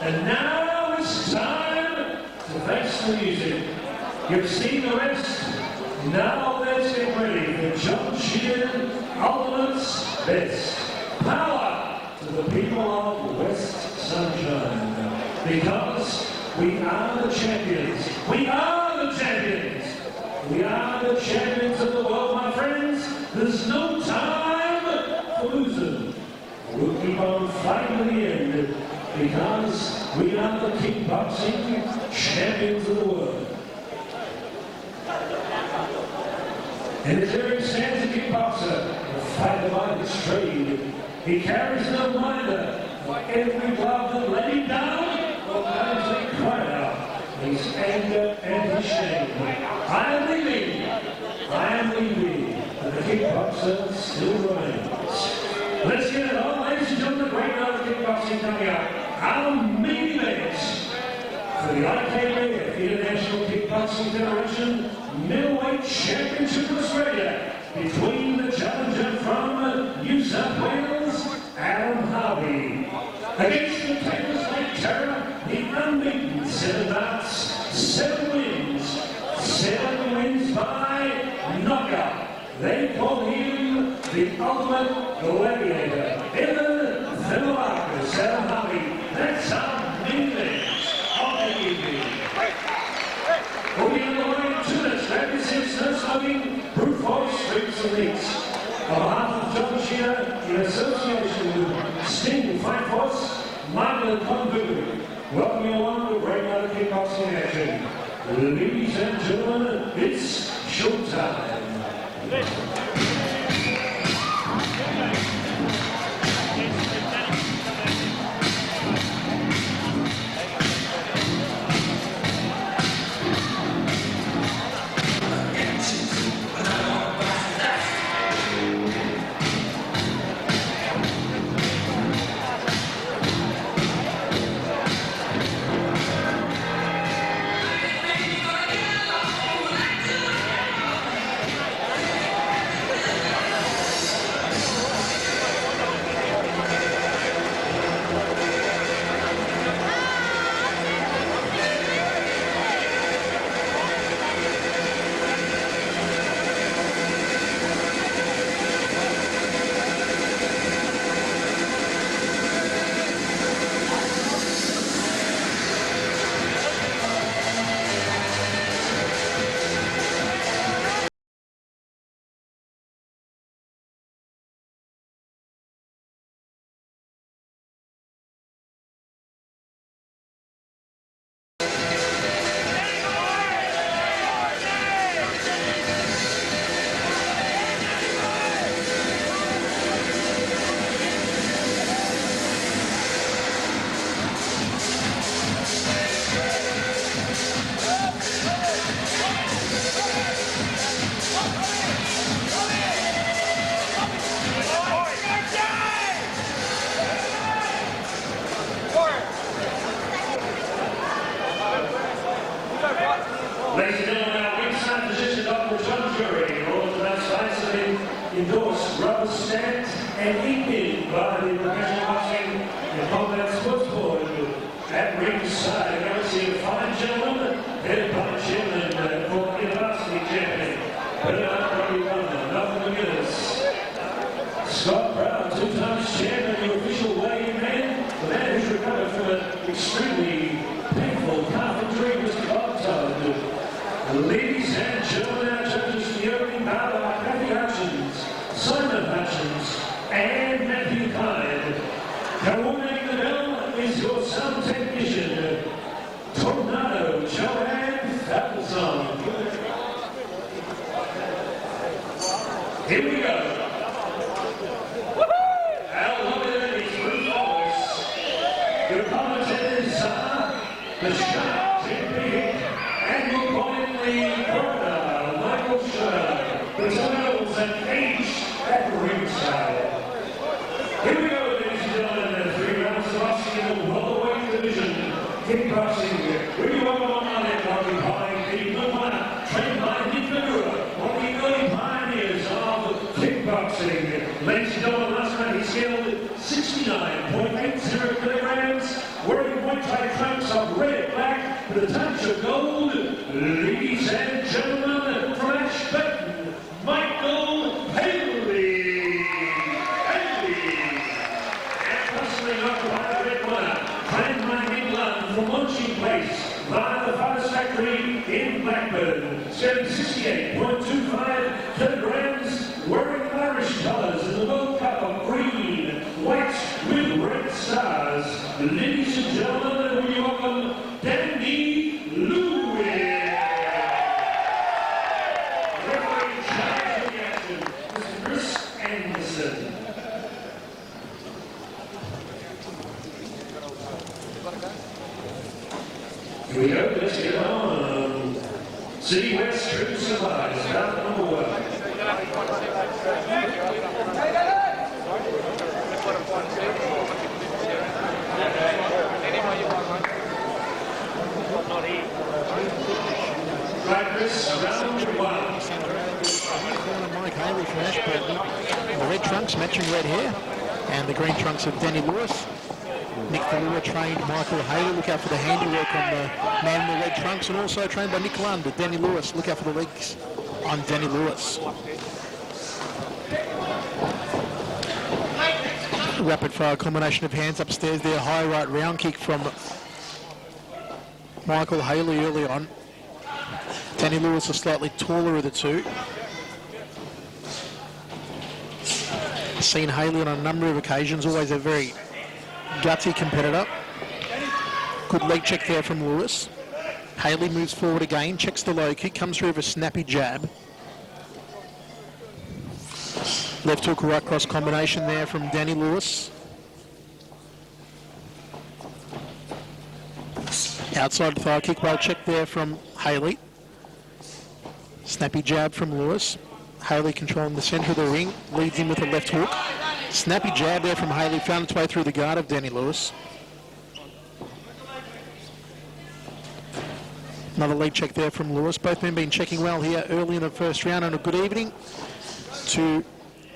And now it's time to face the music. You've seen the rest. Now let's get ready for John Sheehan, Ultimate's Best. Power to the people of West Sunshine. Because we are the champions. We are the champions. We are the champions of the world, my friends. There's no time for losing. We'll keep on fighting to the end because we are the kickboxing champions of the world. And here he stands, a kickboxer, a fighter by his trade. He carries no reminder of every glove that let him down or times he cried out. His anger and his shame. I am leaving, and the kickboxer still remains. Let's get it on, ladies and gentlemen. Great night of kickboxing coming up. Our main event for the IKF International Kickboxing Federation Middleweight Championship of Australia between the challenger from New South Wales, Harvey, against the Taylor's Lake Terror, the unbeaten 7 bouts, 7 wins, 7 wins by knockout. They call him the ultimate gladiator. Themelakis, Harvey. That's our main event of the evening. Moving on the way, 2 minutes, rapid sense, no smoking, brute force, streets and leaks. On behalf of John Sheehan, in association with Sting Fight Force, Martin and Convoy, welcome you along to a great night of kickboxing action. Ladies and gentlemen, it's showtime. Ladies and gentlemen, our ringside position Dr. John Jury, all of the fights have been endorsed, rubber stamped, and inked by the Professional Boxing and Combat Sports Board. At ringside, I see a fine gentleman, headed by Chairman for University Champion, nothing to us. Scott Brown, 2 times chairman, your official weighing man, the man who's recovered from an extremely painful calf injury, Mr. Bob. Ladies and gentlemen, our judges, the opening bout are Fatih, Simon Hutchins, and Matthew Kine. Coordinating the bell is your sound technician, Tornado Joanne Hasan. Here we go. Our lawyer is Bruce Forbes. Your commentators are the Shark, Jim Big, and your pointedly Costa, Michael Schur, the Titles and H at ringside. Here we go, ladies and gentlemen, 3 rounds of boxing in the welterweight division. Kickboxing, we welcome on it, occupying the Newman, trained by Nick Magura, one of the early pioneers of kickboxing. Ladies and gentlemen, last night he scaled 69.80 kilograms, wearing white the touch of gold, ladies and gentlemen, from Ashburton, Michael Haley. And hustling up by the red corner, trained by England from Munchie Place, by the Fatih Factory in Blackburn, 768.25 kilograms, wearing Irish colours in the World Cup of green, white with red stars. Ladies and gentlemen, will you welcome Danny Lewis. Referee in charge of the action, Mr. Chris Anderson. Here we go, let's get on. City West True Supplies, bout number 1. Mike Haley from Ashburton. The red trunks matching red hair, and the green trunks of Danny Lewis. Nick Falula trained Michael Haley. Look out for the handiwork on the man in the red trunks, and also trained by Nick Lund. Danny Lewis. Look out for the legs on Danny Lewis. Rapid fire combination of hands upstairs there. High right round kick from Michael Haley early on. Danny Lewis is slightly taller of the two. Seen Haley on a number of occasions, always a very gutsy competitor. Good leg check there from Lewis. Haley moves forward again, checks the low kick, comes through with a snappy jab. Left hook, right cross combination there from Danny Lewis. Outside thigh kick, well checked there from Haley. Snappy jab from Lewis. Haley controlling the centre of the ring, leads in with a left hook. Snappy jab there from Haley, found its way through the guard of Danny Lewis. Another leg check there from Lewis. Both men been checking well here early in the first round, and a good evening to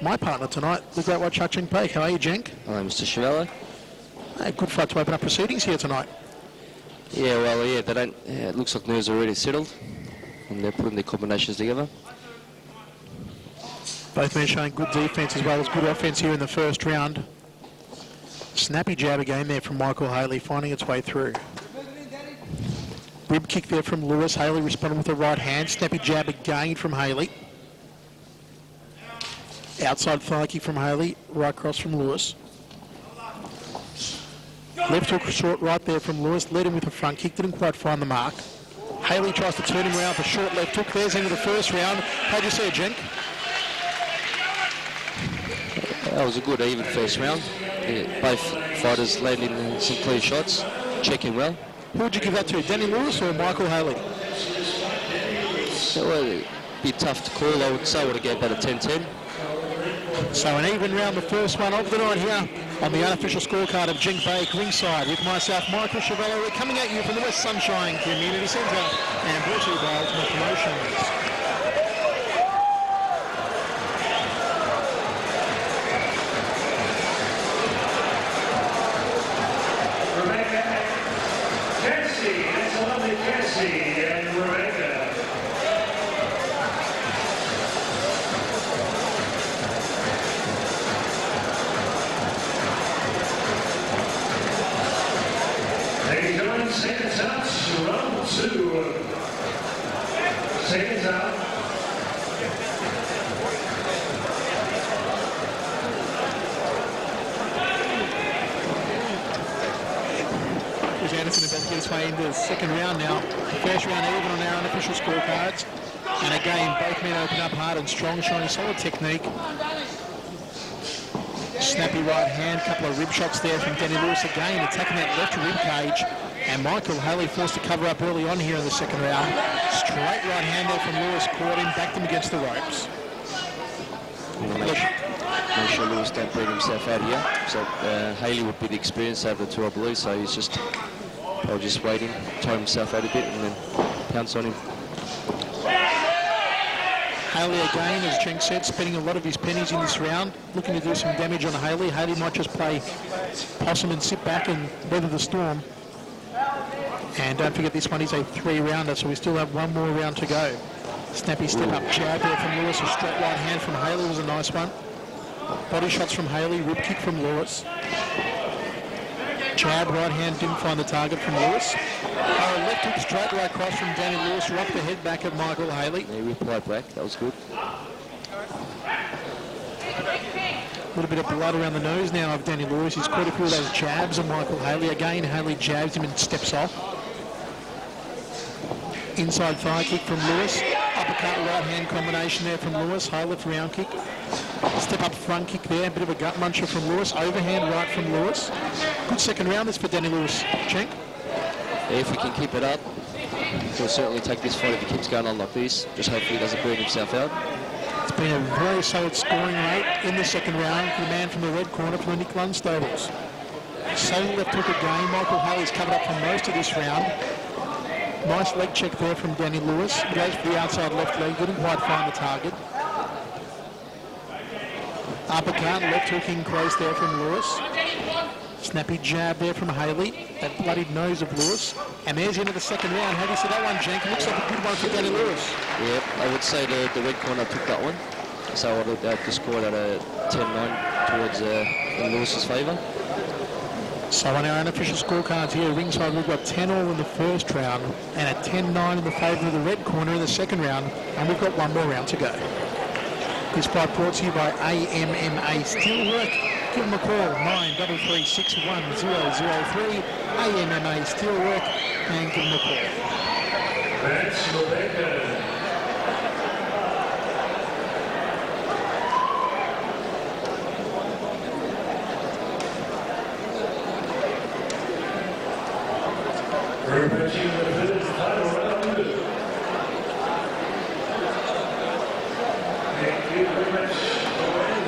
my partner tonight, the Great White Shark, Cenk Paik. How are you, Cenk? Hello, Mr. Chevalier. A good fight to open up proceedings here tonight. Yeah, well, yeah, they don't. Yeah, it looks like nerves are already settled, and they're putting their combinations together. Both men showing good defence as well as good offence here in the first round. Snappy jab again there from Michael Haley, finding its way through. Rib kick there from Lewis. Haley responding with a right hand. Snappy jab again from Haley. Outside thigh kick from Haley. Right cross from Lewis. Left hook short right there from Lewis. Led him with a front kick. Didn't quite find the mark. Haley tries to turn him around for short left hook. There's into the first round. How'd you see it, Cenk? That was a good even first round. Yeah, both fighters landing some clear shots, checking well. Who would you give that to, Danny Lewis or Michael Haley? Well, it'd be tough to call. I would say I would have gave that a 10-10. So an even round, the first one of the night here on the unofficial scorecard of Cenk Paik ringside with myself, Michael Chevalier. We're coming at you from the West Sunshine Community Centre and brought to you by Ultimate Promotions. Seconds out, round 2. Seconds out. Anderson about to get his way into the second round now. First round even on our unofficial scorecards. And again, both men open up hard and strong, showing solid technique. Snappy right hand, couple of rib shots there from Danny Lewis again, attacking that left rib cage. And Michael Haley forced to cover up early on here in the second round. Straight right hand there from Lewis, caught him, backed him against the ropes. Make sure Lewis don't bring himself out here. So Haley would be the experienced out of the two, I believe. So he's just waiting, tie himself out a bit, and then pounce on him. Haley again, as Cenk said, spending a lot of his pennies in this round, looking to do some damage on Haley. Haley might just play possum and sit back and weather the storm. And don't forget, this one is a 3-rounder, so we still have one more round to go. Snappy step up jab there from Lewis. A straight right hand from Haley was a nice one. Body shots from Haley, rib kick from Lewis. Jab, right hand, didn't find the target from Lewis. Left hook straight right cross from Danny Lewis, right the head back of Michael Haley. Yeah, replied back, that was good. A little bit of blood around the nose now of Danny Lewis. He's caught a few of those jabs of Michael Haley. Again, Haley jabs him and steps off. Inside thigh kick from Lewis. Uppercut right hand combination there from Lewis. High left round kick. Step up front kick there. A bit of a gut muncher from Lewis. Overhand right from Lewis. Good second rounders for Danny Lewis. Cenk. Yeah, if we can keep it up, he'll certainly take this fight if he keeps going on like this. Just hopefully he doesn't burn himself out. It's been a very solid scoring rate in the second round for the man from the red corner from the Nick Lund Stables. Solid left hook again. Michael Haley's covered up for most of this round. Nice leg check there from Danny Lewis. Goes for the outside left leg. Didn't quite find the target. Uppercut, left hook in close there from Lewis. Snappy jab there from Haley. That bloodied nose of Lewis. And there's the end of the second round. How do you see that one, Cenk? Looks like a good one for Danny Lewis. Yeah, I would say the red corner took that one. So I would have scored at a 10-9 towards in Lewis's favour. So on our unofficial scorecards here, ringside, we've got 10-all in the first round and a 10-9 in the favour of the red corner in the second round. And we've got one more round to go. This fight brought to you by AMMA Steelwork. Give them a call, 93361003, AMMA Steelwork, and give them a call. That's Rebecca. Repeating the fifth title round. Thank you very much.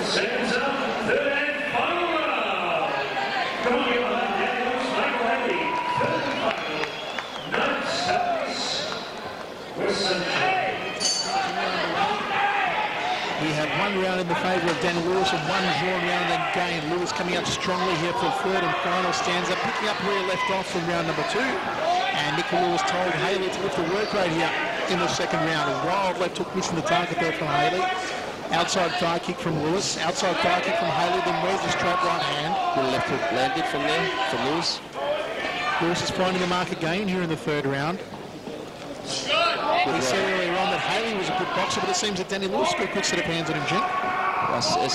Seconds up, third and final round. Come on, you behind Danny Lewis, Michael Haley. Third and final. Ninth stops. Wilson. We have one round in the favour of Danny Lewis and one drawn round and gain. Lewis coming out strongly here for the third and final stanza, picking up where he left off from round number 2. And Nick Lewis told Haley to lift the work rate here in the second round. A wild left hook missing the target there from Haley. Outside thigh kick from Lewis. Outside thigh kick from Haley. Then where's the straight right hand? Good left hook landed from there, from Lewis. Lewis is finding the mark again here in the third round. We said earlier on that Haley was a good boxer, but it seems that Danny Lewis got a good set of hands on him, Cenk.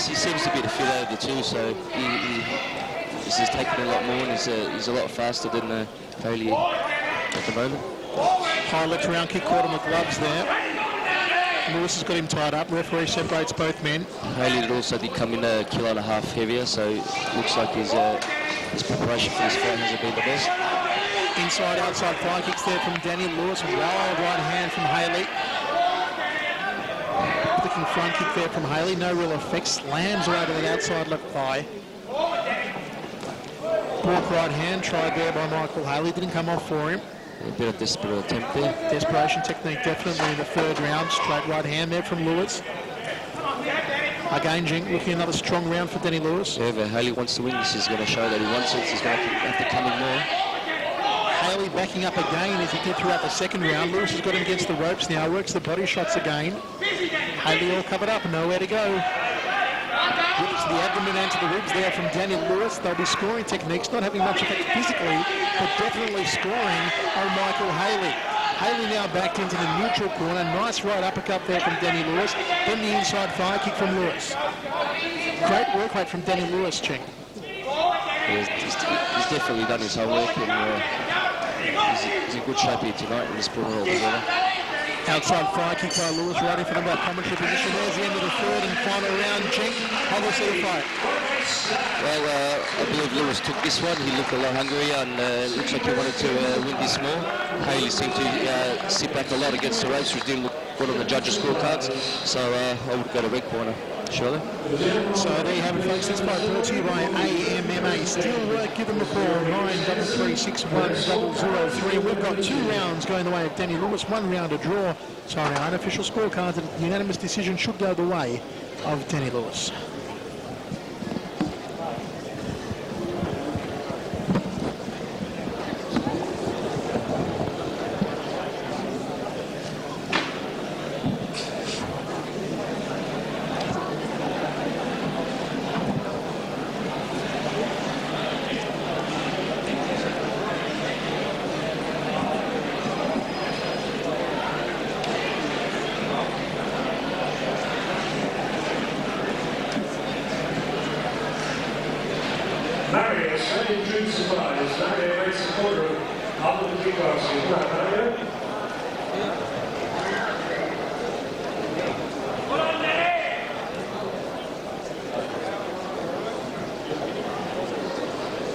He seems to be the fit over the two, so he's just taking a lot more, and he's a lot faster than Haley at the moment. High left round kick caught on the gloves there. Lewis has got him tied up. Referee separates both men. Haley also did come in a kilo and a half heavier, so it looks like his preparation for this fight hasn't been the best. Inside, outside thigh kicks there from Danny Lewis. Wild right hand from Haley. Flicking front kick there from Haley. No real effect. Slams away to the outside left thigh. Burke right hand tried there by Michael Haley. Didn't come off for him. A bit of desperate attempt there. Desperation technique definitely in the third round. Straight right hand there from Lewis. Again, Cenk looking another strong round for Danny Lewis. Yeah, if Haley wants to win, this is going to show that he wants it. He's going to have to come in more. Haley backing up again as he did throughout the second round. Lewis has got him against the ropes now. Works the body shots again. Haley all covered up, nowhere to go. Whips the abdomen and to the ribs there from Danny Lewis. They'll be scoring techniques, not having much effect physically, but definitely scoring on Michael Haley. Haley now backed into the neutral corner. Nice right uppercut there from Danny Lewis. Then the inside thigh kick from Lewis. Great work rate from Danny Lewis, Cenk. Yeah, he's definitely done his homework, and he's in good shape here tonight, and he's put it all together. Outside thigh kick by Lewis, right in front of that commentary position. There's the end of the third and final round. Cenk, how do you see the fight? Well, I believe Lewis took this one. He looked a lot hungrier, and it looks like he wanted to win this more. Haley seemed to sit back a lot against the ropes, which didn't look good on the judges' scorecards. So I would go to red corner, surely. So there you have it, folks. This fight brought to you by AMMA Steelwork. Give them a call, 93361003. We've got 2 rounds going the way of Danny Lewis, 1 round a draw. So our unofficial scorecards, a unanimous decision should go the way of Danny Lewis.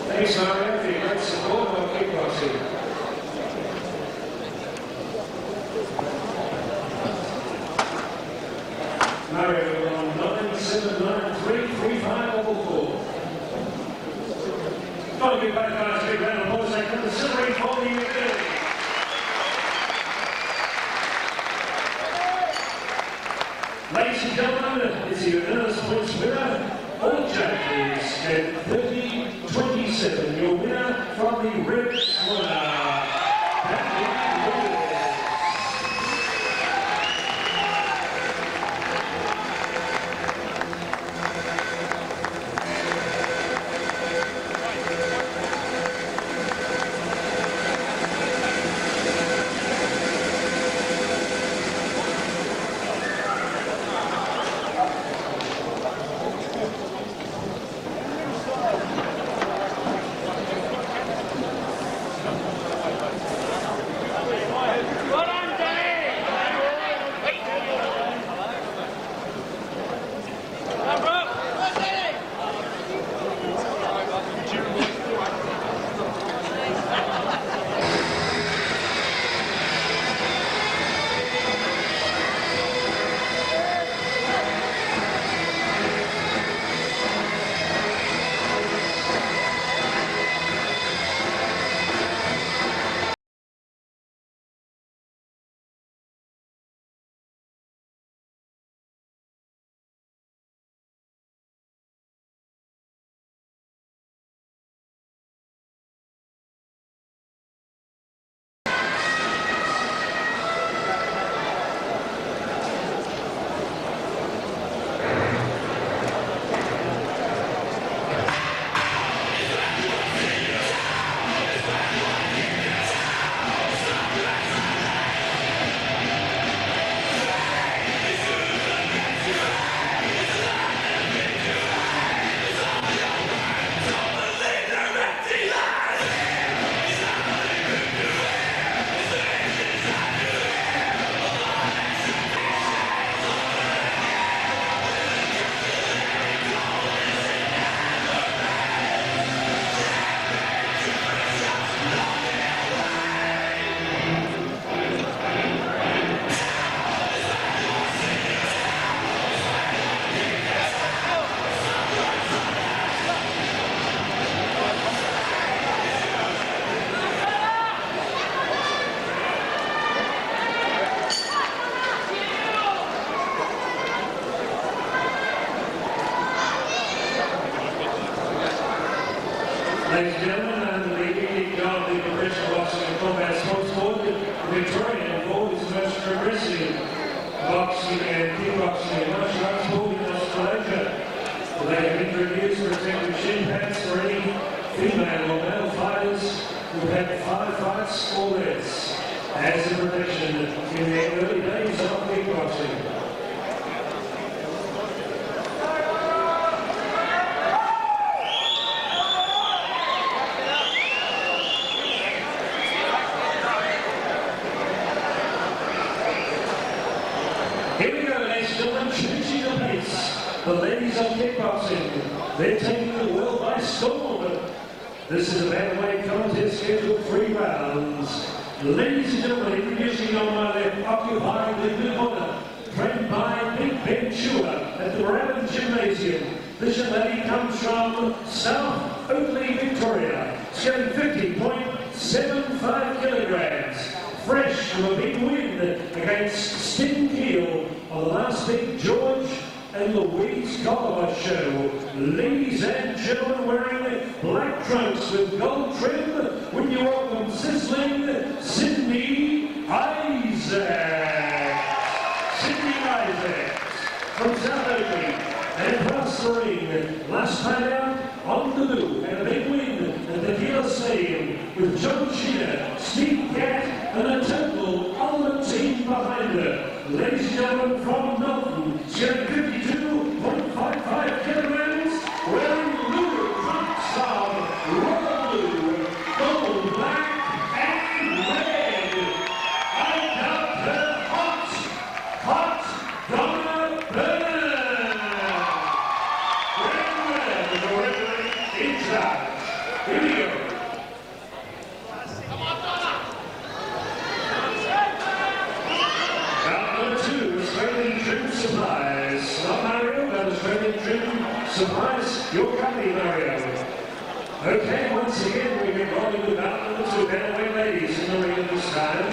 Thanks, Mario, for your great support on kickboxing. Mario on 979333544. Gotta give both guys a big round of applause. They come to celebrate for the event. Ladies and gentlemen, it's the unanimous points winner. All judges at 30-27. Your winner from the red corner, Fatih. Ladies and gentlemen, under the leading of the professional boxing and combat sports board, the Victorian board is the most progressive boxing and kickboxing and martial arts board in Australasia. They have introduced protective shin pads for any female or male fighters who have 5 fights or less as a protection in their early days of kickboxing. Here we go, ladies and gentlemen, changing the pace. The ladies of kickboxing, they're taking the world by storm. This is a bantamweight contest scheduled 3 rounds. Ladies and gentlemen, introducing on my left, occupying the good honor, trained by Big Ben Chua at the Melbourne Gymnasium. This young lady comes from South Oakley, Victoria. She's getting 50.75 kilograms. Fresh from a big win against Sting Keilor on the last big George and Louise Costa show. Ladies and gentlemen, wearing black trunks with gold trim, when you welcome sizzling Sydney Issaacs. Sydney Issaacs from South Oakley. And across the ring, last time out on the move, and a big win at the Keilor Stadium with John Sheena, Steve Gatt, and a total ultimate team behind her. Ladies and gentlemen, from Melbourne, she's getting 52.55 kilograms, wearing blue trunks of royal blue, gold, black, and red. Surprise your company, Mario. Okay, once again, we get rolling with our number 2 bantamweight ladies in the ring at this time.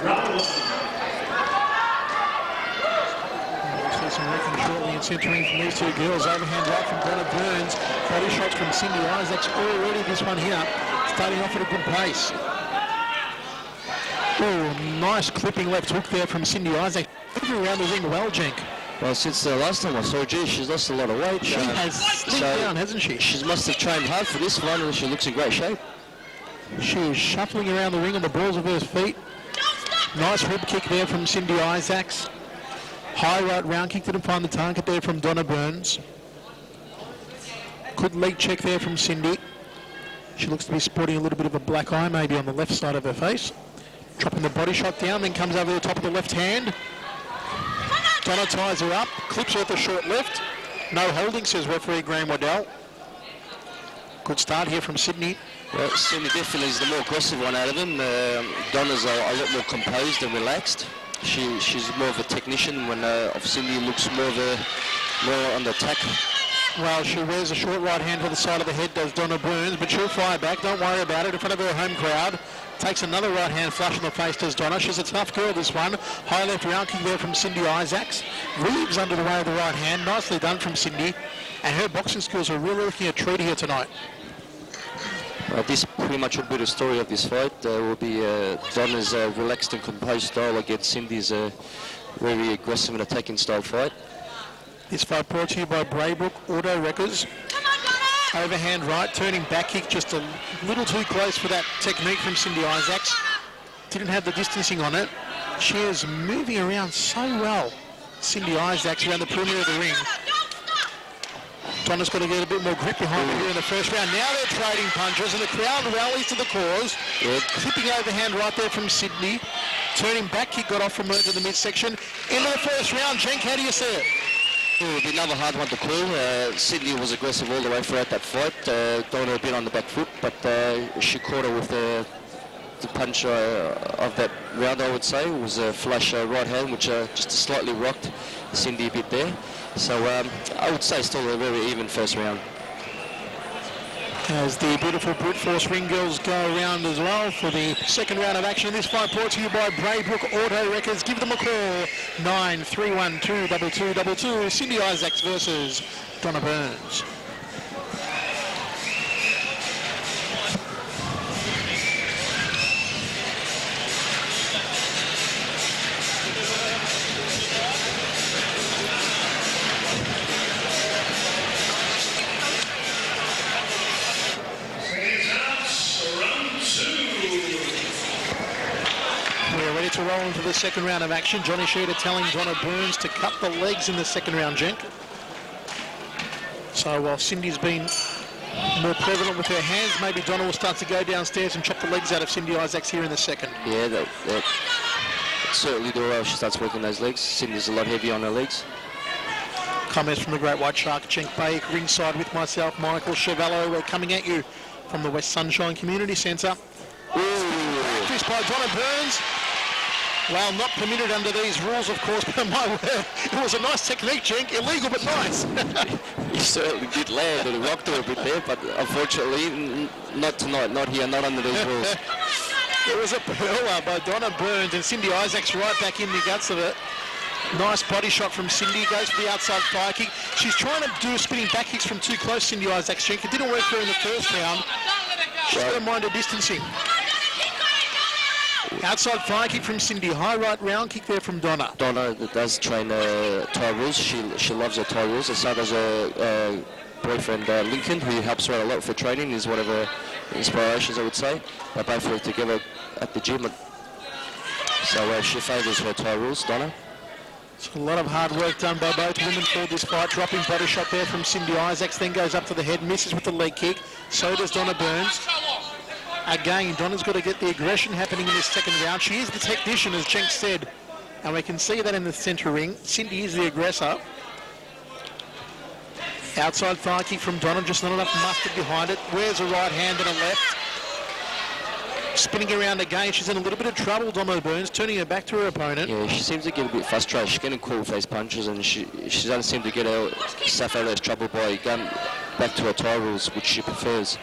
Round 1. Some wrecking shortly and centering from these two girls. Overhand right from Donna Burns. Body shots from Cindy Issaacs. Already this one here starting off at a good pace. Oh, nice clipping left hook there from Cindy Issaacs. Moving around the ring well, Jenk. Well, since the last time I saw her, she's lost a lot of weight. She has slipped down, hasn't she? She must have trained hard for this one, and she looks in great shape. She is shuffling around the ring on the balls of her feet. Nice rib kick there from Cindy Issaacs. High right round kick, didn't find the target there from Donna Burns. Good leg check there from Cindy. She looks to be sporting a little bit of a black eye maybe on the left side of her face. Dropping the body shot down, then comes over the top of the left hand. Donna ties her up, clips her at the short left. No holding, says referee Graham Waddell. Good start here from Sydney. Well, Cindy definitely is the more aggressive one out of them. Donna's a lot more composed and relaxed. She's more of a technician when Cindy looks more on the attack. Well, she wears a short right hand to the side of the head, does Donna Burns, but she'll fire back, don't worry about it, in front of her home crowd. Takes another right hand flush in the face, does Donna. She's a tough girl, this one. High left round kick there from Cindy Issaacs. Weaves under the way of the right hand. Nicely done from Cindy. And her boxing skills are really looking a treat here tonight. Well, this pretty much will be the story of this fight. Will be Donna's relaxed and composed style against Cindy's very aggressive and attacking style fight. This fight brought to you by Braybrook Auto Wreckers. Overhand right, turning back kick just a little too close for that technique from Cindy Issaacs. Didn't have the distancing on it. She is moving around so well, Cindy Issaacs, around the perimeter of the ring. Donna's got to get a bit more grip behind her here in the first round. Now they're trading punches and the crowd rallies to the cause. Yeah. Clipping overhand right there from Sydney. Turning back kick got off from her to the midsection. Into the first round, Jenk, how do you see it? It will be another hard one to call. Sydney was aggressive all the way throughout that fight. Donna a bit on the back foot, but she caught her with the punch of that round, I would say. It was a flush right hand, which just slightly rocked Cindy a bit there. So I would say still a very even first round. As the beautiful brute force ring girls go around as well for the second round of action. This fight brought to you by Braybrook Auto Wreckers. Give them a call, 93122222. Cindy Issaacs versus Donna Burns. To roll into the second round of action. Johnny Sheeter telling Donna Burns to cut the legs in the second round, Jenk. So while Cindy's been more prevalent with her hands, maybe Donna will start to go downstairs and chop the legs out of Cindy Issaacs here in the second. Yeah, that certainly do well. She starts working those legs. Cindy's a lot heavier on her legs. Comments from the Great White Shark, Jenk Bay, ringside with myself, Michael Chevallo. We're coming at you from the West Sunshine Community Centre. Practice by Donna Burns. Well, not permitted under these rules, of course, but my word, it was a nice technique, Jenk. Illegal, but nice. He certainly did land and rocked her a bit there, but unfortunately, not tonight, not here, not under these rules. There was a pearler by Donna Burns and Cindy Issaacs right back in the guts of it. Nice body shot from Cindy, goes for the outside fire kick. She's trying to do spinning back kicks from too close, Cindy Issaacs, Jenk. It didn't work for her in the first round. She's got to mind her distancing. Outside fire kick from Cindy. High right round kick there from Donna. Donna does train Thai rules. She loves her Thai rules. So does her boyfriend Lincoln, who helps her a lot for training. Is one of her inspirations, I would say. They both work together at the gym. So she favours her Thai rules, Donna. So a lot of hard work done by both women for this fight. Dropping body shot there from Cindy Issaacs. Then goes up to the head. Misses with the leg kick. So does Donna Burns. Again, Donna's got to get the aggression happening in this second round. She is the technician, as Jenk said, and we can see that in the centre ring. Cindy is the aggressor. Outside fire kick from Donna, just not enough mustard behind it. Wears a right hand and a left. spinning around again. She's in a little bit of trouble, Donna Burns, turning her back to her opponent. Yeah, she seems to get a bit frustrated. She's getting caught with those punches, and she doesn't seem to get herself out of those trouble by going back to her tie rules, which she prefers.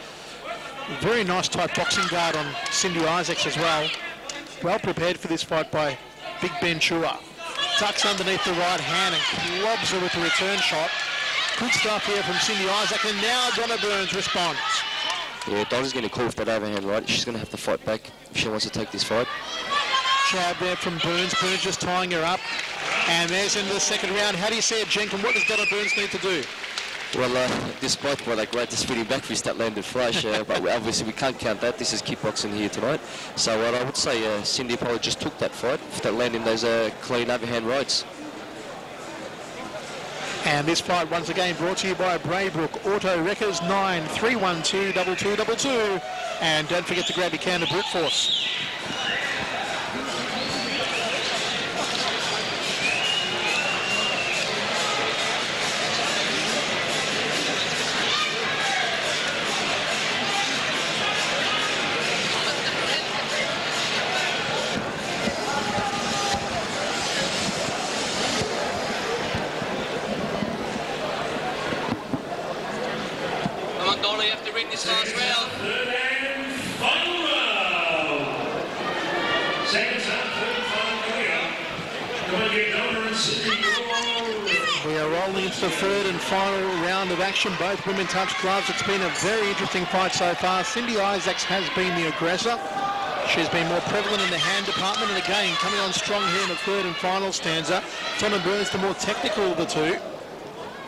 Very nice tight boxing guard on Cindy Issaacs as well. Well prepared for this fight by Big Ben Chua. Tucks underneath the right hand and clubs her with the return shot. Good stuff here from Cindy Issaacs, and now Donna Burns responds. Yeah, Donna's going to call with that overhand right. She's going to have to fight back if she wants to take this fight. Jab there from Burns. Burns just tying her up. And there's into the second round. How do you see it, Jenk, and what does Donna Burns need to do? Well, despite what I great to spinning back fist that landed flush, but obviously we can't count that. This is kickboxing here tonight. So what I would say, Cindy probably just took that fight for that landing those clean overhand rights. And this fight once again brought to you by Braybrook Auto Wreckers 9-312-2222. And don't forget to grab your can of brute force. This last round. Third and final round. Second time, third and final coming up. Come on, get Donna and Cindy. We are rolling into the third and final round of action. Both women touch gloves. It's been a very interesting fight so far. Cindy Issaacs has been the aggressor. She's been more prevalent in the hand department, and again, coming on strong here in the third and final stanza. Donna Burns, the more technical of the two.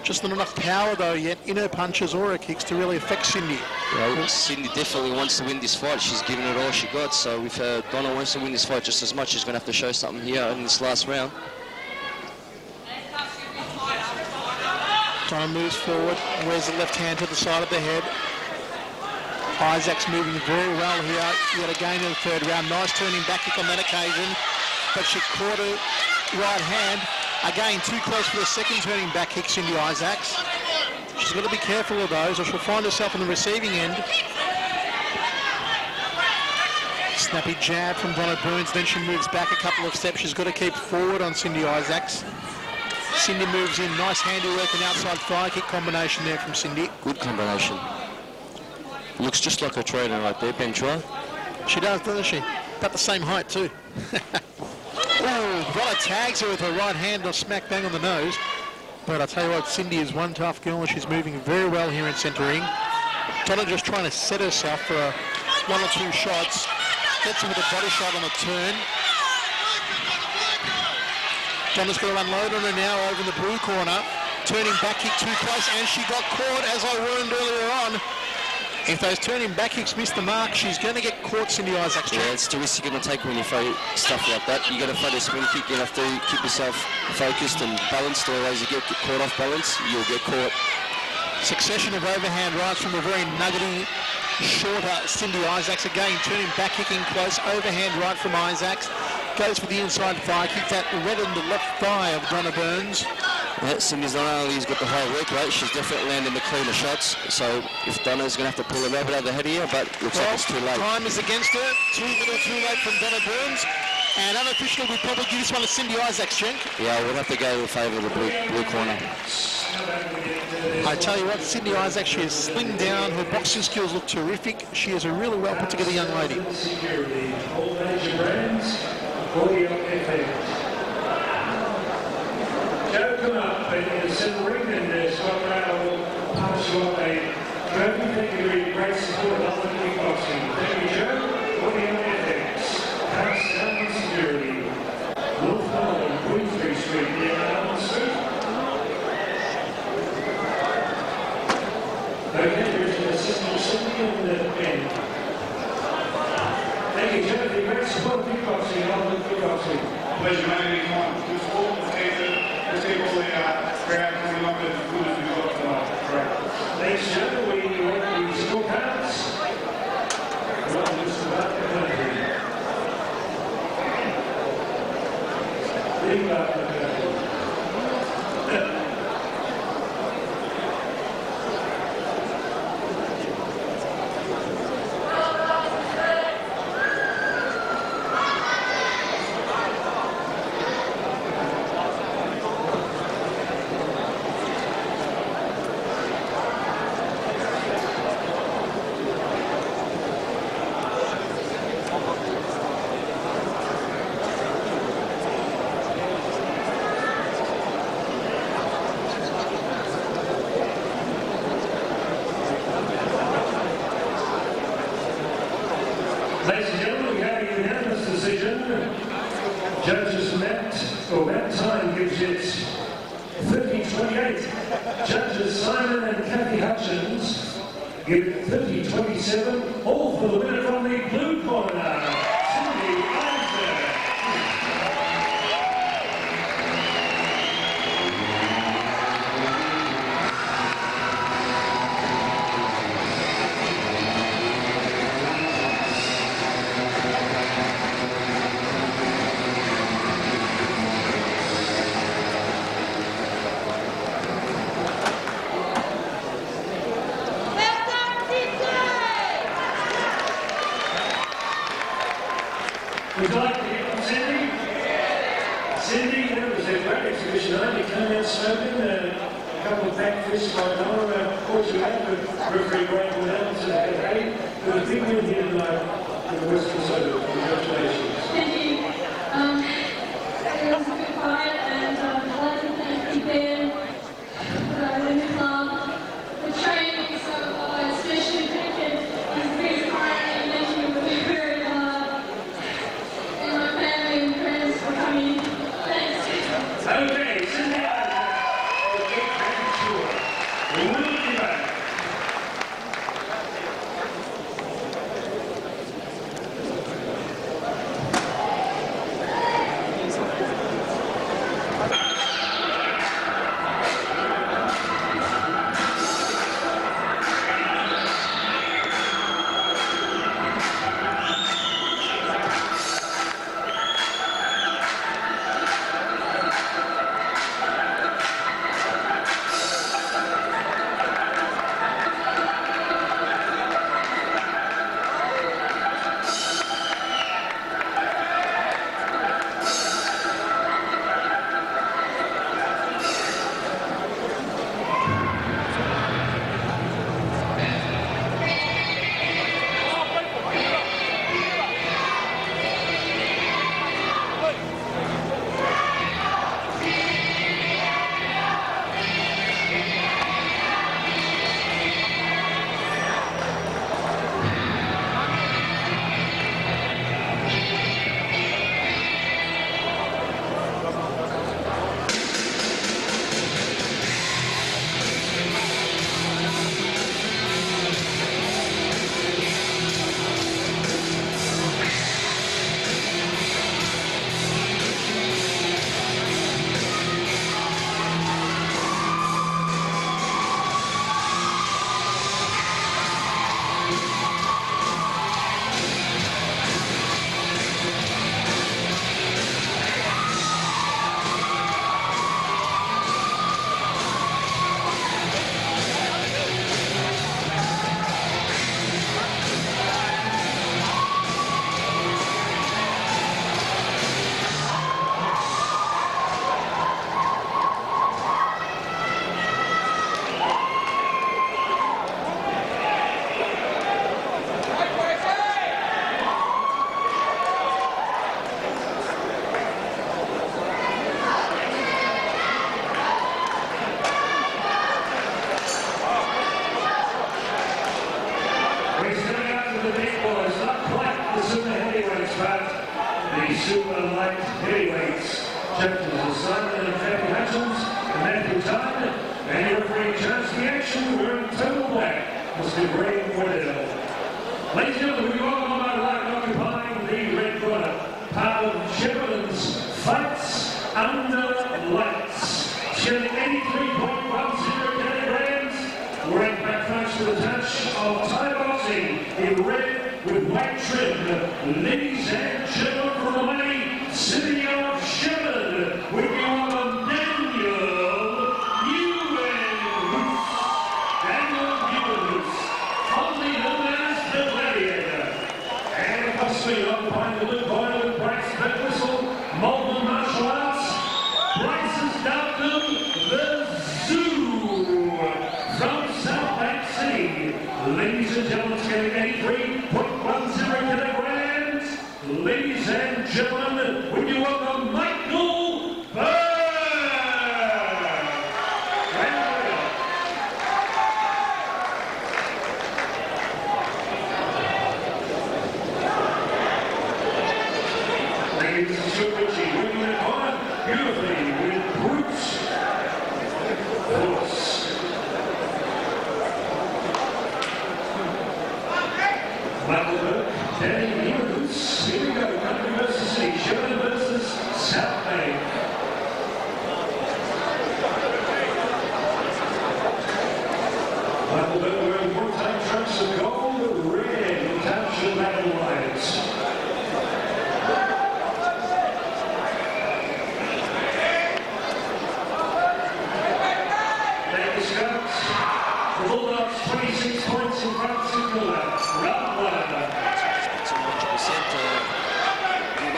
Just not enough power, though, yet in her punches or her kicks to really affect Cindy. Well, Cindy definitely wants to win this fight. She's given it all she got. So if Donna wants to win this fight just as much, she's going to have to show something here in this last round. Donna moves forward, wears the left hand to the side of the head. Issaacs moving very well here, yet again in the third round. Nice turning back kick on that occasion, but she caught her right hand. Again, too close for the second turning back kick, Cindy Issaacs. She's got to be careful of those, or she'll find herself on the receiving end. Snappy jab from Donna Burns, then she moves back a couple of steps. She's got to keep forward on Cindy Issaacs. Cindy moves in, nice handiwork and outside fire kick combination there from Cindy. Good combination. Looks just like her trainer right there, Ben Chua. She does, doesn't she? About the same height too. Oh, Donna tags her with her right hand or smack bang on the nose. But I'll tell you what, Cindy is one tough girl and she's moving very well here in centre ring. Donna just trying to set herself for one or two shots. Gets her with a body shot on a turn. Donna's going to unload on her now over in the blue corner. Turning back kick too close, and she got caught, as I warned earlier on. If those turning back kicks miss the mark, she's going to get caught, Cindy Issaacs. Yeah, it's the risk you're going to take when you throw stuff like that. You got to throw the spin kick. You have to keep yourself focused and balanced. Otherwise, you get caught off balance, you'll get caught. Succession of overhand rights from a very nuggety, shorter Cindy Issaacs. Again, turning back kicking close. Overhand right from Issaacs. Goes for the inside thigh kick. That red on the left thigh of Donna Burns. Yeah, Cindy's not only has got the high work rate, she's definitely landing the cleaner shots. So if Donna's going to have to pull a rabbit out of the head here, but looks like it's too late. Time is against her. Too little, too late from Donna Burns. And unofficially, we'd probably give this one to Cindy Issaacs, Jenk. Yeah, we'll have to go in favour of the blue corner. I tell you what, Cindy Issaacs, she is slimmed down. Her boxing skills look terrific. She is a really well put together young lady. Joe, come up in the center ring and Scott Rattle will pass you up a trophy. Thank you for your great support of the kickboxing. Thank you, Joe. Audio FX, House Sound Security, North Melbourne, Queensbury Street, near Allen Street. Okay, here's an assistant Cindy and Ben. Thank you, Joe, for your great support of kickboxing and all the kickboxing. Pleasure, mate. Anytime. Just all the season. Let's keep all the crowd coming up as good as we've got tonight. Great. Thanks, Joe. We want the scorecards. Well, just about the country. Leave out the country. Ladies and gentlemen, we have a unanimous decision. Judges Matt time gives it 50-28. Judges Simon and Kathy Hutchins give it 50-27. All for the winner from the blue corner, Cindy Isaac. Would you like to hear from Cindy? Cindy, that was a great exhibition. You came out smoking, a couple of back fists by Donna. Of course, you had the referee Greg Williams and Harvey. There was a big win here tonight in the Western Suburbs. Congratulations. Thank you. It was a good fight, and I'd like to thank Big Ben, the Women's Club, the training, especially cricket, is very hard and making it really very hard. And my family and friends for coming. Thanks. Okay, Cindy Isaac, we'll get back to her. We will be back. Super light heavyweights, judges Hassan and Fatih Hutchins, and Matthew Todd, and your referee judge the action wearing total black, Mr. Greg Wardell. Ladies and gentlemen, we welcome on my right occupying the red corner, part of Shepparton's Fights Under Lights. Shedding 83.10 kilograms, wearing back fronts with a touch of Thai boxing in red with white trim. Ladies and gentlemen, from the mighty city of Shepparton, with you on Daniel Nieuwenheis. Daniel Nieuwenheis, fondly known as the Gladiator. And across the occupying the blue corner with Bryce Whistle, Melbourne Martial Arts, Bryce's Doctor, the Zoo, from South Bank City. Ladies and gentlemen, getting 83.10 kilograms. Ladies and gentlemen, would you welcome Michael Burke?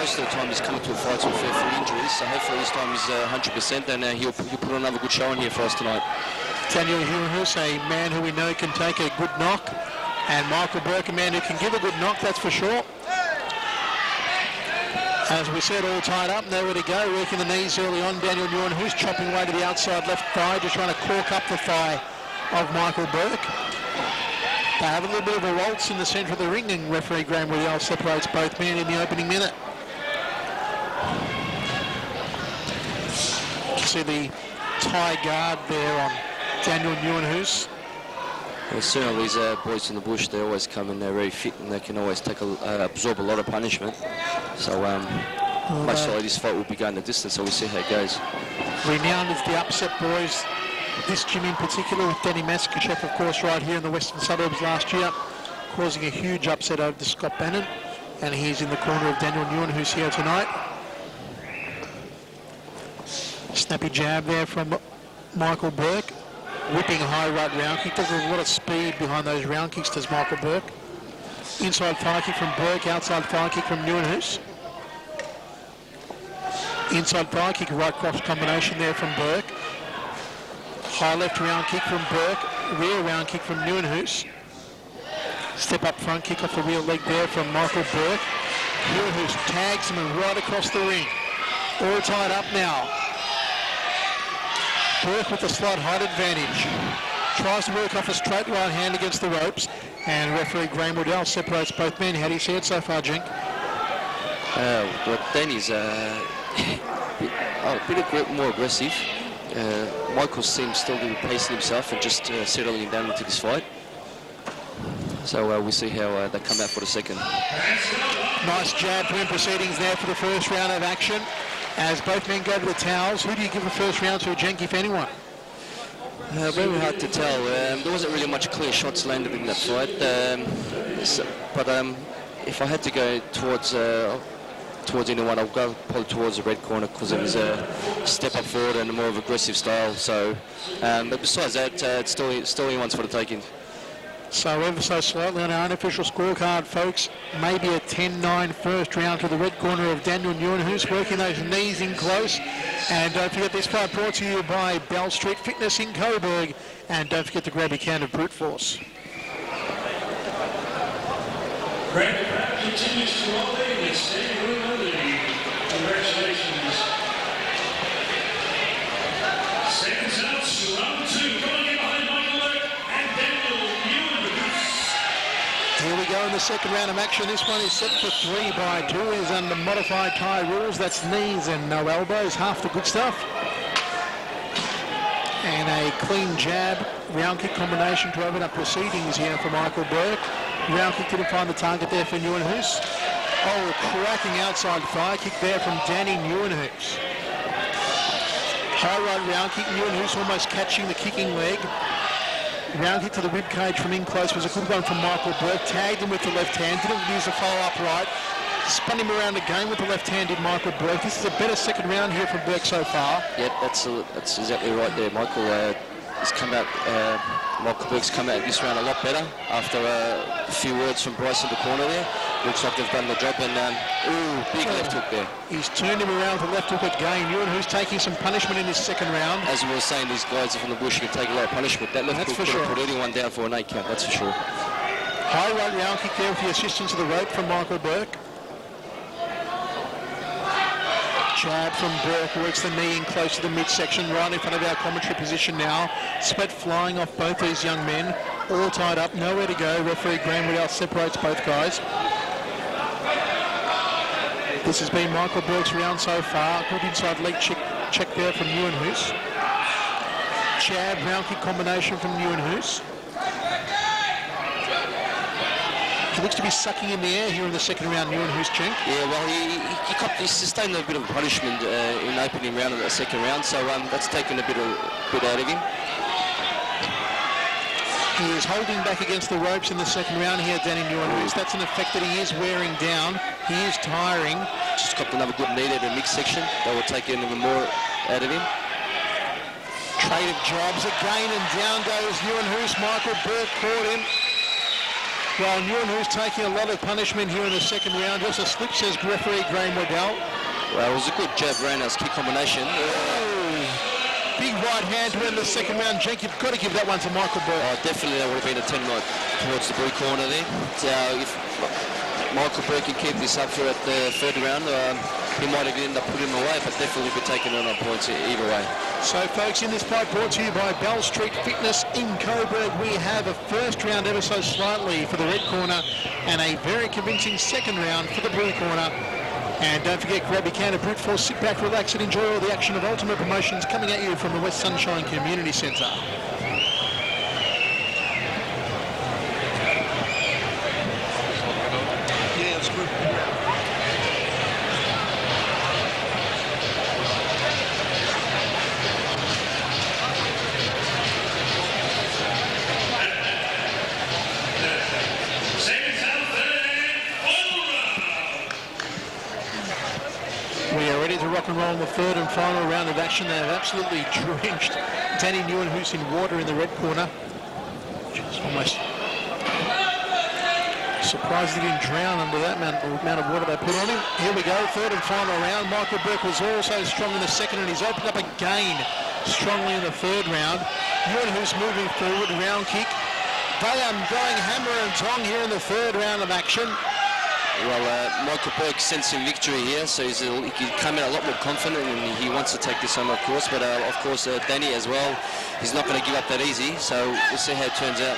most of the time he's coming to a fight with fair few injuries, so hopefully this time he's 100%, and he'll put on another good showing here for us tonight. Daniel Nieuwenheis, a man who we know can take a good knock, and Michael Burke, a man who can give a good knock, that's for sure. As we said, all tied up, nowhere to go, working the knees early on. Daniel Nieuwenheis chopping away to the outside left thigh, just trying to cork up the thigh of Michael Burke. They have a little bit of a waltz in the centre of the ring, and referee Graham Woodell separates both men in the opening minute. You see the tie guard there on Daniel Nieuwenheis. Well, certainly these boys in the bush, they always come in, they're very fit, and they can always take absorb a lot of punishment. So much like this fight will be going the distance, so we'll see how it goes. Renowned as the upset boys, this gym in particular, with Danny Maskachev, of course, right here in the western suburbs last year, causing a huge upset over Scott Bannon, and he's in the corner of Daniel Nieuwenheis here tonight. Snappy jab there from Michael Burke, whipping high right round kick. Does a lot of speed behind those round kicks, does Michael Burke. Inside thigh kick from Burke, outside thigh kick from Nieuwenheis. Inside thigh kick, right cross combination there from Burke. High left round kick from Burke, rear round kick from Nieuwenheis. Step up front kick off the rear leg there from Michael Burke. Nieuwenheis tags him right across the ring. All tied up now. Burke with a slight height advantage. Tries to work off a straight right hand against the ropes, and referee Graham Woodell separates both men. How do you see it so far, Jink? Well, Danny's a bit more aggressive. Michael seems still to be pacing himself and just settling down into this fight. So we'll see how they come out for the second. Nice jab to end proceedings there for the first round of action. As both men go to the towels, who do you give the first round to, Jenk, if anyone? Very hard to tell. There wasn't really much clear shots landed in that fight. But if I had to go towards anyone, I'll go probably towards the red corner because it was a step up forward and a more of aggressive style. So, but besides that, it's still anyone's for the taking. So ever so slightly on our unofficial scorecard, folks, maybe a 10-9 first round to the red corner of Daniel Nieuwenheis, working those knees in close. And don't forget, this fight brought to you by Bell Street Fitness in Coburg. And don't forget to grab your can of brute force. Great crowd continues to roll in. It's staying room only. Congratulations. Seconds out, round two, going in behind Michael Burke and Daniel Nieuwenheis. Here we go in the second round of action. This one is set for 3 by 2. It is under modified tie rules. That's knees and no elbows, half the good stuff. And a clean jab, round kick combination to open up proceedings here for Michael Burke. Round kick didn't find the target there for Nieuwenheis. Oh, cracking outside thigh kick there from Danny Nieuwenheis. High right round kick, Nieuwenheis almost catching the kicking leg. Round kick to the rib cage from in close was a good one from Michael Burke. Tagged him with the left hand, didn't use a follow-up right. Spun him around again with the left hand did Michael Burke. This is a better second round here from Burke so far. Yep, that's exactly right there. Michael Burke's come out this round a lot better after a few words from Bryce in the corner there. Looks like they've done the job, and big left hook there. He's turned him around with the left hook again. Nieuwenheis taking some punishment in this second round. As we were saying, these guys from the bush can take a lot of punishment. That left hook could have put anyone down for an 8 count, that's for sure. High right round kick there with the assistance of the rope from Michael Burke. Jab from Burke, works the knee in close to the midsection, right in front of our commentary position now. Sweat flying off both these young men, all tied up, nowhere to go. Referee Graham Woodell separates both guys. This has been Michael Burke's round so far. Good inside leg check there from Nieuwenheis. Jab, round kick combination from Nieuwenheis. He looks to be sucking in the air here in the second round, Nieuwenheis, Cenk. Yeah, well, he sustained a bit of punishment in the opening round of that second round, so that's taken a bit out of him. He is holding back against the ropes in the second round here, Danny Nieuwenheis. That's an effect that he is wearing down. He is tiring. Just got another good knee there in the mixed section. That will take even more out of him. Trade of jobs again, and down goes Nieuwenheis. Michael Burke caught him. Well, Nieuwenheis taking a lot of punishment here in the second round. Just a slip, says referee Graham Waddell. Well, it was a good jab roundhouse kick combination. Big right hand to end the second round. Jenk, you've got to give that one to Michael Burke. Definitely that would have been a 10 knot towards the blue corner there. If Michael Burke can keep this up for at the third round, he might have ended up putting him away, but definitely be taking it on points either way. So, folks, in this fight brought to you by Bell Street Fitness in Coburg, we have a first round ever so slightly for the red corner and a very convincing second round for the blue corner. And don't forget, grab your can of brute force, sit back, relax and enjoy all the action of Ultimate Promotions coming at you from the West Sunshine Community Centre. Yeah, it's good. We are ready to rock and roll in the third and final round of action. They have absolutely drenched Danny Nieuwenheis in water in the red corner. Just almost surprised he didn't drown under that amount of water they put on him. Here we go, third and final round. Michael Burke was also strong in the second, and he's opened up again strongly in the third round. Nieuwenheis moving forward, round kick. They are going hammer and tong here in the third round of action. Well, Michael Burke sensing victory here, so he come in a lot more confident and he wants to take this home, of course. But of course, Danny as well, he's not going to give up that easy. So we'll see how it turns out.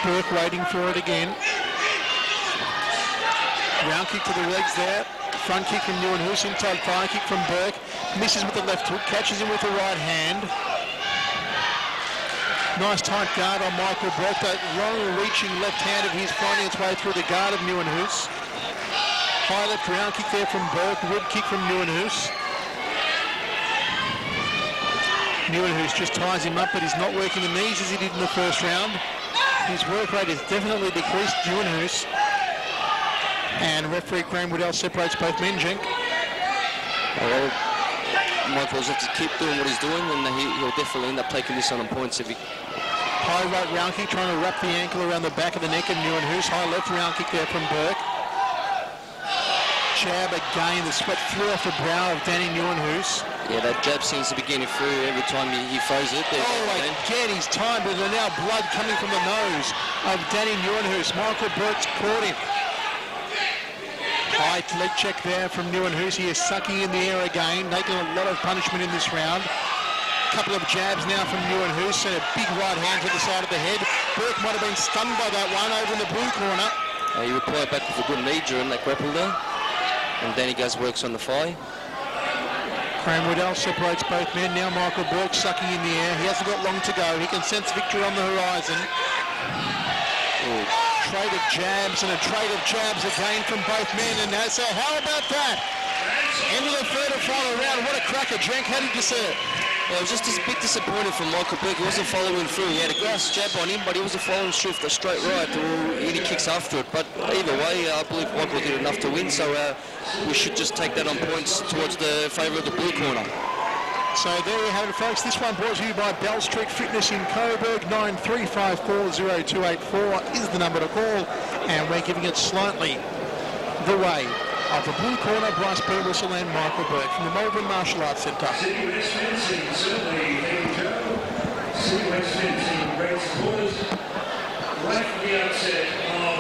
Burke waiting for it again. Round kick to the legs there. Front kick from Nieuwenheis, inside fire kick from Burke. Misses with the left hook, catches him with the right hand. Nice tight guard on Michael Burke. That long reaching left hand of his finding its way through the guard of Nieuwenheis. High left round kick there from Burke. Rib kick from Nieuwenheis. Nieuwenheis just ties him up, but he's not working the knees as he did in the first round. His work rate has definitely decreased, Nieuwenheis. And referee Graham Waddell separates both men, Jenk. Well, Michael's have to keep doing what he's doing, and he'll definitely end up taking this on points if he... High right round kick, trying to wrap the ankle around the back of the neck of Nieuwenheis. High left round kick there from Burke. Jab again, the sweat flew off the brow of Danny Nieuwenheis. Yeah, that jab seems to be getting through every time he throws it. Again, he's timed, but there's now blood coming from the nose of Danny Nieuwenheis. Michael Burke's caught him. High leg check there from Nieuwenheis. He is sucking in the air again, making a lot of punishment in this round. Couple of jabs now from Nieuwenheis and a big right hand to the side of the head. Burke might have been stunned by that one over in the blue corner. He replied back with a good knee during that grapple there. And Danny goes works on the thigh. Graham Waddell separates both men. Now Michael Burke sucking in the air. He hasn't got long to go. He can sense victory on the horizon. Ooh. Trade of jabs and a trade of jabs again from both men. And so how about that? Into the third and final round. What a cracker, Drank. How did you see it? Yeah, it was just a bit disappointed from Michael Burke. He wasn't following through. He had a nice jab on him, but he wasn't following through for the straight right or any kicks after it. But either way, I believe Michael did enough to win, so we should just take that on points towards the favour of the blue corner. So there you have it, folks. This one brought to you by Bell Street Fitness in Coburg. 93540284 is the number to call, and we're giving it slightly the way of the blue corner, Bryce Purcell and Michael Burke from the Melbourne Martial Arts Centre. City West Fencing, certainly, thank you, Joe. City West Fencing, great supporters, right from the outset of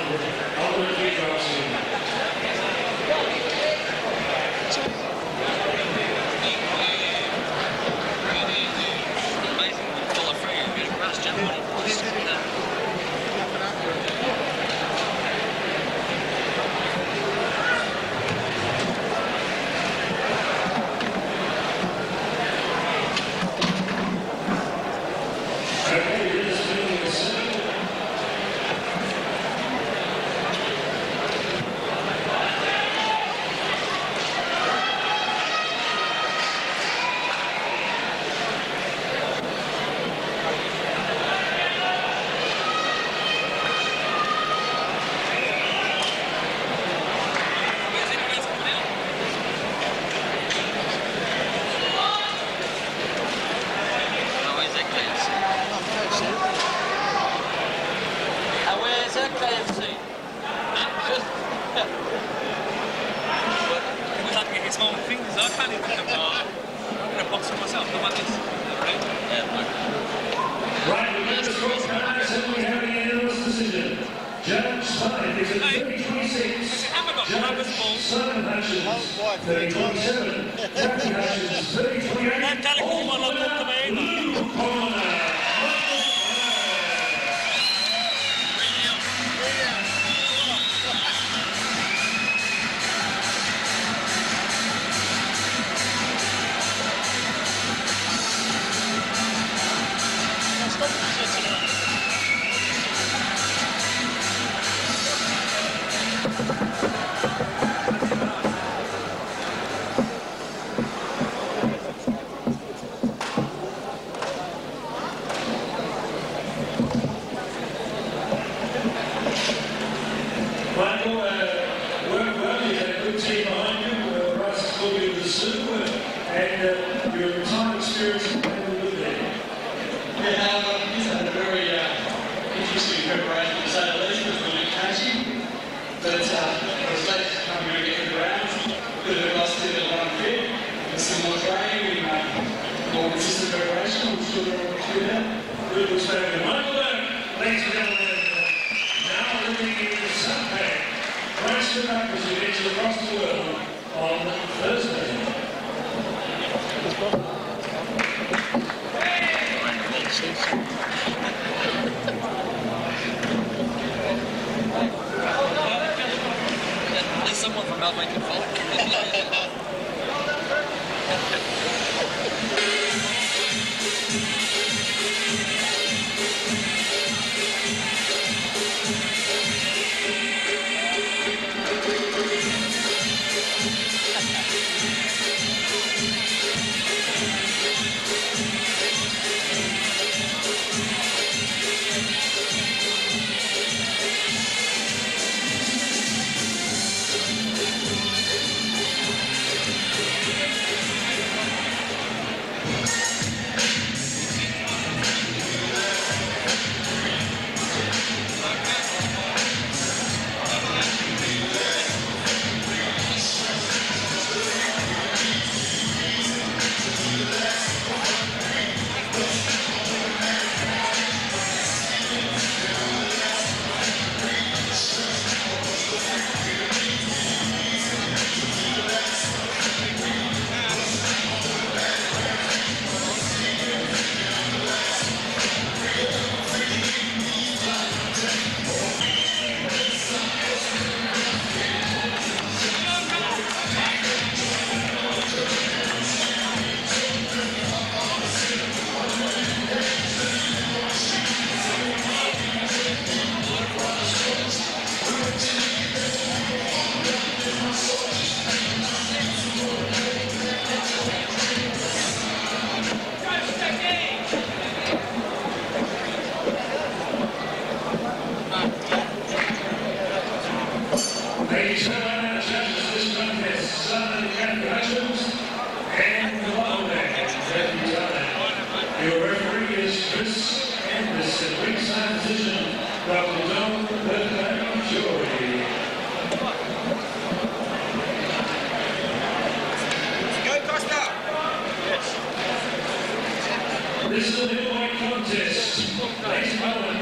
Ultimate Kickboxing. Judge 5 is at 30-26. Judge Simon Hutchins, 30-27. Kathy Hutchins, 30-28. All winner, Blue Corner. Someone from Melbourne can follow. This is a middleweight contest. Ladies and gentlemen.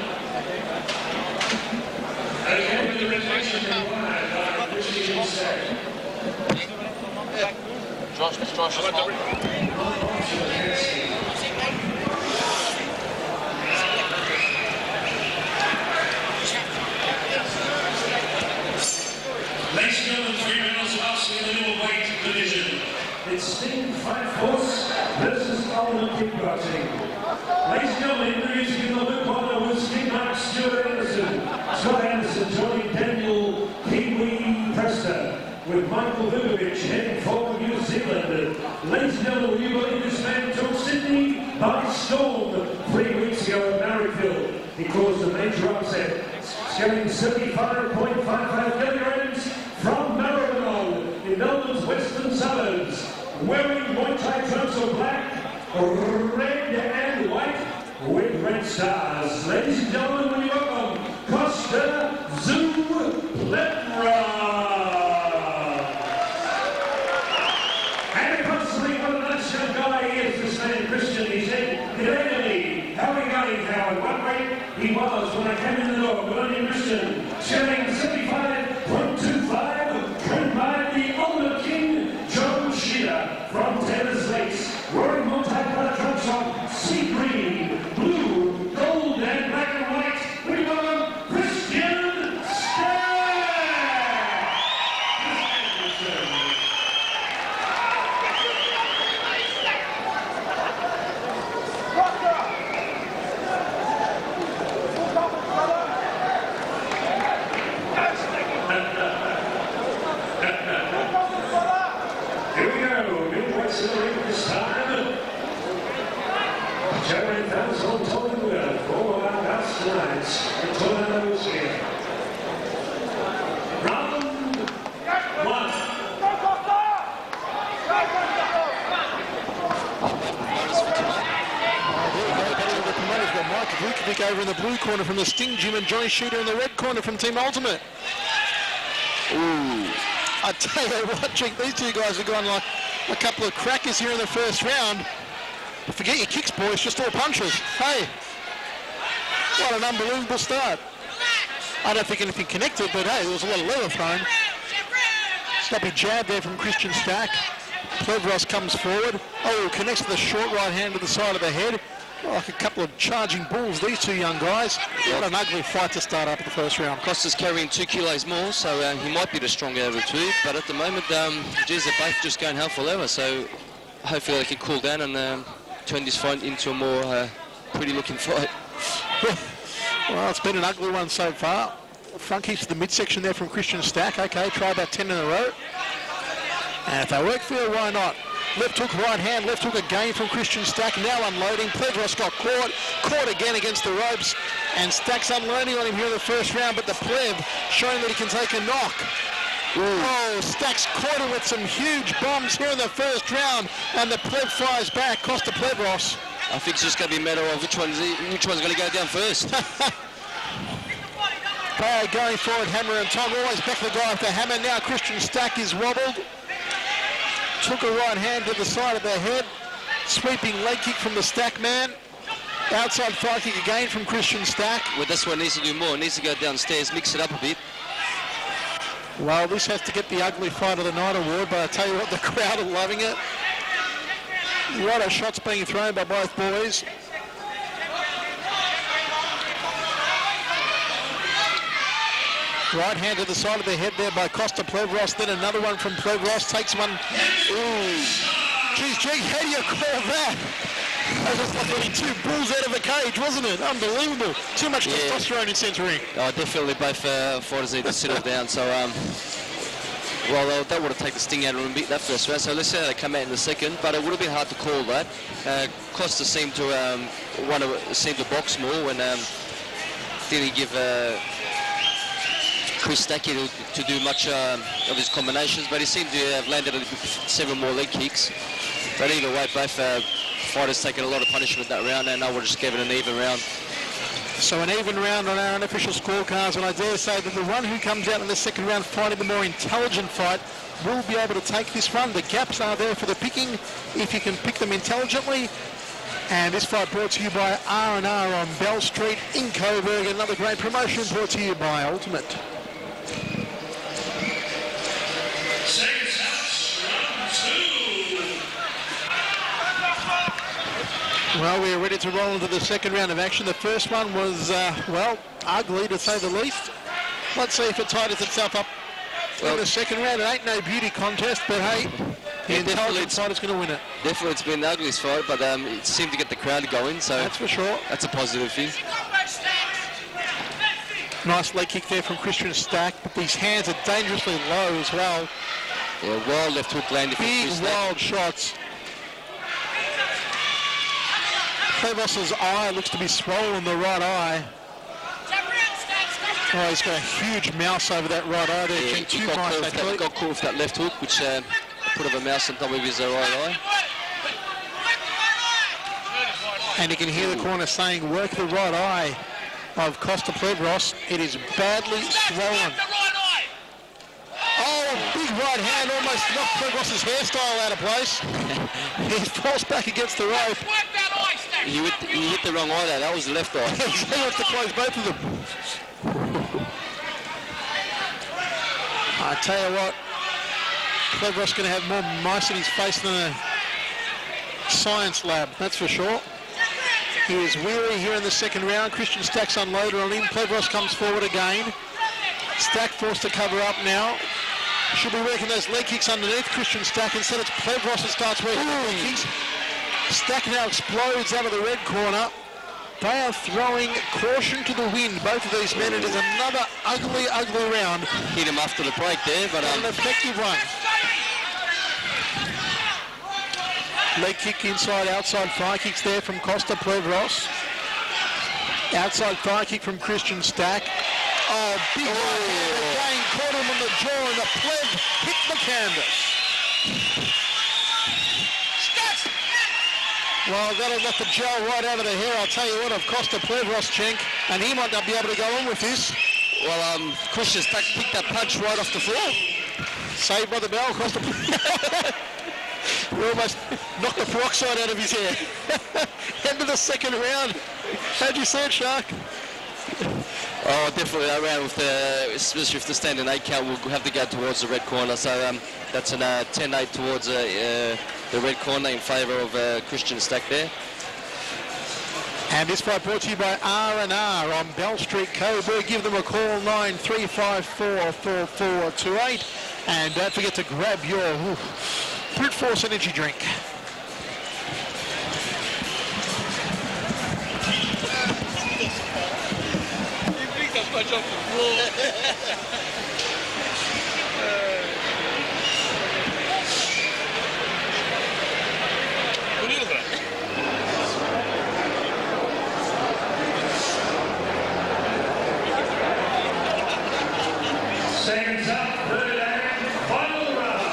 Okay, with the rejection required by British Issaacs. Josh is small. Ladies and gentlemen, 3 rounds of us in the middleweight division. It's Sting Fight Force versus Ultimate Kickboxing. Ladies and gentlemen, introducing in the blue corner was Kickbox Stuart Anderson. Scott Anderson joining Daniel Kiwi Costa with Michael Vukovic heading for New Zealand. Ladies and gentlemen, will you believe this man took Sydney by storm 3 weeks ago at Marrickville? He caused a major upset, scaling 75.55 kilograms from Melbourne in Melbourne's western suburbs, wearing Muay Thai trunks of black, red and white with red stars. Ladies and gentlemen, will you welcome Costa Plevras. And constantly what a nice young guy he is, this man Christian. He said, "G'day, how are you going, Howard? What weight he was when I came in the door. Good on you, Christian. Scaling 75.25, trained by the Ultimate King, John Shearer from Taylor's Lakes. Wearing multi-color trunks of sea green, blue, gold, and black and white. We welcome Christian Stack! Here we go, midway silhouette this time. Jerry Fans on top of the wheel for all of our best nights. The tornadoes here. Round one. Burke over in the blue corner from the Sting Gym and Johnny Shooter in the red corner from Team Ultimate. Ooh. I tell you what, Jake, these two guys have gone like a couple of crackers here in the first round. Forget your kicks, boys, just all punches. Hey, what an unbelievable start. I don't think anything connected, but hey, there was a lot of leather thrown. Sloppy jab there from Christian Stack. Plevras comes forward. Oh, connects to the short right hand to the side of the head. Like a couple of charging bulls, these two young guys. What an ugly fight to start up at the first round. Costa's carrying 2 kilos more, so he might be the stronger out of the two. But at the moment, geez, they're both just going hell for leather. So hopefully they can cool down and turn this fight into a more pretty-looking fight. Well, it's been an ugly one so far. Front kicks to the midsection there from Christian Stack. Okay, try about 10 in a row. And if they work for you, why not? Left hook, right hand, left hook again from Christian Stack. Now unloading. Plevras got caught again against the ropes. And Stack's unloading on him here in the first round, but the Plev showing that he can take a knock. Ooh. Oh, Stack's caught him with some huge bombs here in the first round, and the Plev fires back. Costa Plevras. I think it's just going to be a matter of which one's going to go down first. Going forward, hammer and tong. Always back the guy with the hammer. Now Christian Stack is wobbled. Took a right hand to the side of the head. Sweeping leg kick from the Stack man. Outside thigh kick again from Christian Stack. Well, this one needs to do more. It needs to go downstairs, mix it up a bit. Well, this has to get the ugly fight of the night award, but I tell you what, the crowd are loving it. A lot of shots being thrown by both boys. Right hand to the side of the head there by Costa Plevras. Then another one from Plevras. Takes one. Ooh. Geez, Jake, how do you call that? That was like only two bulls out of a cage, wasn't it? Unbelievable. Too much testosterone in centering. Oh, definitely both fighters need to settle down. So, well, that would have taken the sting out of him a bit that first round. So let's see how they come out in the second. But it would have been hard to call that. Costa seemed to seem to box more and didn't give Chris Stacky to do much of his combinations, but he seemed to have landed 7 more leg kicks. But either way, both fighters taken a lot of punishment that round, and I would just give it an even round. So an even round on our unofficial scorecards, and I dare say that the one who comes out in the second round fighting the more intelligent fight will be able to take this one. The gaps are there for the picking, if you can pick them intelligently. And this fight brought to you by R&R on Bell Street in Coburg. Another great promotion brought to you by Ultimate. Well, we're ready to roll into the second round of action. The first one was, well, ugly to say the least. Let's see if it tightens itself up in the second round. It ain't no beauty contest, but hey, the intelligent fighter's going to win it. Definitely it's been the ugliest fight, but it seemed to get the crowd going, so that's for sure. That's a positive thing. Nice leg kick there from Christian Stack, but these hands are dangerously low as well. Yeah, wild left hook landed. Big wild shots. Plevras' eye looks to be swollen, the right eye. Oh, he's got a huge mouse over that right eye there. Yeah, he got caught with that left hook, which put up a mouse on top of his right eye. And you can hear the corner saying, work the right eye of Costa Plevras. It is badly swollen. Oh, a big right hand almost knocked Plevras' hairstyle out of place. He's forced back against the rope. He hit the wrong eye there. That was the left eye. He wants to close both of them. I tell you what, Plevras going to have more mice in his face than a science lab, that's for sure. He is weary here in the second round. Christian Stack's unloaded on him. Plevras comes forward again. Stack forced to cover up now. Should be working those leg kicks underneath Christian Stack. Instead it's Plevras that starts working the leg kicks. Stack now explodes out of the red corner. They are throwing caution to the wind, both of these men. It is another ugly, ugly round. Hit him after the break there, but An effective one. Leg kick inside, outside thigh kicks there from Costa Plevras. Outside thigh kick from Christian Stack. Oh, big one again, caught him on the jaw and the Plev hit the canvas. Well, that'll knock the gel right out of the hair, I'll tell you what, of Costa Plevras, Cenk, and he might not be able to go on with this. well, Christian Stack picked that punch right off the floor. Saved by the bell, Costa We almost knocked the peroxide out of his hair. End of the second round. How'd you see it, Shark? Oh, definitely that round, with the, especially if the standing 8 count, will have to go towards the red corner. So that's a 10-8 towards the red corner in favour of Christian Stack there. And this fight brought to you by R&R on Bell Street, Coburg. Give them a call, 93544428. And don't forget to grab your Brute Force energy drink. Much off the floor. What is that? Seconds up, third and final round.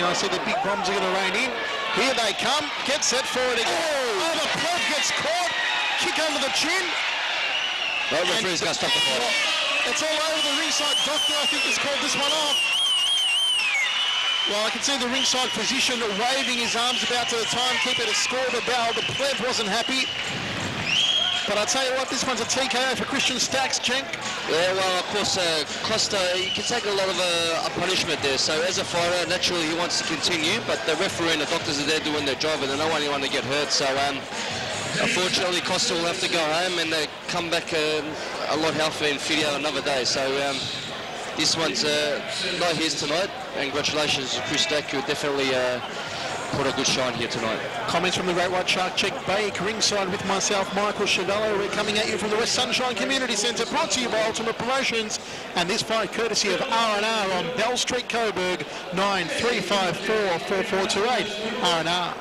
I see the big bombs are going to rain in. Here they come. Get set for it again. Oh, the Plev gets caught. Kick under the chin. No, referee's going to stop the fight. It's all over the ringside. Doctor, I think, has called this one off. Well, I can see the ringside physician waving his arms about to the timekeeper to score the bell. The Plev wasn't happy. But I tell you what, this one's a TKO for Christian Stack's, Cenk. Yeah, well, of course, Costa, he can take a lot of a punishment there. So as a fighter, naturally he wants to continue, but the referee and the doctors are there doing their job, and they don't want anyone to get hurt. So unfortunately, Costa will have to go home and come back a lot healthier and fitter another day. So this one's not his tonight. And congratulations to Chris Stack, who definitely put a good shine here tonight. Comments from the Great White Shark. Check Bake ringside with myself, Michael Chevello. We're coming at you from the West Sunshine Community Centre, brought to you by Ultimate Promotions. And this fight courtesy of R&R on Bell Street, Coburg, 93544428. R&R.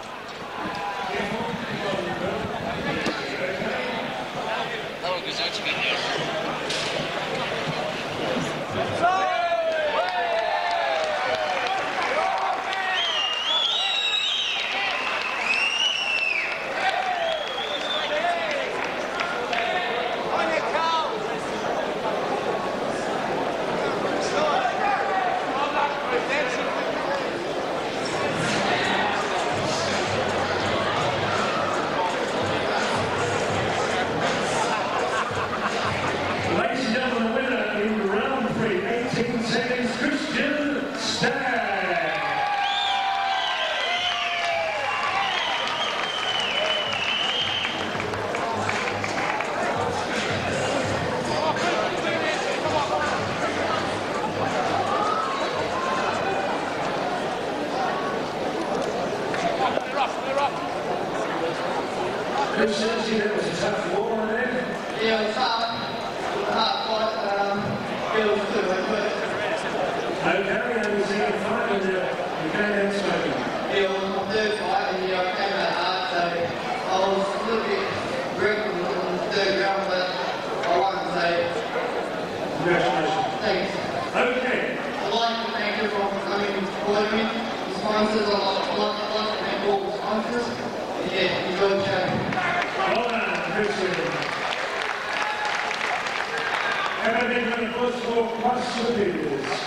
round of applause for Costa Plevras.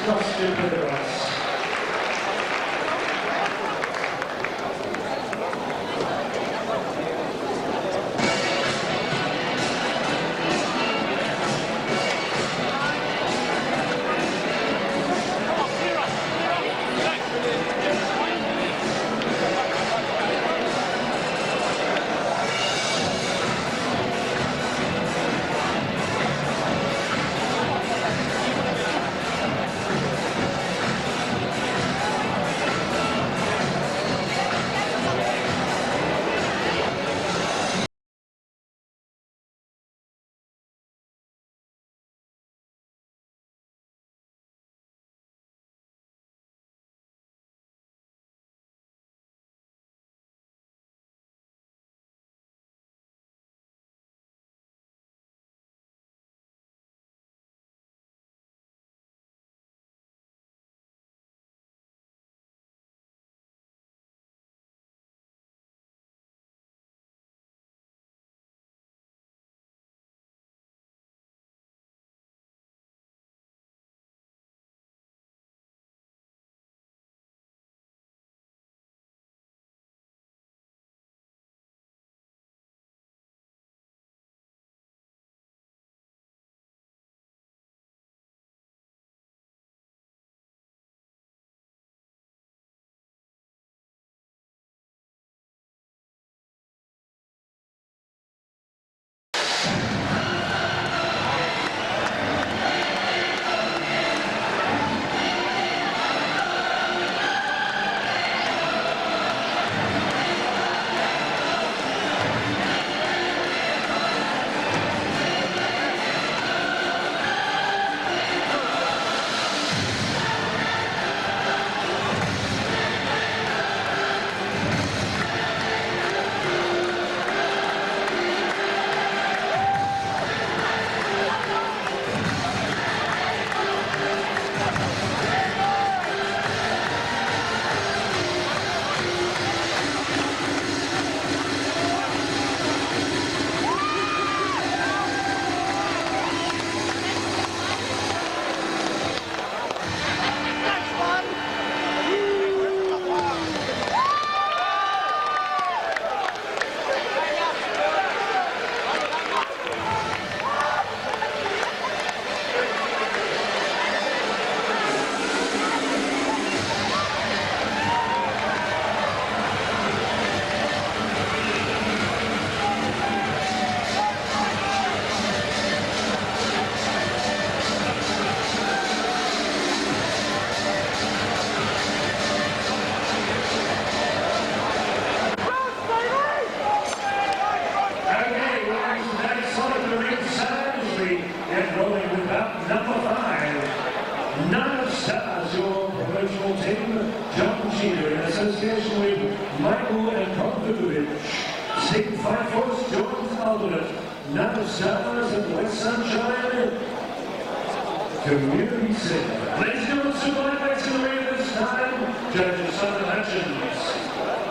Community Center. Ladies and gentlemen, super lightweights in the ring this time. Judges Southern Legends.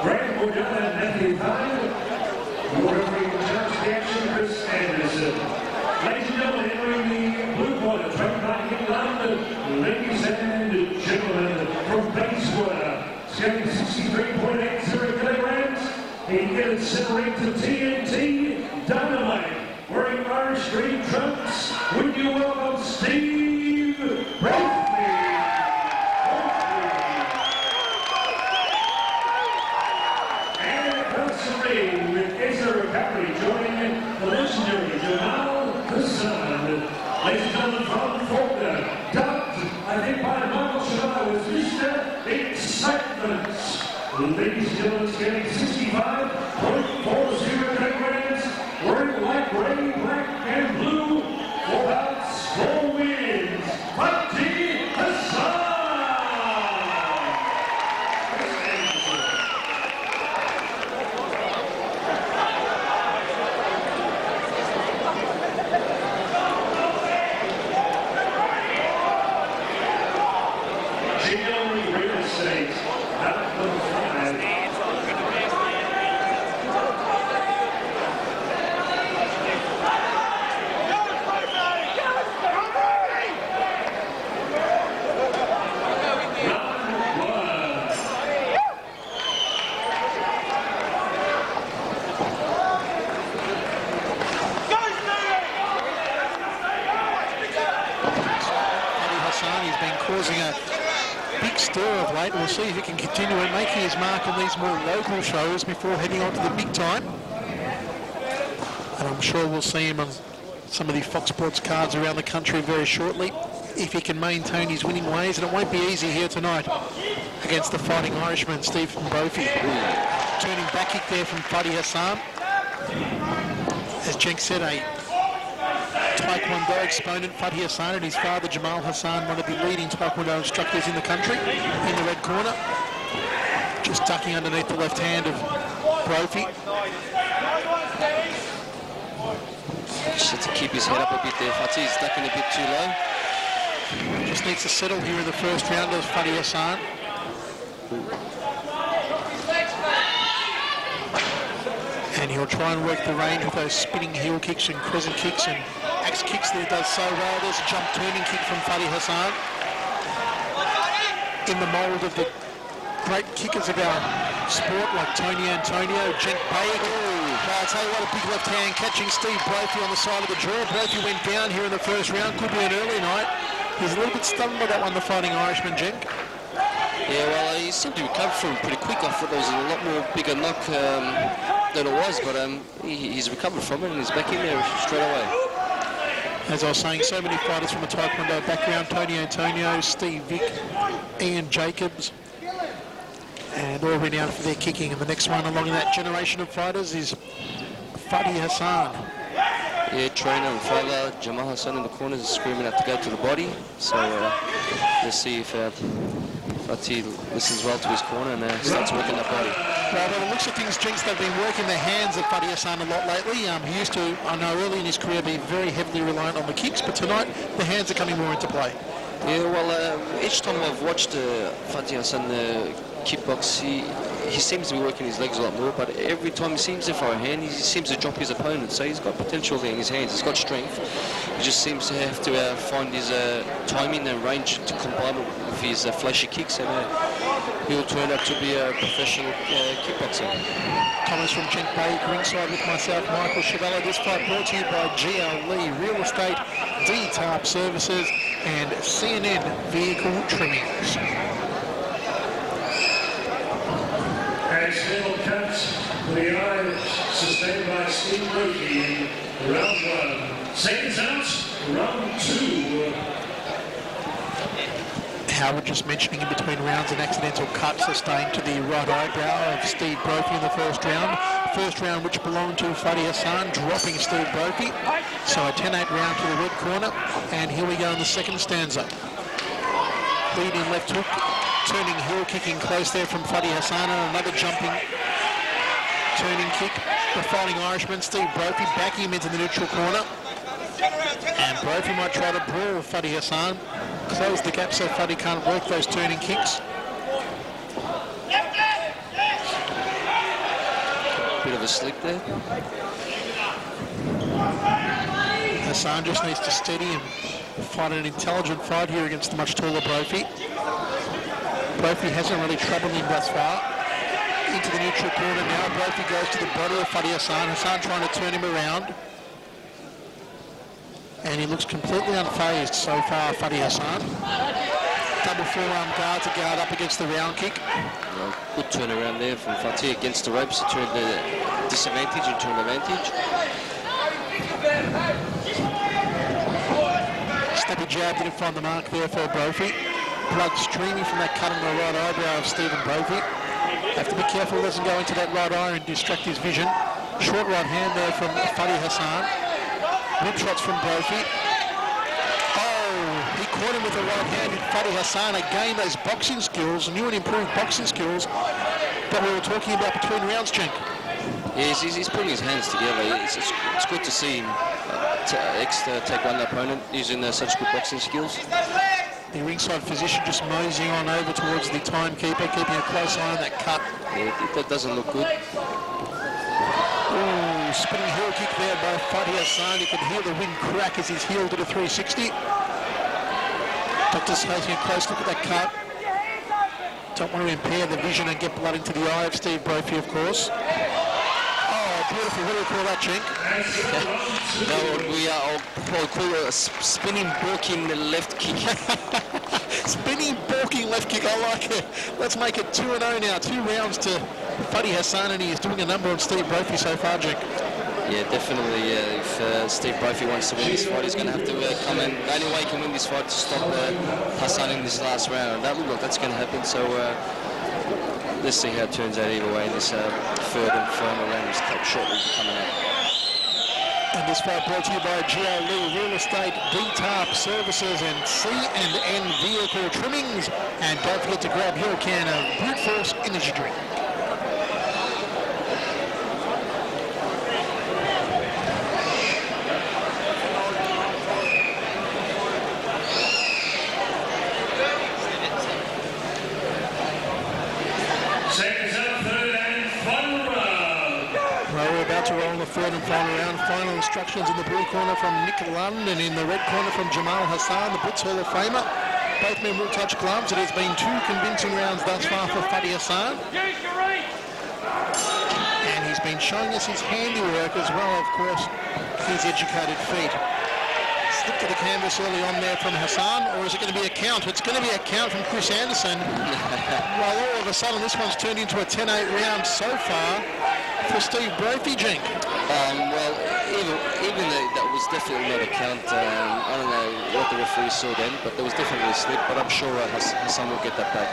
Greg Bordella and Matthew Fatih. Your referee in charge of the action, Chris Anderson. Ladies and gentlemen, entering the blue corner, trained by Kickboxing, ladies and gentlemen, from Bayswater, scaling 63.80 kilograms, he gets separated to TNT Dynamite, wearing orange green trunks. Would you welcome Steve Brophy? And across the ring with Issaacs joining the legendary Hassan. Ladies and gentlemen, from Forbes, dubbed, I think by Michael Michale, as Mr. Excitement. Ladies and gentlemen, scaling 65.40 kilograms, wearing light gray, black, and blue, for about 4 wins. Fatih Hassan! Real estate, out of 5. causing a big stir of late. We'll see if he can continue making his mark in these more local shows before heading on to the big time. And I'm sure we'll see him on some of the Fox Sports cards around the country very shortly, if he can maintain his winning ways. And it won't be easy here tonight against the Fighting Irishman, Steve Brophy. Turning back kick there from Fadi Hassan. As Cenk said, a Taekwondo exponent, Fatih Hassan, and his father Jamal Hassan, one of the leading Taekwondo instructors in the country, in the red corner. Just ducking underneath the left hand of Brophy. Just had to keep his head up a bit there. Fatih is ducking a bit too low. Just needs to settle here in the first round of Fatih Hassan. And he'll try and work the range with those spinning heel kicks and crescent kicks and axe kicks that he does so well. There's a jump turning kick from Fatih Hassan. In the mould of the great kickers of our sport like Tony Antonio, Cenk Bayek. I'll tell you what, a big left hand catching Steve Brophy on the side of the jaw. Brophy went down here in the first round. Could be an early night. He's a little bit stunned by that one, the Fighting Irishman, Cenk. Yeah, well, he seemed to recover from it pretty quick. I thought there was a lot more bigger knock than it was, but he's recovered from it and he's back in there straight away. As I was saying, so many fighters from a Taekwondo background. Tony Antonio, Steve Vick, Ian Jacobs, and all renowned for their kicking. And the next one along in that generation of fighters is Fadi Hassan. Yeah, trainer and father, Jamal Hassan in the corners is screaming out to go to the body. So let's see if Fatih listens well to his corner and starts working that body. Well, by the looks of things, Jinx, they've been working the hands of Fadi Hassan a lot lately. He used to, I know, early in his career be very heavily reliant on the kicks, but tonight the hands are coming more into play. Yeah, well, each time I've watched Fatih Hassan kickbox, he seems to be working his legs a lot more, but every time he seems to throw a hand, he seems to drop his opponent. So he's got potential there in his hands. He's got strength. He just seems to have to find his timing and range to combine it with his flashy kicks, and he'll turn out to be a professional kickboxer. Comments from Cenk Bayek, ringside with myself, Michael Chavella. This fight brought to you by GL Lee Real Estate, D-Tarp Services, and CNN Vehicle Trimmings. Accidental cut to the eye sustained by Steve Brophy in round one. Seconds out, round two. Howard just mentioning in between rounds an accidental cut sustained to the right eyebrow of Steve Brophy in the first round. First round which belonged to Fadi Hassan, dropping Steve Brophy. So a 10-8 round to the red corner. And here we go in the second stanza. Lead in left hook. Turning heel kicking close there from Fadi Hassan, and another jumping turning kick. The Fighting Irishman, Steve Brophy, backing him into the neutral corner. And Brophy might try to brawl Fadi Hassan, close the gap so Fadi can't work those turning kicks. Bit of a slip there. Hassan just needs to steady and fight an intelligent fight here against the much taller Brophy. Brophy hasn't really troubled him thus far. Into the neutral corner now. Brophy goes to the body of Fadi Hassan. Hassan trying to turn him around. And he looks completely unfazed so far, Fadi Hassan. Double forearm guard to guard up against the round kick. Well, good turnaround there from Fatih against the ropes to turn the disadvantage into an advantage. Snappy jab didn't find the mark there for Brophy. Blood streaming from that cut on the right eyebrow of Stephen Brophy. Have to be careful he doesn't go into that right eye and distract his vision. Short right hand there from Fadi Hassan. Whip shots from Brophy. Oh, he caught him with the right hand. Fadi Hassan again those boxing skills, new and improved boxing skills that we were talking about between rounds, Cenk. Yes, he's putting his hands together. It's good to see him take one opponent using such good boxing skills. The ringside physician just moseying on over towards the timekeeper, keeping a close eye on that cut. Yeah, that doesn't look good. Ooh, spinning heel kick there by Fatih Hassan. You could hear the wind crack as his heel did a 360. Doctor's taking a close look at that cut. Don't want to impair the vision and get blood into the eye of Steve Brophy, of course. Oh, beautiful. What do you call that, Chink? No, I'll call it a spinning balking left kick. Spinning, balking left kick. I like it. Let's make it 2-0 now. 2 rounds to Fadi Hassan, and he is doing a number on Steve Brophy so far, Jake. Yeah, definitely. If Steve Brophy wants to win this fight, he's going to have to come in. The only way he can win this fight is to stop Hassan in this last round. And that looks like that's going to happen. So let's see how it turns out either way in this third and final round. This cut shortly coming up. And this fight brought to you by GLE Real Estate, D-Tarp Services and C&N Vehicle Trimmings. And don't forget to grab your can of Brute Force Energy Drink. Third and final round. Final instructions in the blue corner from Nick Lund, and in the red corner from Jamal Hassan, the Brits Hall of Famer. Both men will touch gloves. It has been 2 convincing rounds thus far for Fadi Hassan. And he's been showing us his handiwork as well, of course, his educated feet. Slip to the canvas early on there from Hassan, or is it going to be a count? It's going to be a count from Chris Anderson. While all of a sudden this one's turned into a 10-8 round so far for Steve Brophy, Jink. Well, even though that was definitely not a count, I don't know what the referee saw then, but there was definitely a slip, but I'm sure Hassan will get that back.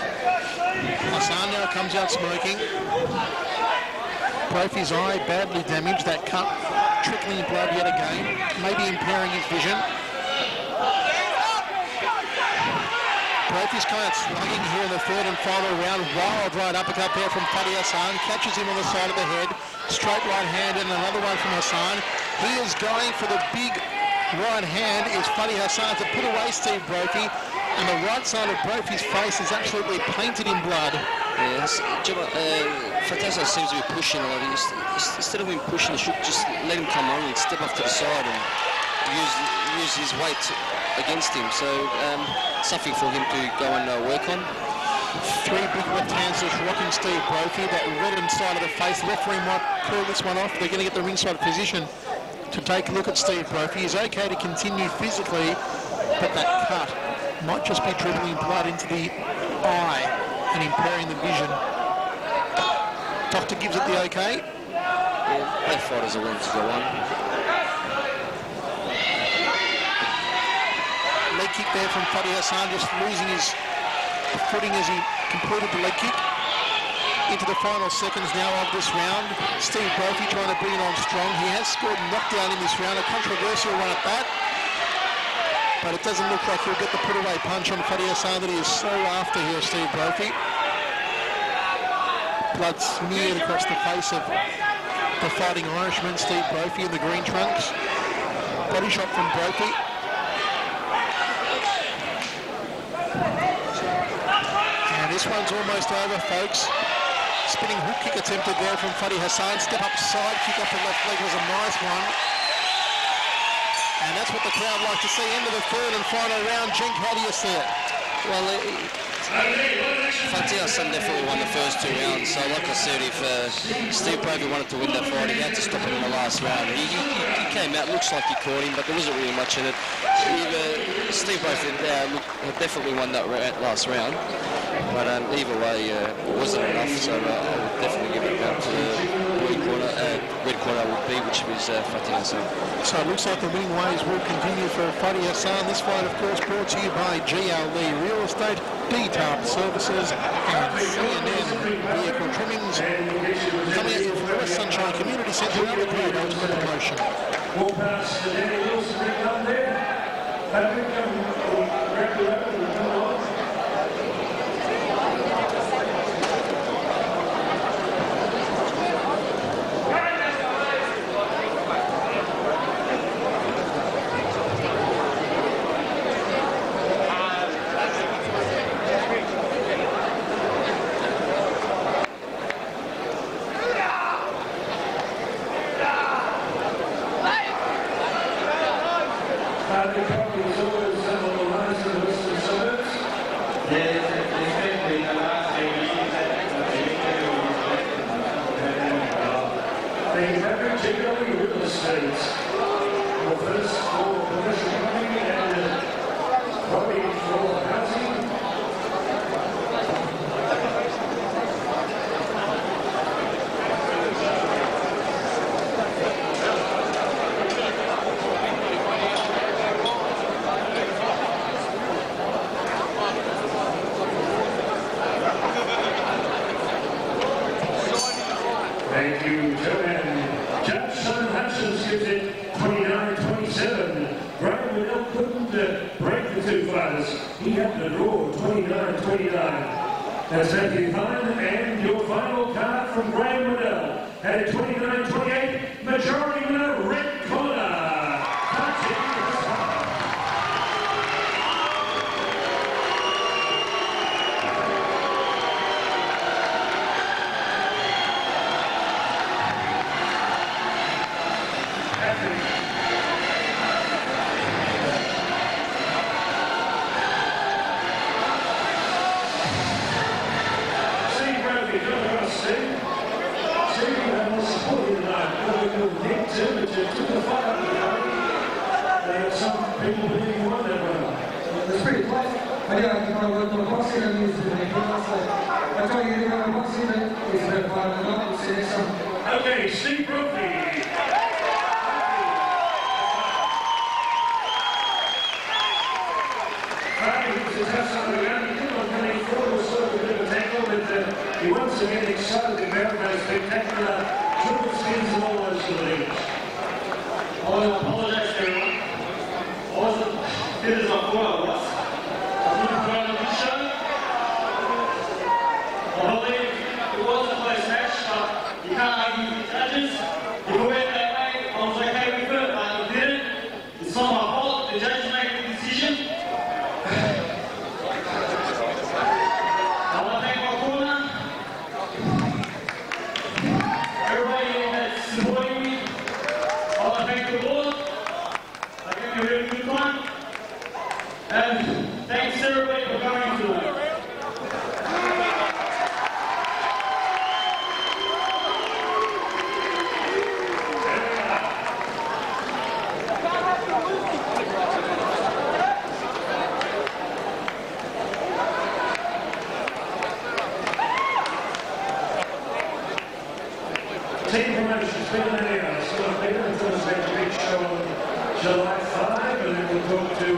Hassan now comes out smoking. Brophy's eye badly damaged, that cut trickling blood yet again, maybe impairing his vision. Brophy's kind of slugging here in the third and final round. Wild right uppercut there from Fadi Hassan. Catches him on the side of the head. Straight right hand and another one from Hassan. He is going for the big right hand. Is Fadi Hassan to put away Steve Brophy. And the right side of Brophy's face is absolutely painted in blood. Yes, Fatih seems to be pushing a lot. Instead of him pushing, he should just let him come on and step off to the side and use his weight against him. So something for him to go and work on. 3 big left hands just rocking Steve Brophy. That red inside of the face. Referee might call this one off. They're going to get the ringside position to take a look at Steve Brophy. He's okay to continue physically, but that cut might just be dribbling blood into the eye and impairing the vision. Doctor gives it the okay. Yeah, both fighters are willing to go on. Leg kick there from Fadi Hassan, just losing his footing as he completed the leg kick. Into the final seconds now of this round. Steve Brophy trying to bring it on strong. He has scored a knockdown in this round, a controversial one at that. But it doesn't look like he'll get the put-away punch on Fadi Hassan that he is so after here, Steve Brophy. Blood smeared across the face of the fighting Irishman, Steve Brophy, in the green trunks. Body shot from Brophy. And this one's almost over, folks. Spinning hook kick attempted there from Fadi Hassan. Step up side kick off the left leg was a nice one. And that's what the crowd like to see. End of the third and final round. Jink, how do you see it? Well, Fatih Hassan definitely won the first 2 rounds. So like I said, if Steve Brophy wanted to win that fight, he had to stop him in the last round. He came out, looks like he caught him, but there wasn't really much in it. Steve Brophy definitely won that last round. But either way, it wasn't enough, so I would definitely give it back to the red corner would be, which was Fatih Hassan. So it looks like the winning ways will continue for Fadi Hassan. This fight, of course, brought to you by GLE Real Estate, D-Tarp Services, and C&N Vehicle Trimmings. Coming at you from the West Sunshine Community Centre, the Great Ultimate Promotion. We'll pass the Danny Wilson ring on there. The fighters. He had to draw 29-29. That's Matthew Fine, and your final card from Graham Waddell at 29-28, majority winner, red corner, Fatih. It's pretty close. I do have to kind of work on boxing and use the class. I try to get him on boxing, but he's about 5 minutes. We'll see next time. Okay, Steve Brophy. He once again excited the crowd by spectacular triple spins and all those leads. I want to apologise to everyone. I wasn't fit as I thought I was. I couldn't put on a good show. I believe it was a close match, but you can't argue with the judges. If it went that way, I was okay with it, but it didn't. It's not my fault. The judges make the decision. I want to thank my corner. Everybody that's supporting me. I want to thank the Lord. I gave you a really good one. And thanks everybody for coming tonight. Team promotions, bigger than ever. So a bigger than Thursday big show on July 5, and then we'll talk to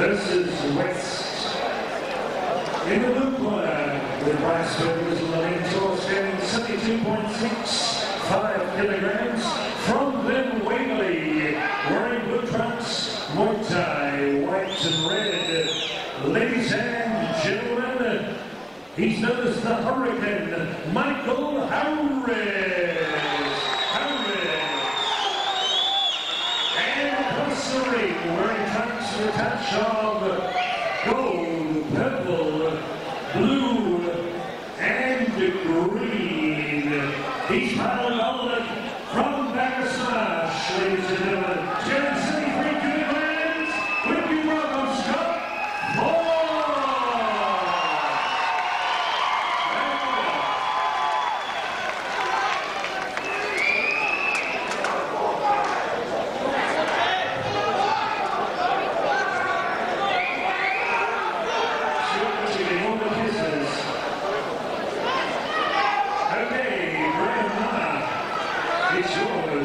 versus West. In the blue corner, the brass burgers leading towards standing 72.65 kilograms from them Waverley, wearing blue trunks, white tie, white and red. Ladies and gentlemen, he's known as the Hurricane, Michael Harris. And Costa wearing trunks with a touch of gold, purple, blue, and green. He's part of the from Bacchus, ladies and gentlemen.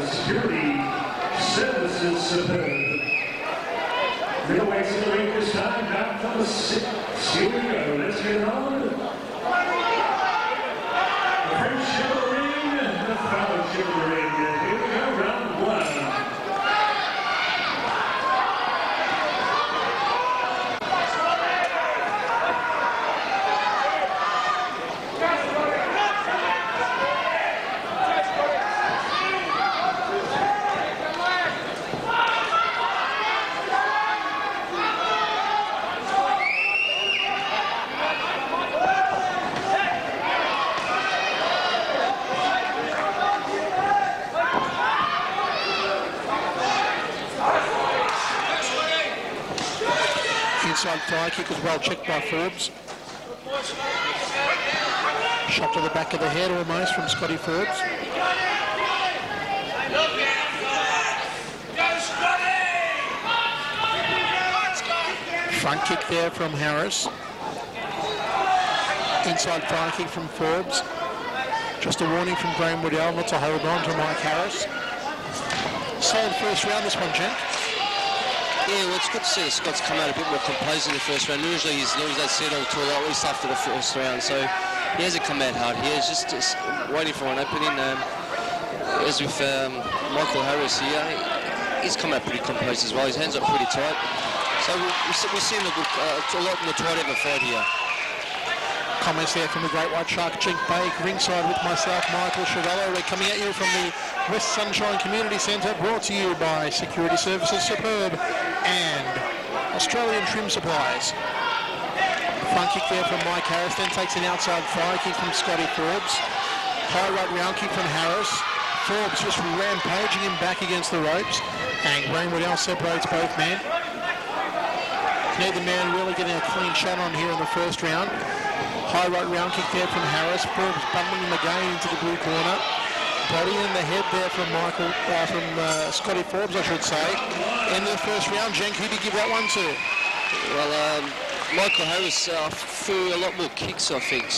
Security Services Superb. Middleweights in the ring this time, back from the 6. Here we go, let's get it on. The friendship of the ring, the fellowship of the ring. Here we go, round 1. Inside thigh kick was well checked by Forbes. Shot to the back of the head almost from Scotty Forbes. Front kick there from Harris. Inside thigh kick from Forbes. Just a warning from Graham Waddell not to hold on to Mike Harris. Solid first round this one, Jen. Yeah, well, it's good to see the Scots come out a bit more composed in the first round. Usually he's lose that settle to at least after the first round, so he hasn't come out hard here. He's just waiting for an opening. As with Michael Harris here, he's come out pretty composed as well. His hands are pretty tight. So we seem to look a lot more tight of a fight here. Comments there from the Great White Shark, Jink Bake, ringside with myself, Michael Chavello. We're coming at you from the West Sunshine Community Centre, brought to you by Security Services Superb and Australian Trim Supplies. Front kick there from Mike Harris, then takes an outside thigh kick from Scotty Forbes. High right round kick from Harris. Forbes just rampaging him back against the ropes, and Graham Waddell separates both men. Neither man really getting a clean shot on here in the first round. High right round kick there from Harris. Forbes bundling him again into the blue corner. Body in the head there from Scotty Forbes, I should say. End of the first round, Jenk, who did you give that one to? Well, Michael Harris threw a lot more kicks, I think,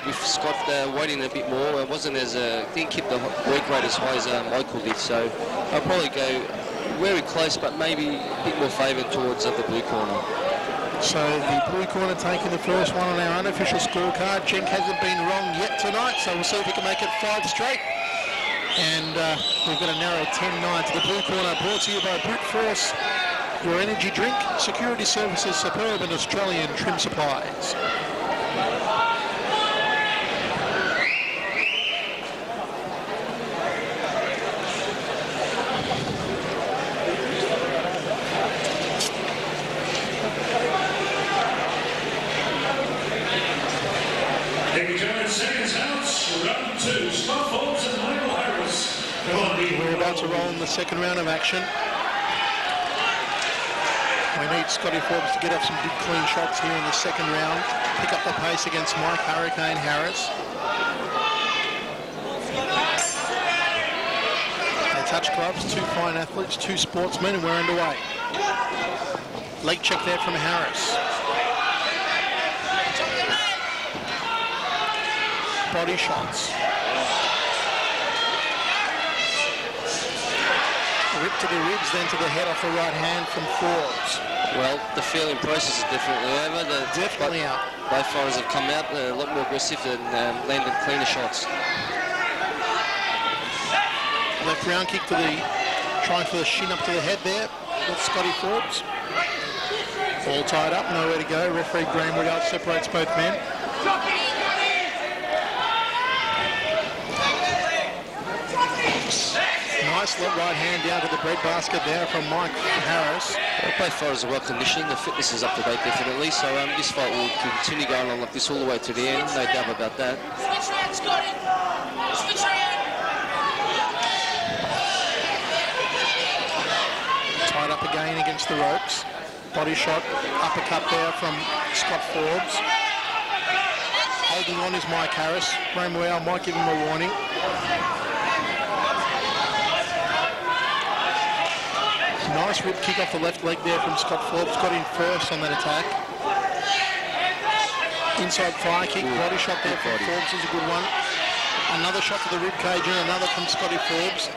with Scott waiting a bit more. It wasn't as didn't keep the work rate as high as Michael did, so I'll probably go very close, but maybe a bit more favoured towards the blue corner. So the blue corner taking the first one on our unofficial scorecard. Jenk hasn't been wrong yet tonight, so we'll see if we can make it 5 straight. And we've got a narrow 10-9 to the blue corner, brought to you by Brute Force, your energy drink, Security Services Superb and Australian Trim Supplies. We're about to roll in the second round of action. We need Scotty Forbes to get up some good clean shots here in the second round. Pick up the pace against Mike Hurricane Harris. They touch gloves, 2 fine athletes, 2 sportsmen, and we're underway. Leg check there from Harris. Body shots. Rip to the ribs, then to the head off the right hand from Forbes. Well, the feeling process is definitely over. Definitely out. Both fighters have come out a lot more aggressive and landed cleaner shots. Left round kick to the, trying for the shin up to the head there. That's Scotty Forbes. All tied up, nowhere to go. Referee Graham Waddell separates both men. Nice right hand down to the bread basket there from Mike Harris. Well, both fighters are well conditioned. The fitness is up to date definitely. So this fight will continue going on like this all the way to the end. No doubt about that. Tied up again against the ropes. Body shot, uppercut there from Scott Forbes. Holding on is Mike Harris. Graham Waddell might give him a warning. Nice rib kick off the left leg there from Scott Forbes. Got in first on that attack. Inside thigh kick, body shot there from Forbes is a good one. Another shot to the rib cage and another from Scotty Forbes.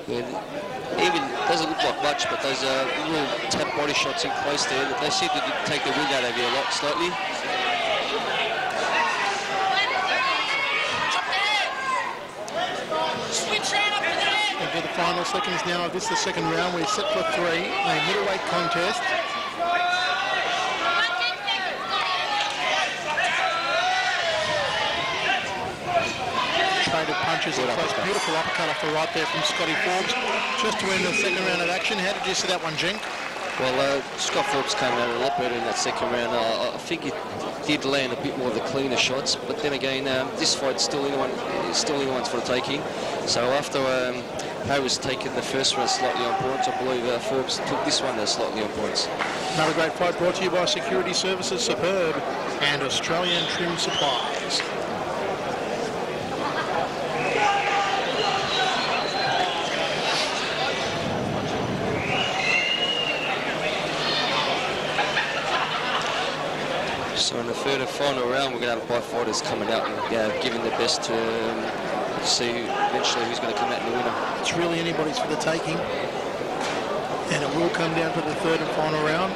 Even doesn't look like much, but those little tap body shots in place there, they seem to take the wind out of you a lot slightly. Into the final seconds now of this, the second round. We're set for 3, a middleweight contest. Trade of punches in close. Beautiful uppercut off the right there from Scotty Forbes. Just to end the second round of action. How did you see that one, Jink? Well, Scott Forbes came out a lot better in that second round. I think he did land a bit more of the cleaner shots, but then again, this fight's still anyone's for the taking. So after Harris taking the first round slightly on points, I believe Forbes took this one slightly on points. Another great fight brought to you by Security Services Superb and Australian Trim Supplies. So in the third and final round, we're going to have 5 fighters coming out and giving their best to see eventually who's going to come out the winner. It's really anybody's for the taking, and it will come down to the third and final round.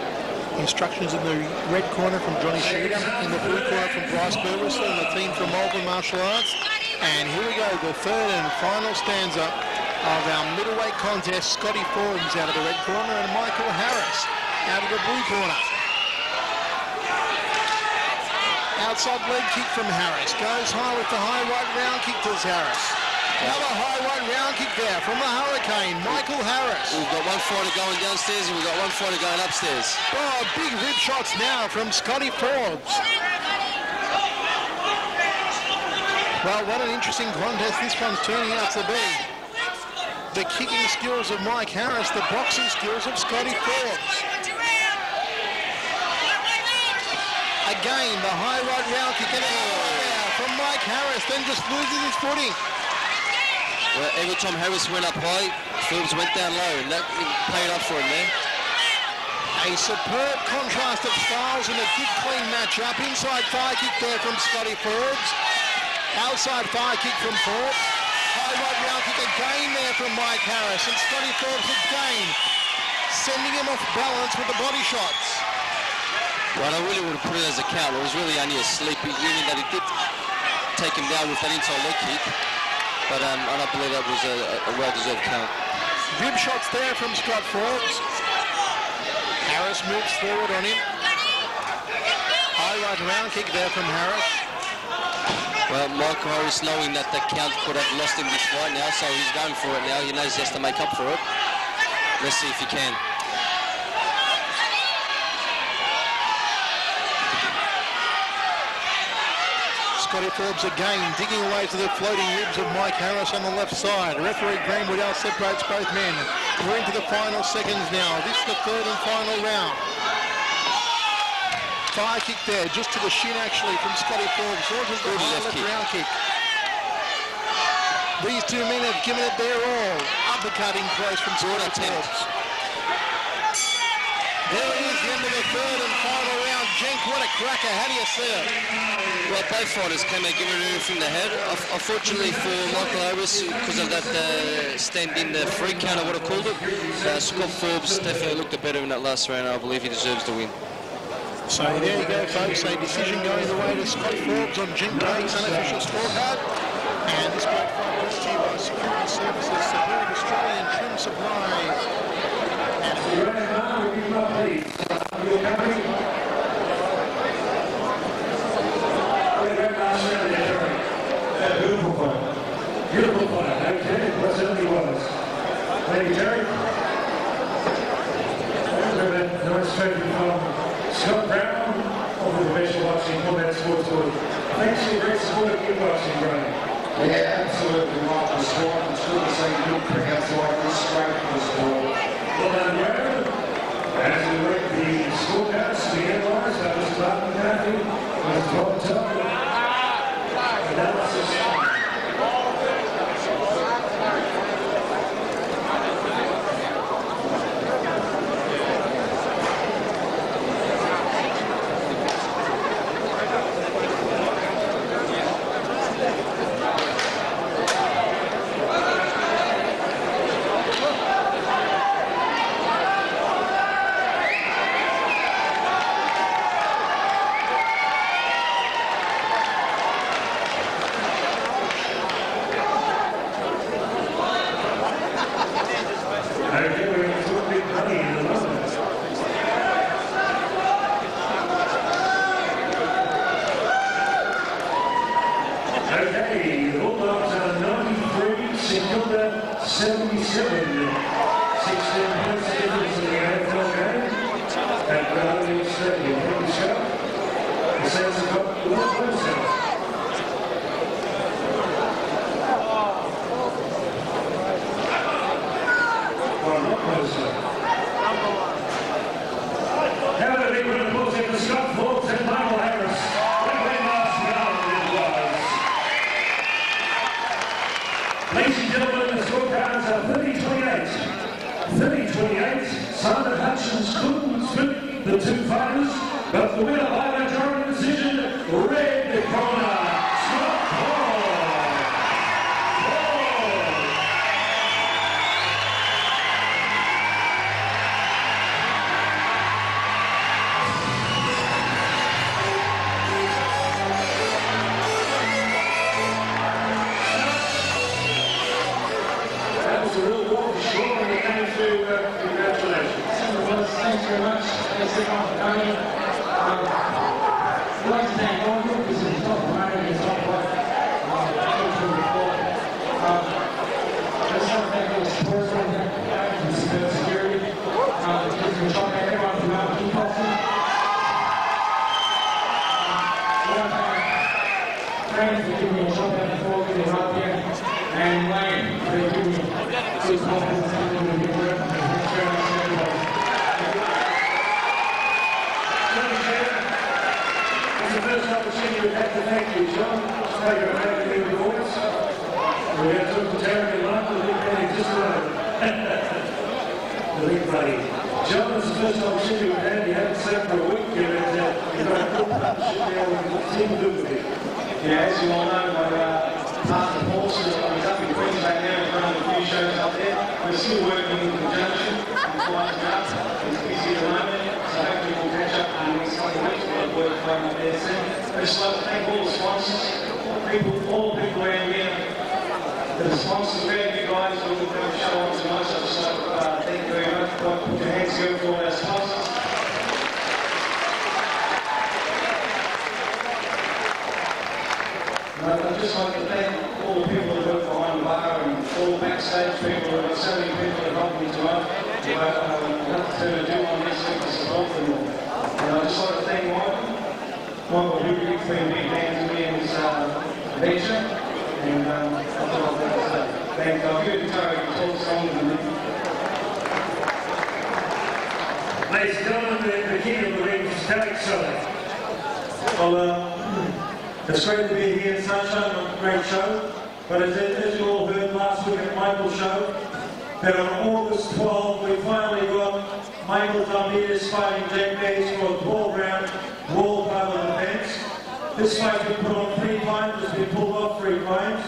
Instructions in the red corner from Johnny Shooter, in the blue corner from Bryce Burwis and the team from Melbourne Martial Arts. And here we go, the third and final stanza of our middleweight contest. Scotty Forbes out of the red corner and Michael Harris out of the blue corner. Outside leg kick from Harris. Goes high with the high right round kick to Harris. Another high right round kick there from the Hurricane, Michael Harris. We've got one fighter going downstairs and we've got one fighter going upstairs. Oh, big rib shots now from Scotty Forbes. Well, what an interesting contest this one's turning out to be. The kicking skills of Mike Harris, the boxing skills of Scotty Forbes. Again, the high right round kick from Mike Harris, then just loses his footing. Well, every time Harris went up high, Forbes went down low, and that paid off for him there. A superb contrast of styles in a good clean match-up. Inside thigh kick there from Scotty Forbes. Outside thigh kick from Forbes. High right round kick again there from Mike Harris, and Scotty Forbes again sending him off balance with the body shots. Well, I really would have put it as a count. It was really only a sleepy unit that he did take him down with that inside leg kick. But I don't believe that was a well-deserved count. Rib shots there from Scott Forbes. Harris moves forward on him. High right round kick there from Harris. Well, Michael Harris, knowing that the count could have lost him this fight now, so he's going for it now. He knows he has to make up for it. Let's see if he can. Scotty Forbes again digging away to the floating ribs of Mike Harris on the left side. Referee Graham Woodell separates both men. We're into the final seconds now. This is the third and final round. Thigh kick there, just to the shin actually from Scotty Forbes. Launches the high left round kick. These two men have given it their all. Uppercutting close from Scotty Forbes. There it is, the end of the third and final round. Jenk, what a cracker. How do you see it? Well, both fighters came out giving everything they had. Unfortunately for Michael Harris, because of that stand-in free count, I would have called it, Scott Forbes definitely looked better in that last round. I believe he deserves the win. So there you go, folks. A decision going the way to Scott Forbes on Jim Tate's unofficial scorecard. And this great fight brought to you by Security Services, Superb Australian Trim Supplies. Beautiful fight. Okay, what certainly was. Thank you, Jerry. Demonstrated from Scott Brown of the Professional Boxing Combat Sports Board. Thanks for your great support of kickboxing, Brian. Yeah, absolutely right. The sport. It's good to see good crickets like this straight from the sport. Well done, Joe. As we work the scorecards to be analysed, that was Martin McCarthy, was Bob Tucker. Analysis. under 77. 16 points difference in the AFL game. At Brophy Stadium. Thank you, Michale. The Saints have got the one Purcell. Well, not Purcell. Have a big round of applause for Scott Forbes and Michael Harris. What a last round it was. Ladies and gentlemen, the scorecards are 30-28. 30-28. Simon Hutchins couldn't split the two fighters, but the winner by majority decision, red corner, Scott Forbes. That was a real walk short when it came to congratulations. Thanks very much. Thanks everyone for coming. I'd like to thank Michael because he's not promoting his top work. I just want to thank all the supporters from Superb Security. Just been trying to thank everyone from Melbourne Kickboxing. I want to thank Frank for giving me a shot out before getting it up here. And Wayne for giving me good confidence and doing a good work. Thanks very much to everybody. It's the first opportunity we've had to thank you, John. Take a break in the voice. We have took the terrible month, the big buddy just around. The big buddy. John, it's the first opportunity we've had. You haven't slept for a week here, and you've got a good partnership there with the team good with you. Yeah, as you all know, my partner Purcell is up in Queensland now and running a few shows up there. We're still working in conjunction. I'm flying out. He's busy at the moment, so hopefully we'll catch up in the next couple of weeks. We'll work from up there soon. I just like to thank all the sponsors, all the people around here. The sponsors, very good guys, who will come show on tonight. So just like thank you very much. Put your hands together for all our sponsors. I'd just like to thank all the people that work behind the bar and all the backstage people. We've got so many people that help me tonight. Nothing to do on this thing to support them all. And I'd just like to thank Michael. Michael, who's been a big hand to me in this venture. And that's what I'd like to say. Thank you. I'll give it to Terry to talk stronger than me. Ladies and gentlemen, the king of the ring is Issaacs. Well, it's great to be here in Sunshine on a great show. But as you all heard last week at Michael's show, that on August 12th we finally got Michael Ramirez fighting Jack Bates for a 12-round world title defense. This fight's been put on 3 times, it's been pulled off 3 times.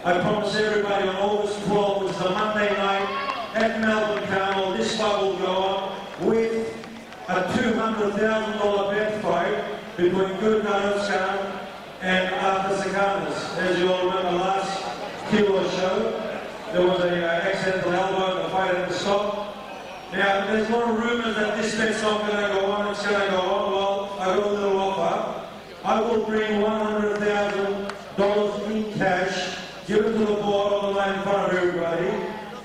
I promise everybody on August 12th, which is a Monday night at Melbourne Town Hall, this fight will go on with a $200,000 bet fight between Hassan and Hassan. As you all remember last Keilor show, there was an accidental elbow and the fight had to stop. Now, there's a lot of rumours that this bet's not going to go on, it's going to go on. Well, I got a little offer. I will bring $100,000 in cash, give it to the board on the line in front of everybody,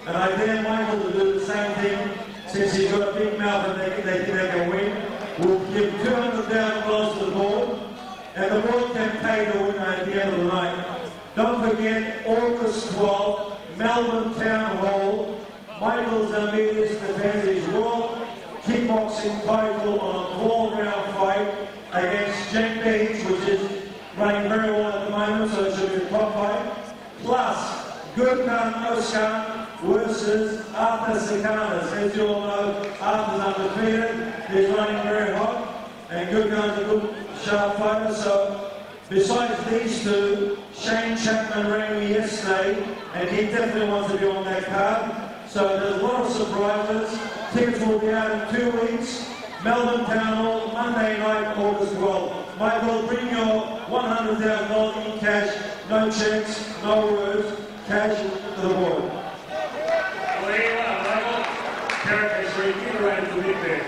and I dare Michael to do the same thing since he's got a big mouth and they think they can win. We'll give $200,000 to the board, and the board can pay the winner at the end of the night. Don't forget, August 12th, Melbourne Town Hall, Michael Ramirez defends his world kickboxing title on a 12-round fight against Jack Bates, which is running very well at the moment, so it should be a top fight. Plus, Hassan versus Hassan. As you all know, Arthur's undefeated, he's running very hot, and Hassan's a good sharp fighter. So, besides these two, Shane Chapman rang me yesterday, and he definitely wants to be on that card. So there's a lot of surprises. Tickets will be out in 2 weeks. Melbourne Town Hall, Monday night, August 12th. Michael, bring your $100,000 in cash, no checks, no words, cash to the board. Well, there you are, Michael. Characters reiterated the big there.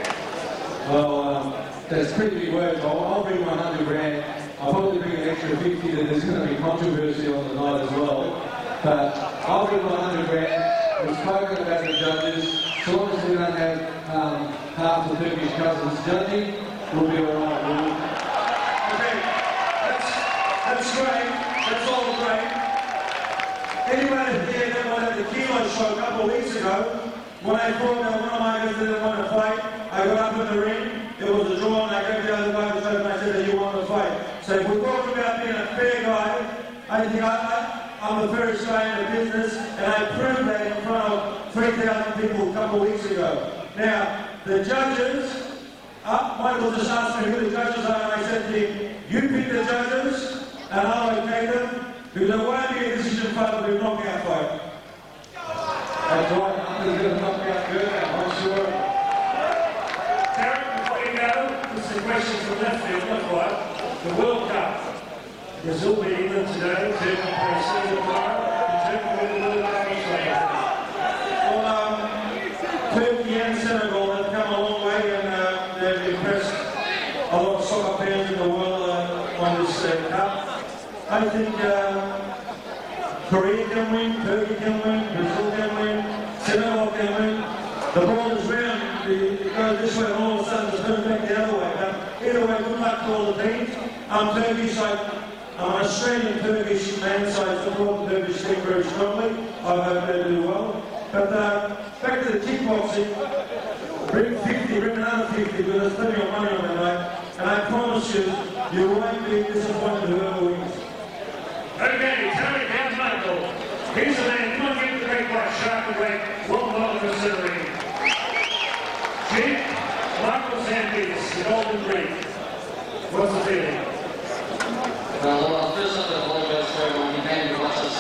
Well, that's pretty big words. I'll bring 100 grand. I'll probably bring an extra 50 that there's going to be controversy on the night as well. But I'll be 100 grand. We've spoken about the judges. As long as we don't have half the Turkish cousins judging, we'll be all right. Okay, that's great. That's all great. Anybody here that was at the Keilor show a couple of weeks ago, when I thought that one of my guys didn't want to fight, I got up in the ring, it was a draw, and I gave the other guy the shot and I said that you want to fight. So if we're talking about being a fair guy, I think I'm a fair Australian in business, and I proved that in front of 3,000 people a couple of weeks ago. Now, the judges, Michael just asked me who the judges are, and I said to him, you pick the judges, and I'll okay them, because there won't be a decision fight, but a knockout fight. That's right, I'm going to knock out Burke, I'm sure. Derek, before you go, this is a question from left field, not right. The World Cup. There's all been England today, Turkey pre-season tomorrow. The Turkey win the World Cup Australia. Well, Turkey and Senegal have come a long way, and they've impressed a lot of soccer fans in the world on this cup. I think Korea can win, Turkey can win, Brazil can win, Senegal can win. The ball is round. It goes this way, and all of a sudden it's going back the other way. But either way, good luck to all the teams. I'm Turkish. I'm an Australian Turkish man, so I support the Turkish team very strongly. I hope they do well. But back to the kickboxing, bring another 50, because there's plenty of money on that night. And I promise you, you won't be disappointed whoever wins. Okay, Terry down Michael. He's the man. Come on, get the great white shark and weight. $1 considering. Chief, Michael Sanders, the Golden Ring. What's the feeling? Well, first I have to apologise for everyone who came to watch us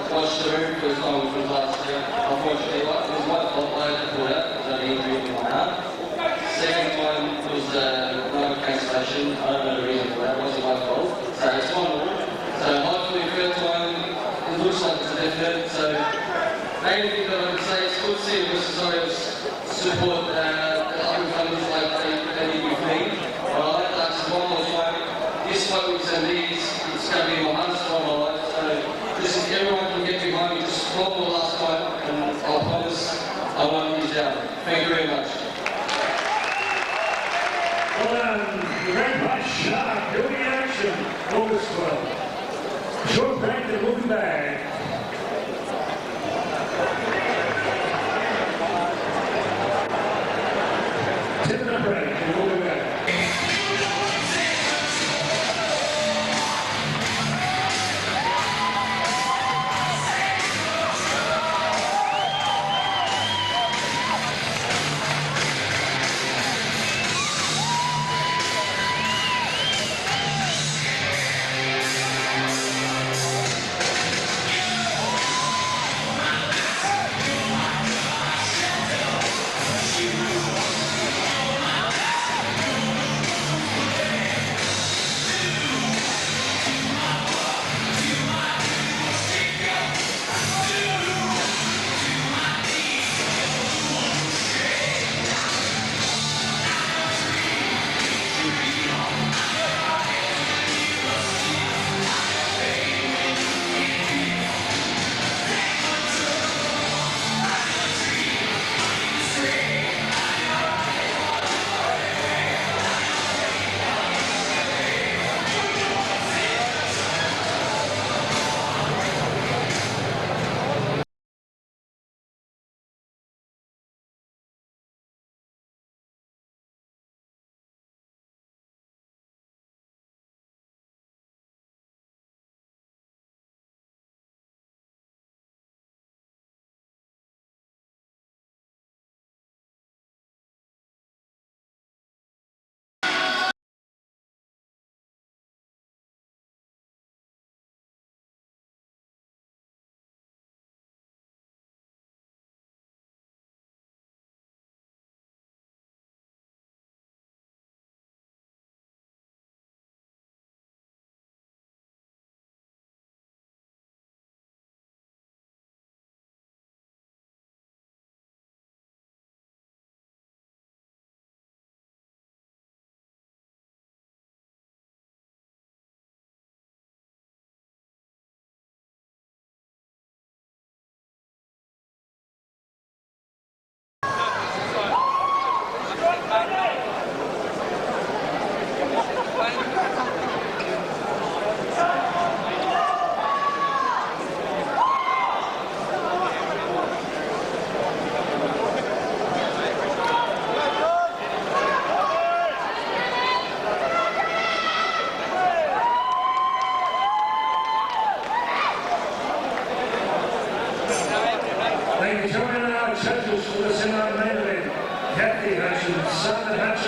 watch the room for as long as last year. Unfortunately, it was my fault. I had to pull out because I had an injury in my arm. Second time was another cancellation. I don't know the reason for that. It wasn't my fault. So it's 1-1. So hopefully, third time, it looks like it's a definite. So main thing that I would say is good to see Mrs. support the up-and-comers like they need with me. But I'd like to ask one more time. This fight with Zambis, it's going to be my hardest fight of my life. So just if everyone can get behind me, just flop the last fight, and I'll promise I won't lose out. Thank you very much. Well done. The red light shark doing action. August 12. Short break, then we'll be back. Take a break, and we'll be back.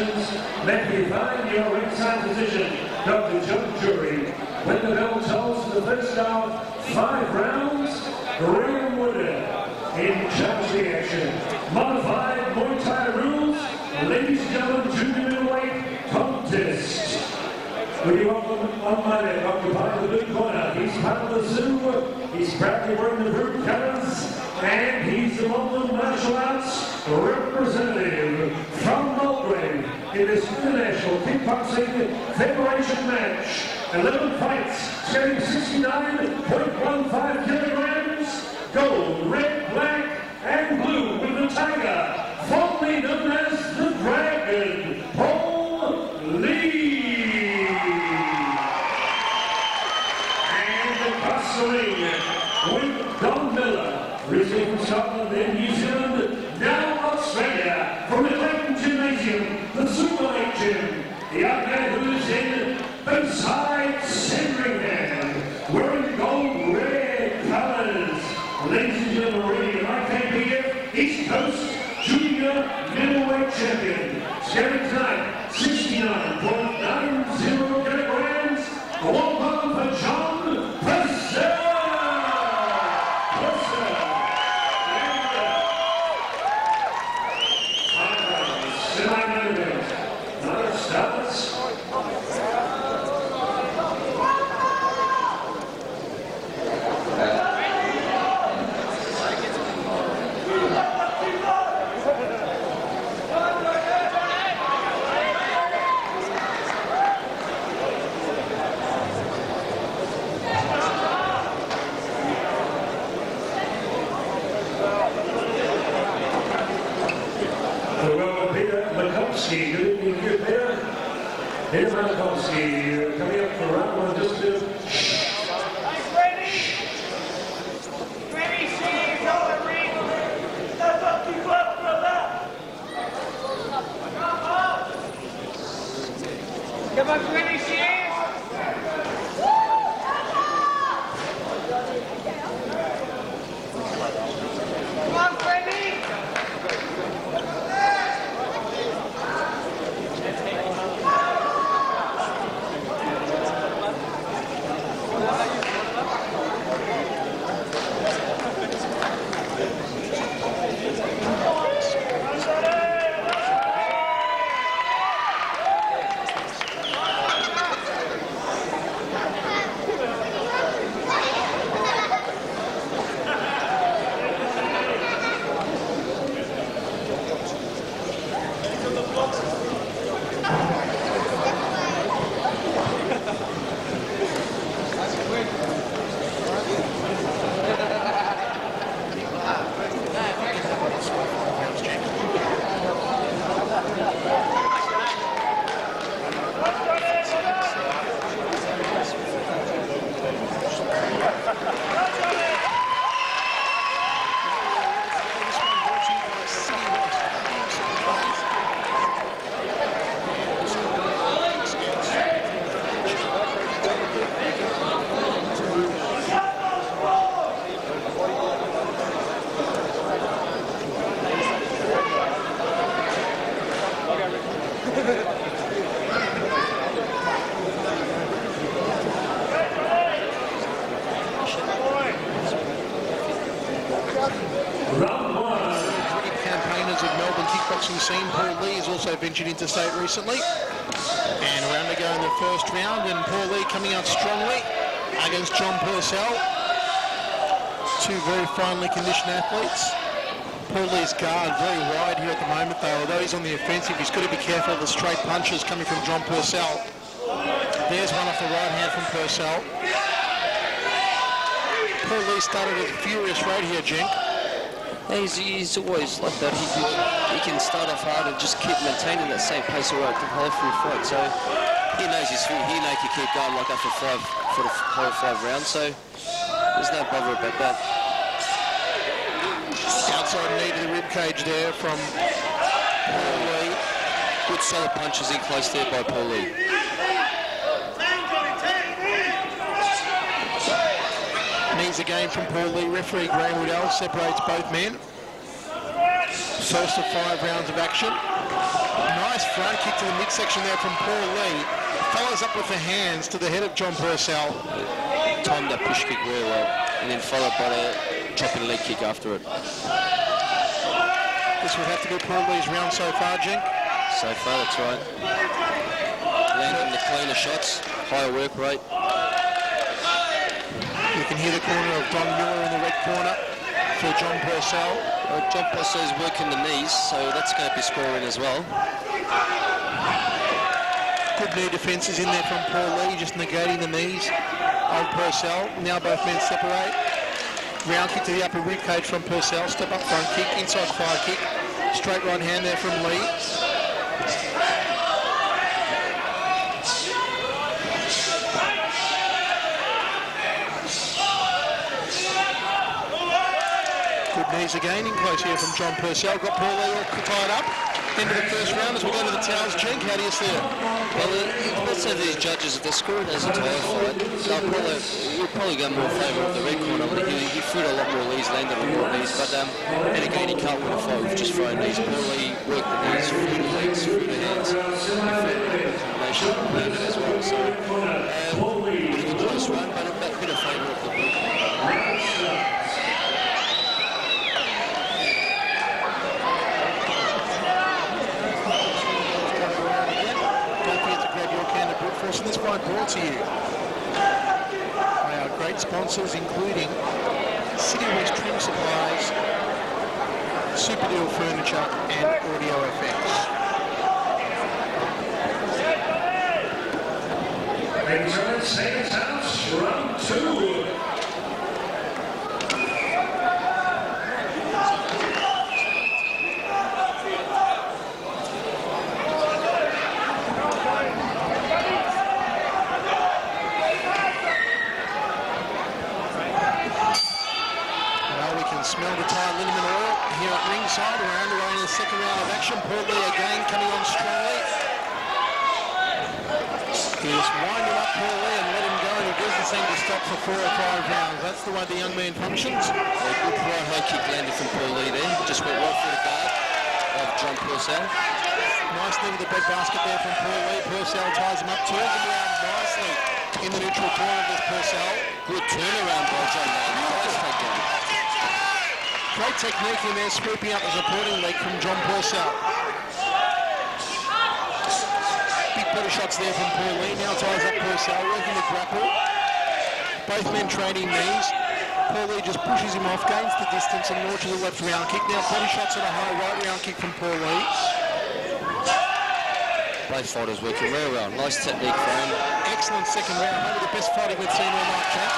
contestants, may you find your ringside position. Dr. Judge Jury, when the bell tolls for the first of 5 rounds, grand winner in Chelsea action. Modified Muay Thai rules, ladies and gentlemen, junior middleweight contest. Will you welcome on my left, occupying the blue corner. He's part of the zoo. He's proudly wearing the Burke colours, and he's the Melbourne martial arts representative from Melbourne in this International Kickboxing Federation match. 11 fights, standing 69.15 kilograms. Gold, red, black, and blue with the tiger, formerly known as the Dragon, Paul Lee. And across the ring with Don Miller, originally from Scotland, then New Zealand, now Australia, from the Clayton Gymnasium, the Super League Gym. The young man who's in beside Sandringham, wearing gold red colours. Ladies and gentlemen, ready to IKBF East Coast Junior Middleweight Champion. Standing tonight, 69.90 kilograms. A warm welcome for John Purcell. Semi-main event. Now starts. Good evening, good there. Here's Melakowski coming up for round one. Just to ready, see, go and read. Step up, keep up, brother. Come on, ready, see. Come on, Freddie. Scene. Paul Lee has also ventured interstate recently, and we're undergo in the first round, and Paul Lee coming out strongly against John Purcell. Two very finely conditioned athletes. Paul Lee's guard very wide here at the moment though, although he's on the offensive, he's got to be careful of the straight punches coming from John Purcell. There's one off the right hand from Purcell. Paul Lee started at a furious rate here, Jenk. He's always like that. He can start off hard and just keep maintaining that same pace all right the whole through fight. So he knows his feet. He knows he can keep going like that for the whole 5 rounds. So there's no bother about that. Outside knee to the rib cage there from Paul Lee. Good solid punches in close there by Paul Lee. Knees again from Paul Lee. Referee Graham Woodell separates both men. First of 5 rounds of action. Nice front kick to the midsection there from Paul Lee. Follows up with the hands to the head of John Purcell. Timed that push kick very well, and then followed by the chopping leg kick after it. This would have to be Paul Lee's round so far, Jink. So far, that's right. Landing the cleaner shots, higher work rate. You can hear the corner of Don Miller in the red corner for John Purcell. John Purcell is working the knees, so that's going to be scoring as well. Good knee defences in there from Paul Lee, just negating the knees of Purcell. Now both men separate. Round kick to the upper rib cage from Purcell. Step up front kick, inside fire kick. Straight right hand there from Lee. Good knees again, in close here from John Purcell. Got Paul Lee all tied up. Into the first round as we go to the towels. Jink, how do you see it? Well, let's say these judges, if they're scoring as a tie fight, you'll probably go more favour of the red corner. He threw a lot more knees, landed a lot more knees, but then again, he can't win a fight with just throwing knees. Paul Lee worked the knees, through the legs, through the hands, combination as well. So, it's a close run, but a bit of favour of the Burke. And this fight brought to you by our great sponsors, including City West Trim Supplies, Super Deal Furniture and Audio Effects. Ladies and gentlemen, second house, round 2. Smell the Thai liniment oil here at ringside. We're underway in the second round of action. Paul Lee again coming on strongly. He's winding up Paul Lee and let him go, and he doesn't seem to stop for 4 or 5 rounds. That's the way the young man functions. Good right high kick landed from Paul Lee there. Just went right through the guard of John Purcell. Nice thing with the bread basket there from Paul Lee. Purcell ties him up, turns him around nicely in the neutral corner of this Purcell. Good turnaround by John Lee. Nice takedown. Great technique in there, swooping up the supporting leg from John Purcell. Big body shots there from Paul Lee. Now ties up Purcell, working the grapple. Both men trading knees. Paul Lee just pushes him off, gains the distance and launches a left round kick. Now body shots and a high right round kick from Paul Lee. Both fighters working very well. Nice technique for him. Excellent second round. Maybe the best fighting we've seen all night, Jack.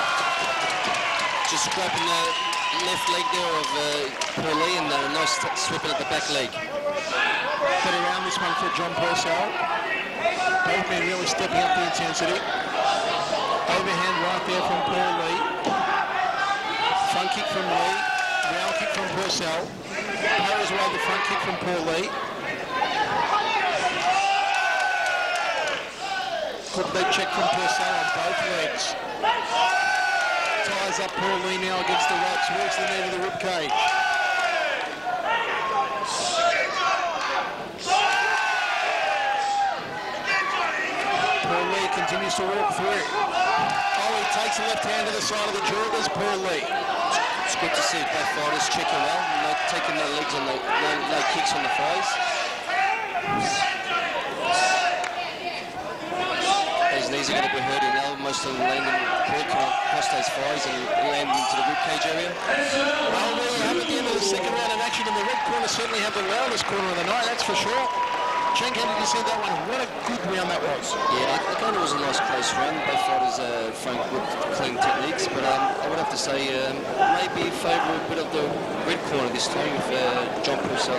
Just grabbing the left leg there of Paul Lee and a nice sweeping at the back leg. Put around this one for John Purcell. Both men really stepping up the intensity. Overhand right there from Paul Lee. Front kick from Lee. Round kick from Purcell. Parries away the front kick from Paul Lee. Good leg check from Purcell on both legs. Ties up Paul Lee now against the ropes, works the knee to the rib cage. Paul Lee continues to walk through. Oh, he takes the left hand to the side of the jaw. There's Paul Lee. It's good to see both fighters checking well, and taking their legs on the low kicks on the thighs. Those knees are going to be hurting now. Most of them landing across those thighs and landing into the rib cage area. Well, we're up at the end of the second round of action, and the red corner certainly had the loudest corner of the night, that's for sure. Cenk, how did you see that one? What a good round that was. Yeah, again, it was a nice close round. Both fighters throwing good, clean techniques, but I would have to say maybe favour a bit of the red corner this time with John Purcell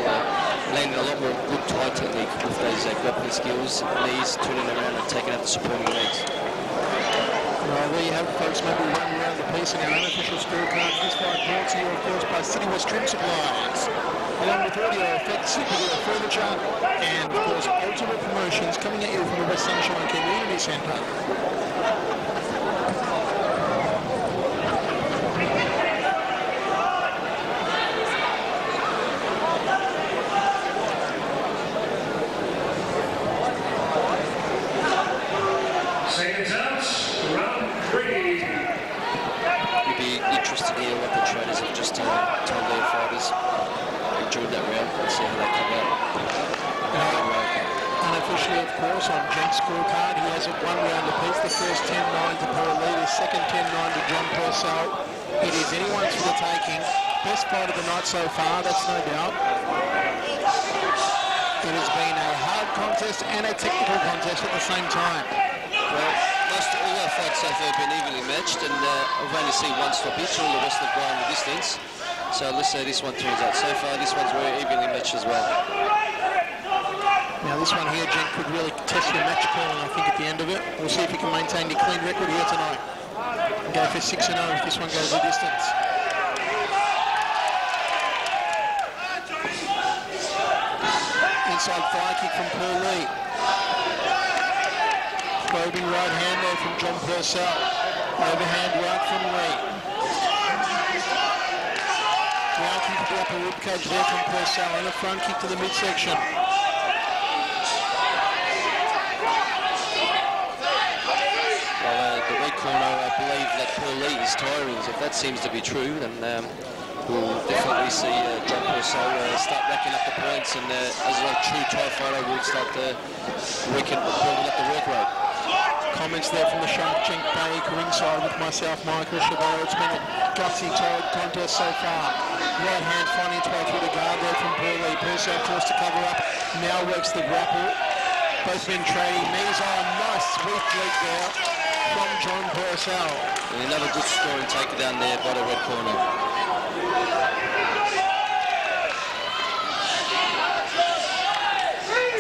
landing a lot more good tie technique with those grappling skills, knees turning around and taking out the supporting legs. Well, there you have it, folks. Maybe one round apiece in our unofficial scorecard. This fight brought to you, of course, by City West Trim Supplies, along with Audio Effects, Super Deal Furniture, and, of course, Ultimate Promotions coming at you from the West Sunshine Community Centre. enjoyed that round. Let's see how they come out. Unofficially, of course, on Jenk's scorecard, he has it 1 round apiece. The first 10-9 to Paul Lee, the second 10-9 to John Purcell. It is anyone's for the taking. Best fight of the night so far, that's no doubt. It has been a hard contest and a technical contest at the same time. Well, most all our fights so far have been evenly matched, and I've only seen one stoppage. All the rest have gone the distance. So let's say this one turns out. So far, this one's very evenly matched as well. Now this one here, Jenk, could really test your match calling, I think, at the end of it. We'll see if you can maintain your clean record here tonight. And go for 6-0 if this one goes the distance. Inside thigh kick from Paul Lee. Probing right hand there from John Purcell. Overhand right from Lee. Ground kick to the upper ribcage there from Purcell, and a front kick to the midsection. The red corner, I believe that Paul Lee is tiring. If that seems to be true, then we'll definitely see John Purcell start racking up the points, and as a true Thai fighter, we'll start building up the work rate. Comments there from the Shark Jenk Bake ringside with myself, Michael Chabot. It's been a gutsy contest so far. Right hand finding its way through the guard there from Paul Lee. Purcell forced to cover up, now works the grapple. Both been trading knees on, nice sweep leg there from John Purcell. And another good scoring takedown there by the red corner.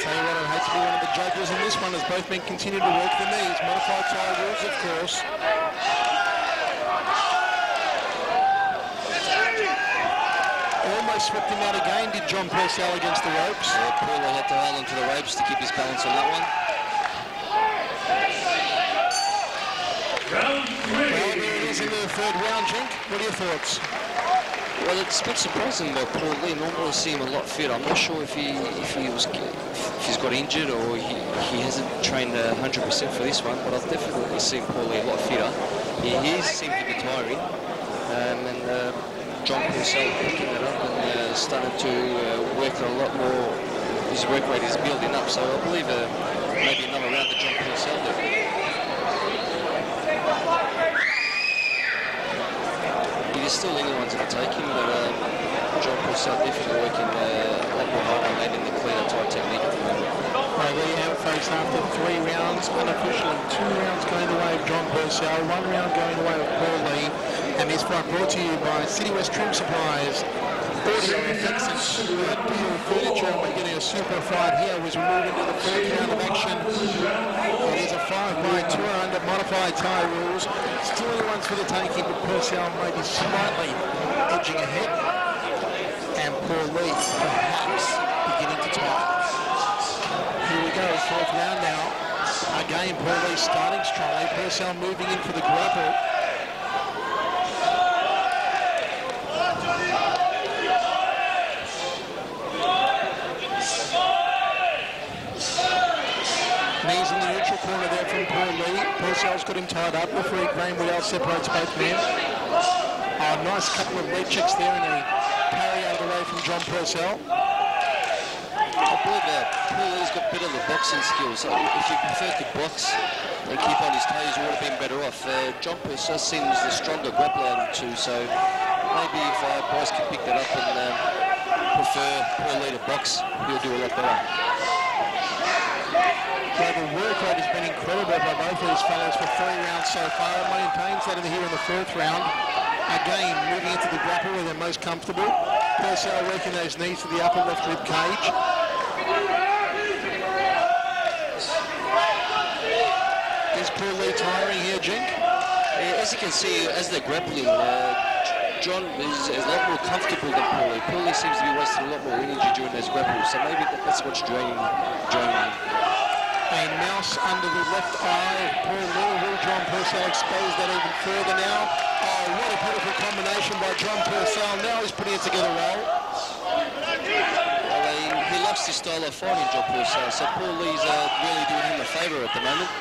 Tell you what, I'd hate to be one of the judges in this one, as both men continue to work the knees. Modified Thai rules, of course. Almost swept him out again, did John Purcell against the ropes. Yeah, Paul had to hold onto the ropes to keep his balance on that one. Round 3. Well, there it is in the third round, Jink. What are your thoughts? Well, it's a bit surprising by Paul Lee. Normally I see him a lot fit. I'm not sure if he's got injured or he hasn't trained 100% for this one, but I've definitely seen Paul Lee a lot fitter. He seemed to be tiring, and John Purcell picking it up and starting to work a lot more. His work rate is building up, so I believe maybe another round to John Purcell there. He's still anyone's going to take him, but John Purcell definitely working a lot more hard on landing the cleaner Thai technique at the moment. Right, there you have it, folks. After 3 rounds, unofficially 2 rounds going the way of John Purcell, 1 round going the way of Paul Lee, and this fight brought to you by City West Trim Supplies, Audio Effects and Super Deal Furniture. We're getting a super fight here as we move into the third round of action. It is a 5-by-2 under modified Thai rules. Still anyone's for the taking, but Purcell may be slightly edging ahead, and Paul Lee perhaps beginning to tire. Here we go, 4th round now. Again, Paul Lee starting strongly. Purcell moving in for the grapple. Knees in the neutral corner there from Paul Lee. Purcell's got him tied up. Referee Graham Woodell separates both men. Nice couple of leg checks there, and a parry out of the way from John Purcell. I believe that Paul Lee's got better the boxing skills. If you prefer to box and keep on his toes, you would have been better off. John Purcell seems the stronger grappler out of the two, so maybe if boys can pick that up and prefer Paul Lee to box, he'll do a lot better. Well, the work rate has been incredible by both of these fellows for 3 rounds so far. Maintains that here in the 4th round. Again, moving into the grapple where they're most comfortable. Purcell working those knees to the upper left rib cage. Is Paul Lee tiring here, Jink? Yeah, as you can see, as they're grappling, John is a lot more comfortable than Paul Lee. Paul Lee seems to be wasting a lot more energy during those grapples, so maybe that's what's draining him. A mouse under the left eye of Paul Lee. Will John Purcell expose that even further now? Oh, what a beautiful combination by John Purcell. Now he's putting it together well. Well, he loves this style of fighting, John Purcell, so Paul Lee's really doing him a favour at the moment.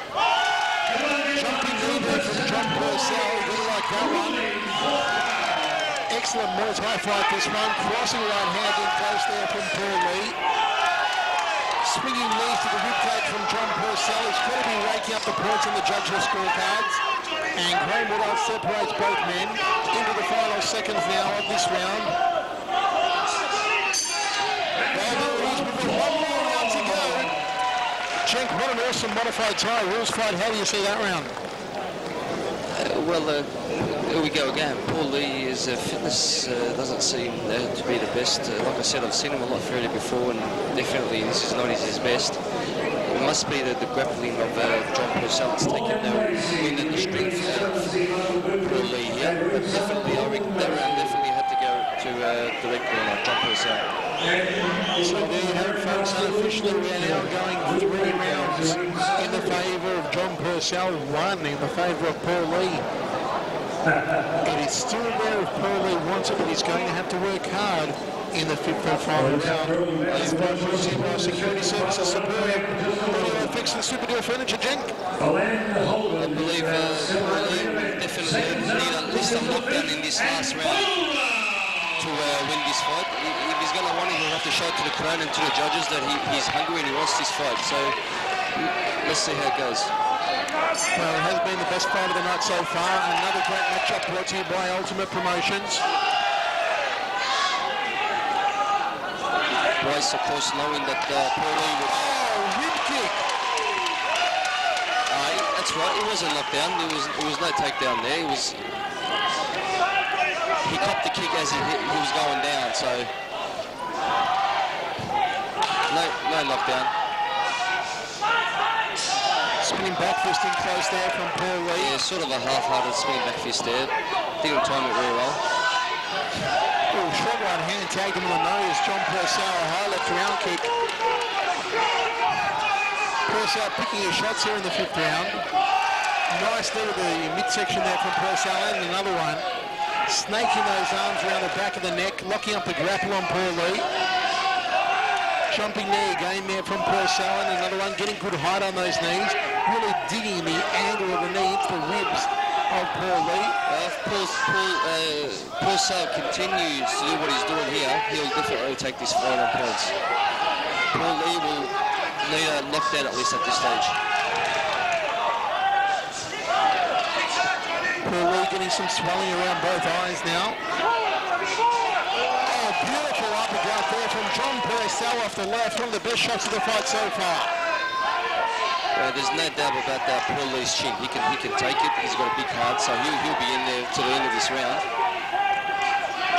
Jumping knee there from John Purcell. Really like that one. excellent Muay Thai fight this one. Crossing right hand in close there from Paul Lee. Swinging knees to the ribcage from John Purcell. He's got to be raking up the points on the judges' scorecards. And Graham Woodall separates both men into the final seconds now of this round. One more round to go. Cenk, what an awesome modified Thai rules fight. How do you see that round? Here we go again. Paul Lee, his fitness doesn't seem to be the best. Like I said, I've seen him a lot further before, and definitely this is not his best. It must be the grappling of John Purcell that's taken the wind and the strength out of Paul Lee here. But definitely, I reckon that round definitely had to go to directly on John Purcell. So there you have it, folks. Unofficially, we are now going 3 rounds in the favour of John Purcell, 1 in the favour of Paul Lee. It is still there if Paul Lee wants it, but he's going to have to work hard in the 5th and final round. By Security Services, Superb, Audio Fix and Super Deal Furniture, Cenk. I believe definitely need at least a knockdown in this last round to win this fight. If he's going to win it, he'll have to show it to the crowd and to the judges that he's hungry and he wants this fight. So let's see how it goes. Well, it has been the best fight of the night so far. Another great matchup brought to you by Ultimate Promotions. Bryce, of course, knowing that Paul Lee would... Oh, rib kick! That's right, it was a knockdown. There was no takedown there. It was... He copped the kick as he was going down, so... No knockdown. Spinning back fist in close there from Paul Lee. Yeah, sort of a half-hearted spinning back fist there. Didn't time it very well. Oh, short right hand tagged him on the nose. John Purcell, a high left round kick. Purcell picking his shots here in the 5th round. Nice there with the midsection there from Purcell, and another one. Snaking those arms around the back of the neck, locking up the grapple on Paul Lee. Jumping there again there from Purcell, and another one getting good height on those knees. Really digging the angle of the knee into the ribs of Paul Lee. If Purcell continues to do what he's doing here, he'll definitely take this fight on points. Paul Lee will need a knockdown at least at this stage. Paul Lee getting some swelling around both eyes now. Oh, beautiful uppercut there from John Purcell off the left. One of the best shots of the fight so far. There's no doubt about that. Paul Lee's chin. He can take it. He's got a big heart, so he'll be in there to the end of this round.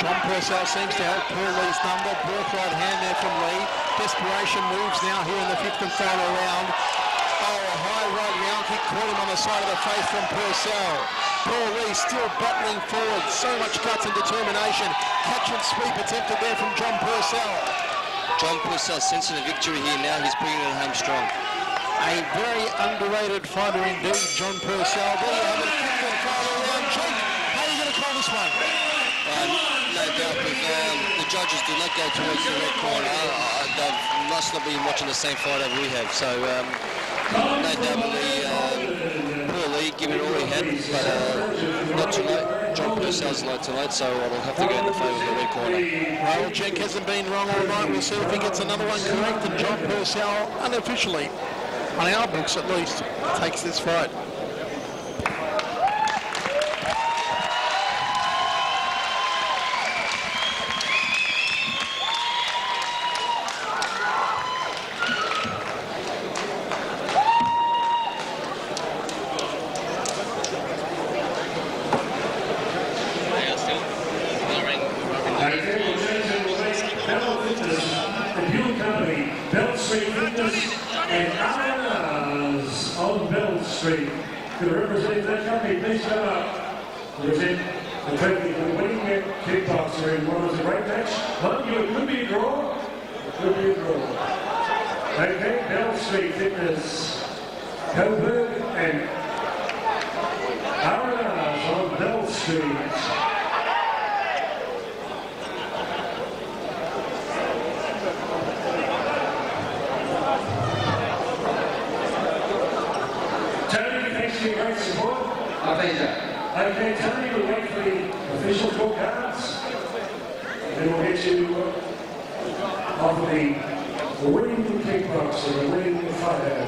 John Purcell seems to have Paul Lee's number. Burke right hand there from Lee. Desperation moves now here in the 5th and final round. Oh, a high right round kick caught him on the side of the face from Purcell. Paul Lee still battling forward. So much guts and determination. Catch and sweep attempted there from John Purcell. John Purcell sensing a victory here now. He's bringing it home strong. A very underrated fighter indeed, John Purcell. There you have it, 5th and final round. Cenk, how are you going to call this one? No doubt, but the judges do not go towards the red corner. They must not be watching the same fight as we have. So, no doubt, Paul Lee giving all he had, but not tonight. John Purcell's not tonight, so I'll have to go in the favour of the red corner. Well, Cenk hasn't been wrong all night. We'll see if he gets another one correct, and John Purcell, unofficially, on our books at least, takes this fight. To represent that company, please come up. Represent the winning kickboxer in what was a great match. It could be a draw. It could be a draw. Okay, Bell Street Fitness, Coburg and Arenas on Bell Street. Great support. Okay, Tony, we'll wait for the official scorecards. to offer the winning kickboxer, the winning fighter.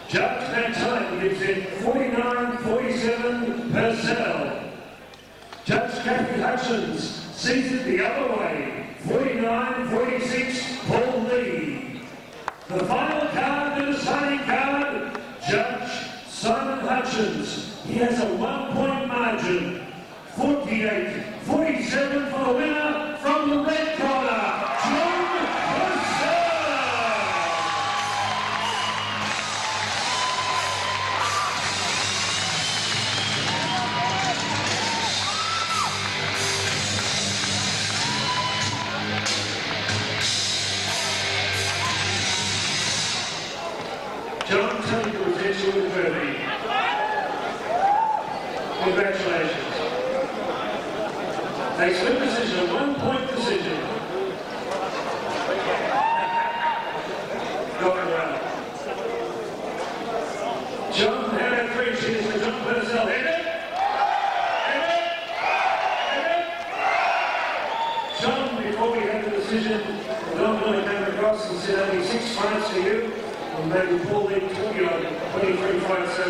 Judge that time gives it 49-47 Purcell. Judge Hassan sees it the other way, 49-46 Paul Lee. The final card, the deciding card, Judge Simon Hutchins. He has a 1-point margin, 48-47 for the winner from the red corner, Purcell. John, take your attention with Burke. Congratulations. A split decision, a 1-point decision. Going around. John had a 3 cheers for John Purcell. Hit it! Hit it! Hit it! John, before we had the decision, Donna came across and said only 6 fights for you. And maybe Paul Lee took you on 23 fights, so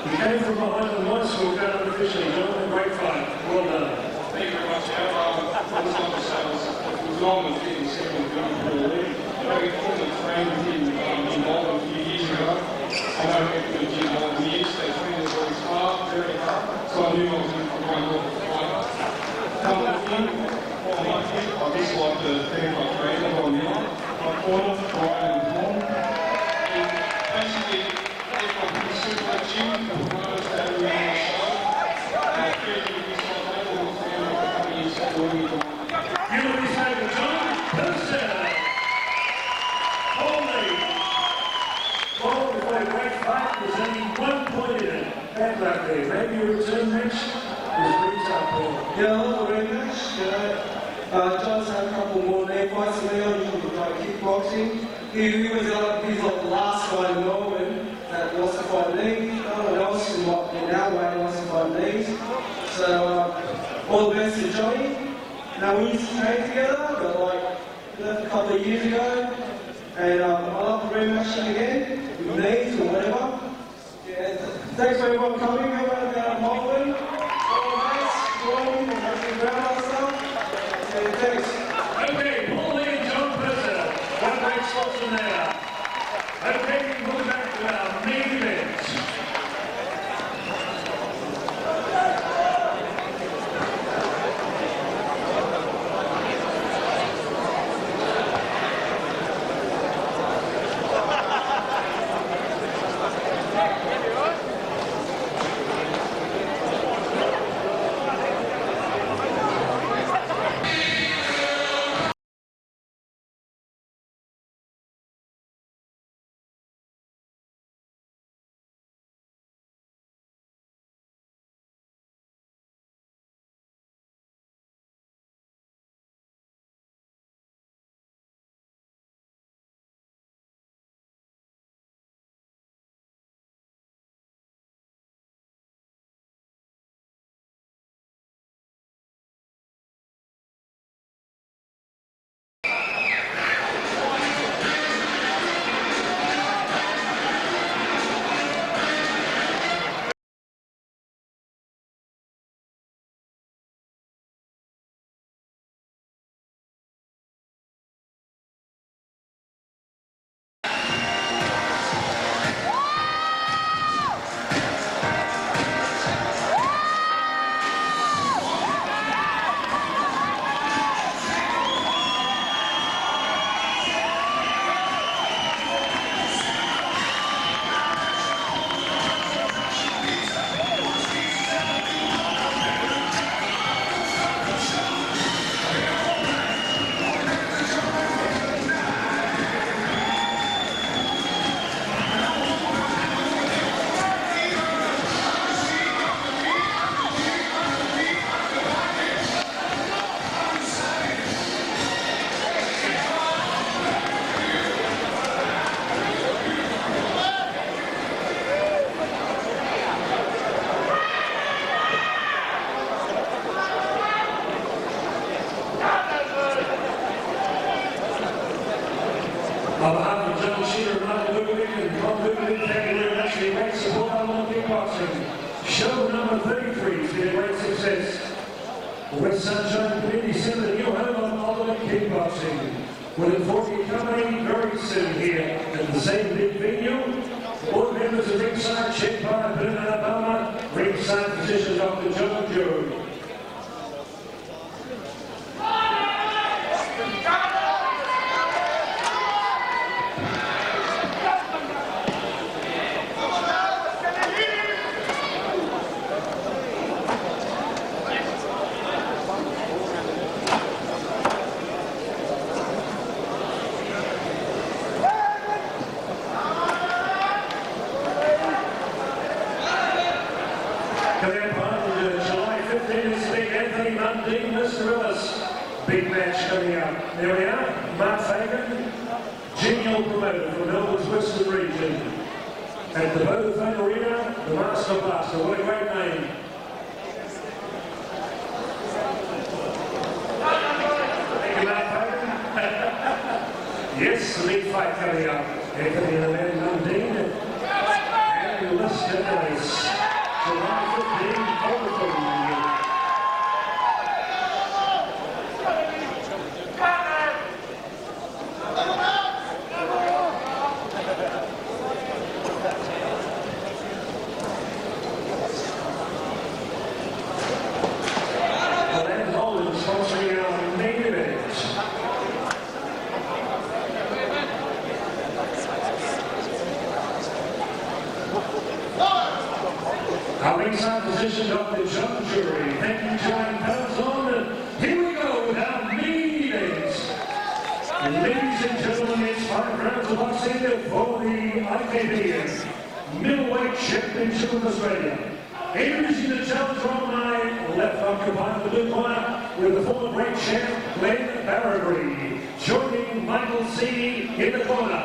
you came from behind the once, we've done unofficially. John, a great fight. Well done. Thank you very much, Al. I just want to say it was long and getting second with Paul Lee. I trained with him in Melbourne a few years ago. I know him for the gym more years. They trained us very hard, very hard. So I knew I was going to go and fight. Coming in, I just like to thank my trainer, my corner, Brian and Tom. Basically, everyone who's super like you, the promoters that are around the show, and especially this one, they all the family for coming in supporting me. You will be saying to John Purcell. Holy! Oh, what a great fight. There's only 1 point in it. Bad luck there. Maybe a return match is pretty tough, Paul. Yeah, a little rematch. John's had a couple more leg fights in there. He's kickboxing. He was he's like the last guy in Melbourne that lost to fight league. No one else in our way lost to fight leagues. So all the best to Johnny. Now we used to train together, but like left a couple of years ago, and I love to rematch him again with knees or whatever. Yeah, thanks for everyone coming. Everyone down in Melbourne. All the mates, joining and having around and stuff. And thanks. Okay, Paul Lee and John Purcell. What a great spots in there. Okay, we'll go back to our main event. Show number 33 has been a great success. The West Sunshine Community Centre, the new home of ultimate kickboxing. We look forward to your company very soon here at the same big venue. All members of ringside, checked by Bernard, ringside physician Dr. John Joe. Big match coming up. There we are, Mark Fagan, genial promoter from Melbourne's Western region. At the Vodafone Arena, the Master Blaster. What a great name. Thank you, Mark Fagan. Yes, the big fight coming up. Anthony and Amanda Mundine and Lister Dace. July 15, Vodafone. Our ringside position, Dr. John Jury. Thank you, John Purcell. Here we go with our main event. Ladies and gentlemen, it's 5 rounds of boxing for the IKB Middleweight Championship of Australia. Introducing the challenger on my left, occupying the blue corner with the former great champ, Glenn Baragry. Joining Michael C. in the corner.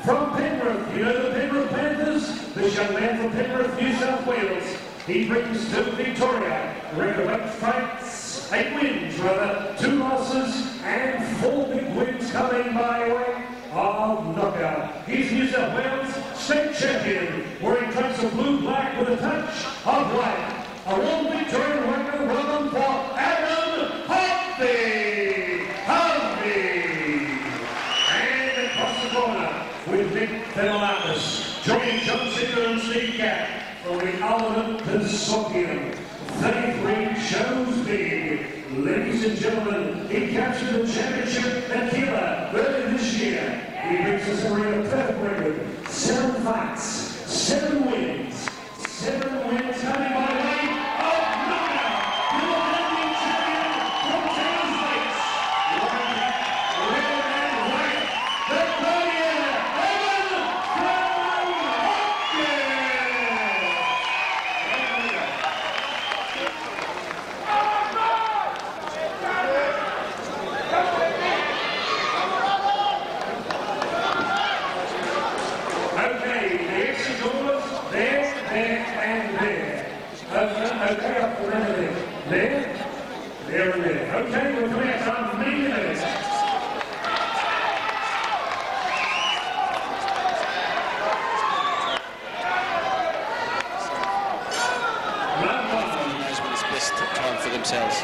From Penrith, you know the Penrith Panthers? This young man from Penrith, New South Wales. He brings to Victoria record of 8 fights, 8 wins rather, 2 losses and 4 big wins coming by way of knockout. He's New South Wales state champion, wearing trunks of blue-black with a touch of white. A world Victorian record run for Adam Harvey. And across the corner, with Themelakis, joining John Cena and Steve Gatt from the Ultimate Consortium. 33 shows big. Ladies and gentlemen, he captured the championship at Keilor earlier this year. He brings us a perfect record. 7 fights, 7 wins. 7 wins coming by way of knockout. The defending champion from Taylor's Lakes. Red and white. The Okay, up the end of it. There and there. Okay, we're coming out on main event. Knows when it's best time for themselves.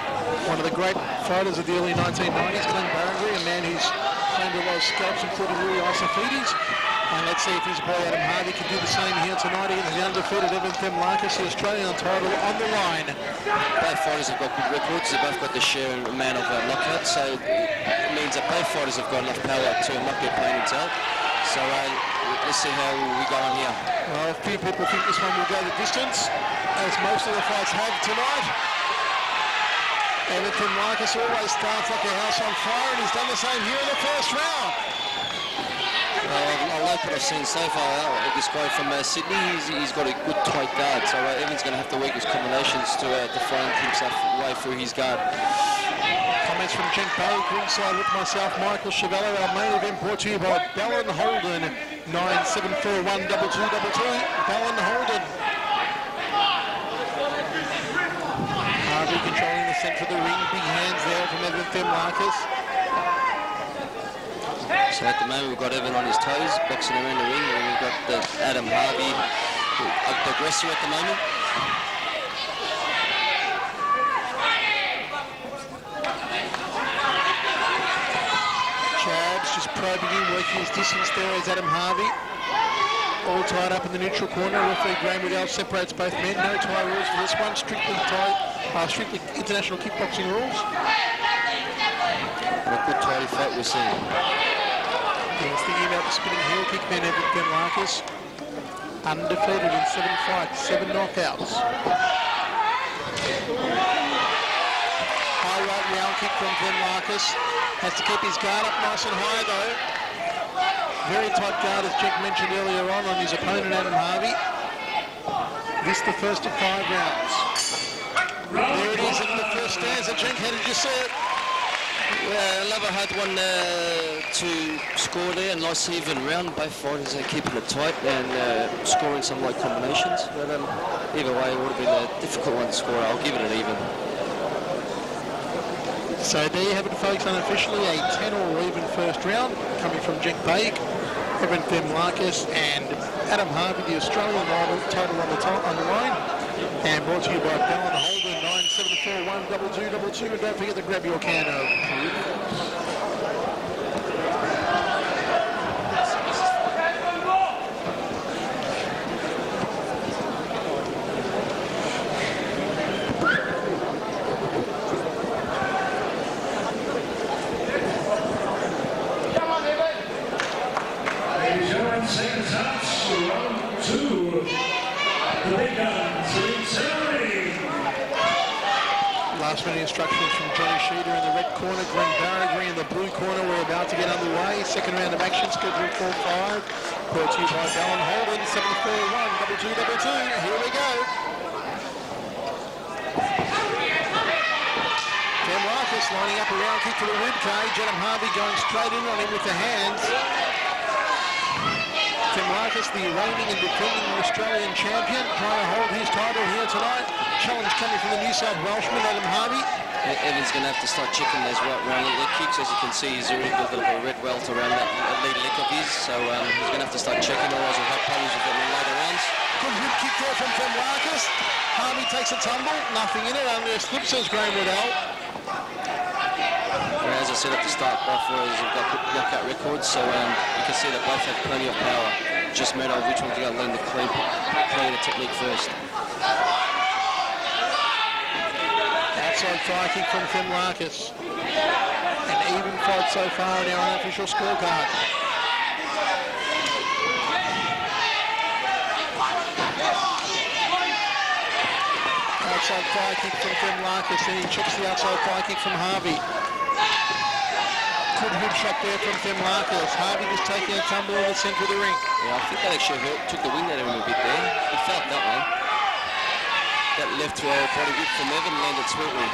One of the great fighters of the early 1990s, Glenn Barangry, a man who's claimed a lot of scalps, including Louis Issaacs. And let's see if his boy Adam Harvey can do the same here tonight against the undefeated Themelakis, the Australian title on the line. Both fighters have got good records. They've both got the share amount of knockouts, so it means that both fighters have got enough power to knock their opponents out. So let's see how we go on here. Well, a few people think this one will go the distance, as most of the fights have tonight. And Themelakis always starts like a house on fire, and he's done the same here in the first round. I like what I've seen so far. This guy from Sydney, he's got a good tight guard, so Evan's going to have to work his combinations to find himself way through his guard. Comments from Jen Burke, ringside with myself, Michael Chavello. Our main event brought to you by Ballon Holden, 97412222. Ballon Holden. Harvey controlling the centre of the ring, big hands there from Themelakis. So at the moment we've got Evan on his toes, boxing around the ring, and we've got Adam Harvey, the aggressor at the moment. probing in, working his distance there is Adam Harvey. All tied up in the neutral corner. Referee Graham Riddell separates both men. No tie rules for this one. Strictly international kickboxing rules. What a good tidy fight we're seeing. He was thinking about the spinning heel kick man, Evan Themelakis. Undefeated in 7 fights, 7 knockouts. High right round kick from Themelakis. Has to keep his guard up nice and high though. Very tight guard, as Jack mentioned earlier on his opponent, Adam Harvey. This the first of 5 rounds. There it is in the first stanza. Jack, how did you see it? Yeah, Lover had one to score there, a nice even round. Both fighters are keeping it tight and scoring some light combinations. But either way, it would have been a difficult one to score. I'll give it an even. So there you have it, folks, unofficially a 10 or even first round coming from Jack Baig, Evan Themelakis and Adam Harvey, the Australian title on the line, and brought to you by Donna, Holden 97412222, and don't forget to grab your can of last-minute instructions from Johnny Sheeter in the red corner, Glenn Barragry in the blue corner. We're about to get underway. Second round of action scheduled for 5. Brought to you by Dallin Holden, 7412222. Here we go. Themelakis lining up a round kick to the rib cage. Adam Harvey going straight in on him with the hands. Themelakis, the reigning and defending Australian champion, trying to hold his title here tonight. Challenge coming from the New South Welshman, Adam Harvey. Evan's going to have to start checking those right round leg kicks. As you can see, he's already got a bit of a red welt around that lead leg of his, so he's going to have to start checking, otherwise he'll have problems with it in later rounds. Good rib kick there from Themelakis. Harvey takes a tumble, nothing in it, under a slip, says Graham Riddell. As I said at the start, both fighters have got good knockout records, so you can see that both have plenty of power. Just a matter of which one's going to learn the clean the technique first. Outside fire kick from Themelakis. An even fight so far on our unofficial scorecard. Outside fire kick from Themelakis, and he checks the outside fire kick from Harvey. Good hood shot there from Themelakis. Harvey just taking a tumble in the centre of the ring. Yeah, I think that actually took the wind out of him a bit there. He felt that one. That left body whip from Evan landed sweetly.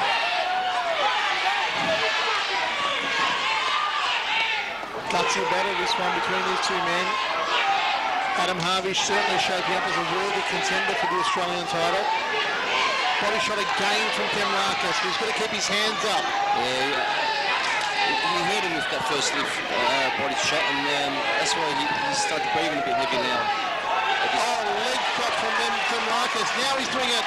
Gutsy battle, this one between these two men. Adam Harvey certainly shaping up as a worthy contender for the Australian title. Body shot again from Themelakis. He's got to keep his hands up. Yeah, he hurt him with that first body shot, and that's why he's started breathing a bit heavy now. Oh, leg cut from Themelakis. Now he's doing it.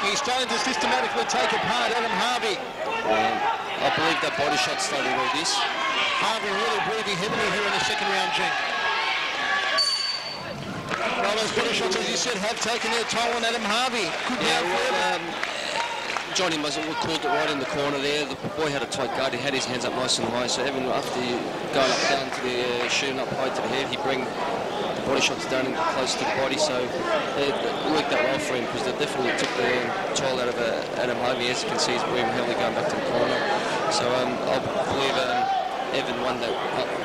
He's starting to systematically take apart Adam Harvey. I believe that body shot started all this. Harvey really breathing heavily here in the second round, Jink. Well, those body shots, as you said, have taken their toll on Adam Harvey. Good round for Johnny Muzzle called it right in the corner there. The boy had a tight guard. He had his hands up nice and high. So Evan, after going up down to the shooting up high to the head, he bring the body shots down and close to the body. So it worked out well for him, because they definitely took the toll out of Adam Harvey. As you can see, he's breathing heavily going back to the corner. So I believe Evan won that,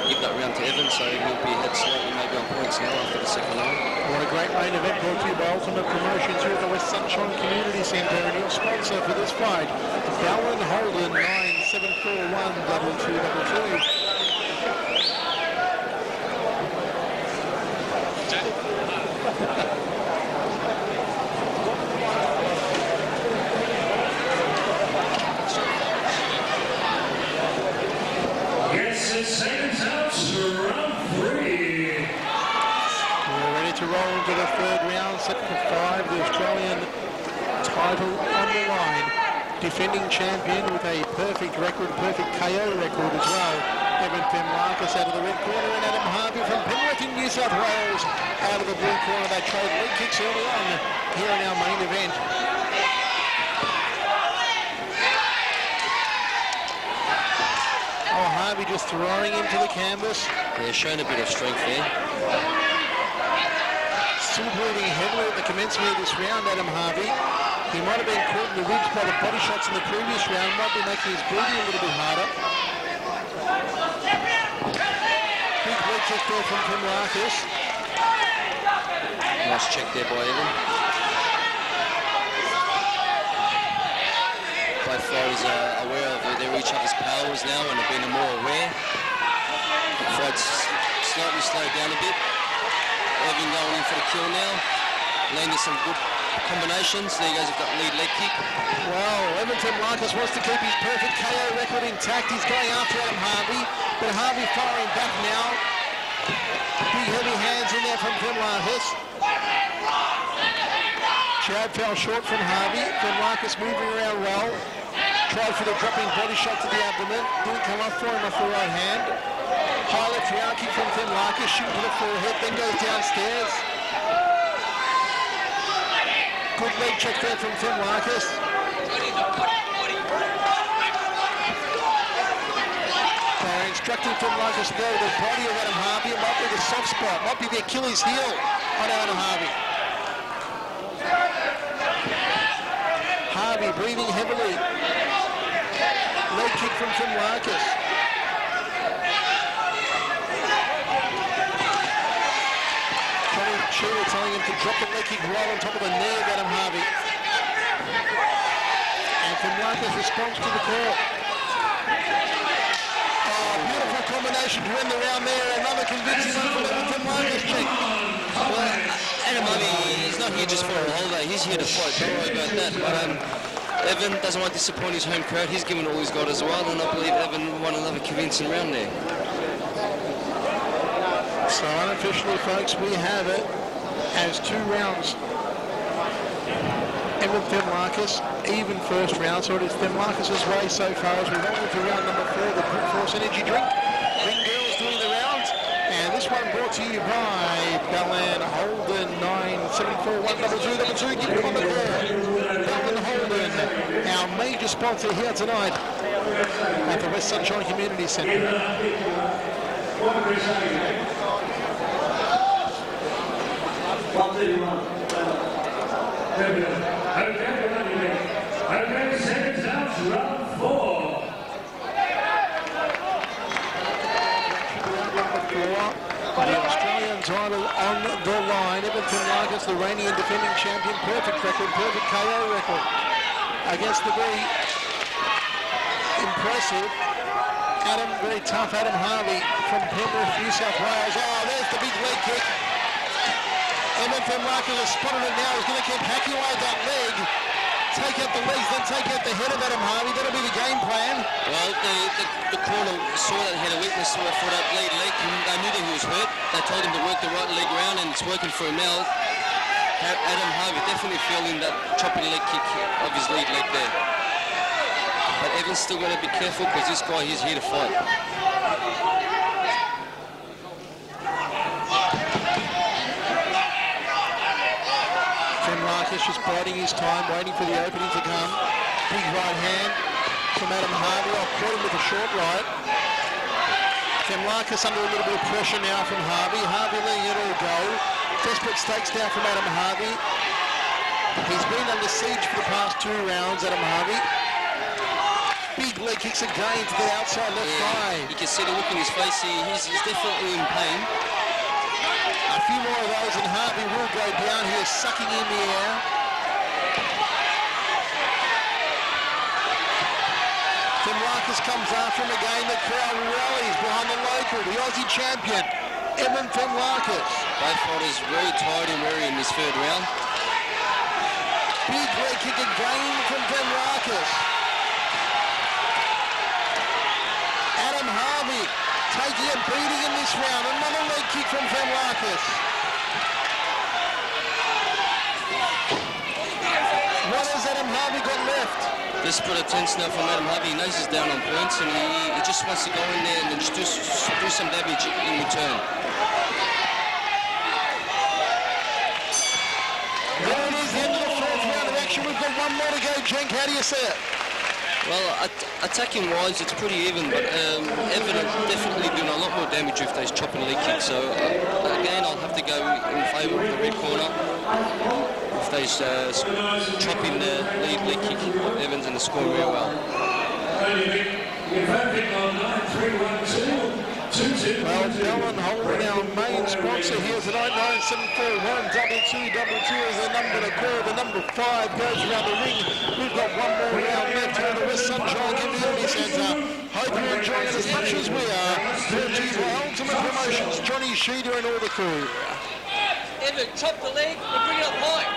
give that round to Evan, so he'll be ahead slightly maybe on points now after the second round. What a great main event brought to you by Ultimate Promotions here at the West Sunshine Community Centre, and your sponsor for this fight, Dallin Holden, 97412222. To roll into the third round, set for 5, the Australian title on the line. Defending champion with a perfect record, perfect KO record as well, Evan Themelakis out of the red corner and Adam Harvey from Penrith in New South Wales out of the blue corner. They trade leg kicks early on here in our main event. Oh, Harvey just throwing him to the canvas. Yeah, showing a bit of strength there. Still bleeding heavily at the commencement of this round, Adam Harvey. He might have been caught in the ribs by the body shots in the previous round, might be making his breathing a little bit harder. Big leg kick there from Themelakis. Nice check there by Evan. Both fighters are aware of each other's powers now and have been more aware. The fight's slightly slowed down a bit. Evan going in for the kill now. Landing some good combinations. There he goes with that lead leg kick. Wow, Evan Themelakis wants to keep his perfect KO record intact. He's going after Adam Harvey, but Harvey firing back now. Big heavy hands in there from Themelakis. Chad fell short from Harvey. Themelakis moving around well. Tried for the dropping body shot to the abdomen. Didn't come up for him off the right hand. High left round kick from Themelakis, shooting to the forehead, then goes downstairs. Good leg check there from Themelakis. They're instructing Themelakis to go to the body of Adam Harvey. It might be the soft spot, might be the Achilles heel on Adam Harvey. Harvey breathing heavily. Leg kick from Themelakis. Shearer telling him to drop the leg kick right on top of the knee of Adam Harvey. And Themelakis responds to the call. Oh, beautiful combination to end the round there. Another convincing one from Themelakis check. Well, Adam Harvey is not here just for a holiday. He's here to fight. Don't worry about that. But Evan doesn't want to disappoint his home crowd. He's given all he's got as well. And I believe Evan won another convincing round there. So unofficially, folks, we have it as 2 rounds. Evan Themelakis, even first round, so it is Themelakis' way so far as we roll into round number 4, the Brute Force Energy Drink. Ring girls doing the rounds, and this one brought to you by Ballan Holden 974-122-2. Give them on the call. Ballan Holden, our major sponsor here tonight at the West Sunshine Community Centre. Okay, seconds out, round 4. The Australian title on the line. Evan Themelakis, the reigning and defending champion. Perfect record, perfect KO record against the very impressive very tough Adam Harvey from Penrith, New South Wales. Oh, there's the big leg kick. Evan Themelakis has spotted it now. He's going to keep hacking away at that leg. Take out the legs, then take out the head of Adam Harvey. That'll be the game plan. Well, the corner saw that he had a weakness for that lead leg. They knew that he was hurt. They told him to work the right leg around, and it's working for him now. Adam Harvey definitely feeling that chopping leg kick of his lead leg there. But Evan's still got to be careful because this guy, he's here to fight. Themelakis just biding his time, waiting for the opening to come. Big right hand from Adam Harvey. I'll caught him with a short right. Themelakis under a little bit of pressure now from Harvey. Harvey letting it all go. Desperate stakes down from Adam Harvey. He's been under siege for the past 2 rounds, Adam Harvey. Big leg kicks again to the outside left thigh. You can see the look in his face. He's definitely in pain. A few more of those and Harvey will go down here, sucking in the air. Themelakis comes after him again. The crowd rallies behind the local, the Aussie champion, Evan Themelakis. Both fighters very tired and weary in this 3rd round. Big leg kick again from Themelakis. Adam Harvey taking a beating in this round. Another leg kick from Themelakis. What has Adam Harvey got left? desperate attempts now from Adam Harvey. He knows he's down on points, and he just wants to go in there and then just do some damage in return. There it is, the end of the fourth round of action. We've got one more to go, Jenk. How do you see it? Well, attacking-wise, it's pretty even, but Evan are definitely doing a lot more damage with those chopping leg kicks. So, again, I'll have to go in favour of the red corner with those chopping leg kick. Evans and the score real well. Well, Dylan Holden, our main sponsor here tonight, 9741-2222 is the number to call. The number 5 goes around the ring. We've got one more round left here in the West Sunshine Community Centre. Hope you're enjoying it as much as we are. Brought to you by Ultimate Promotions, Johnny Sheeder and all the crew. Evan, chop the leg and bring it up high.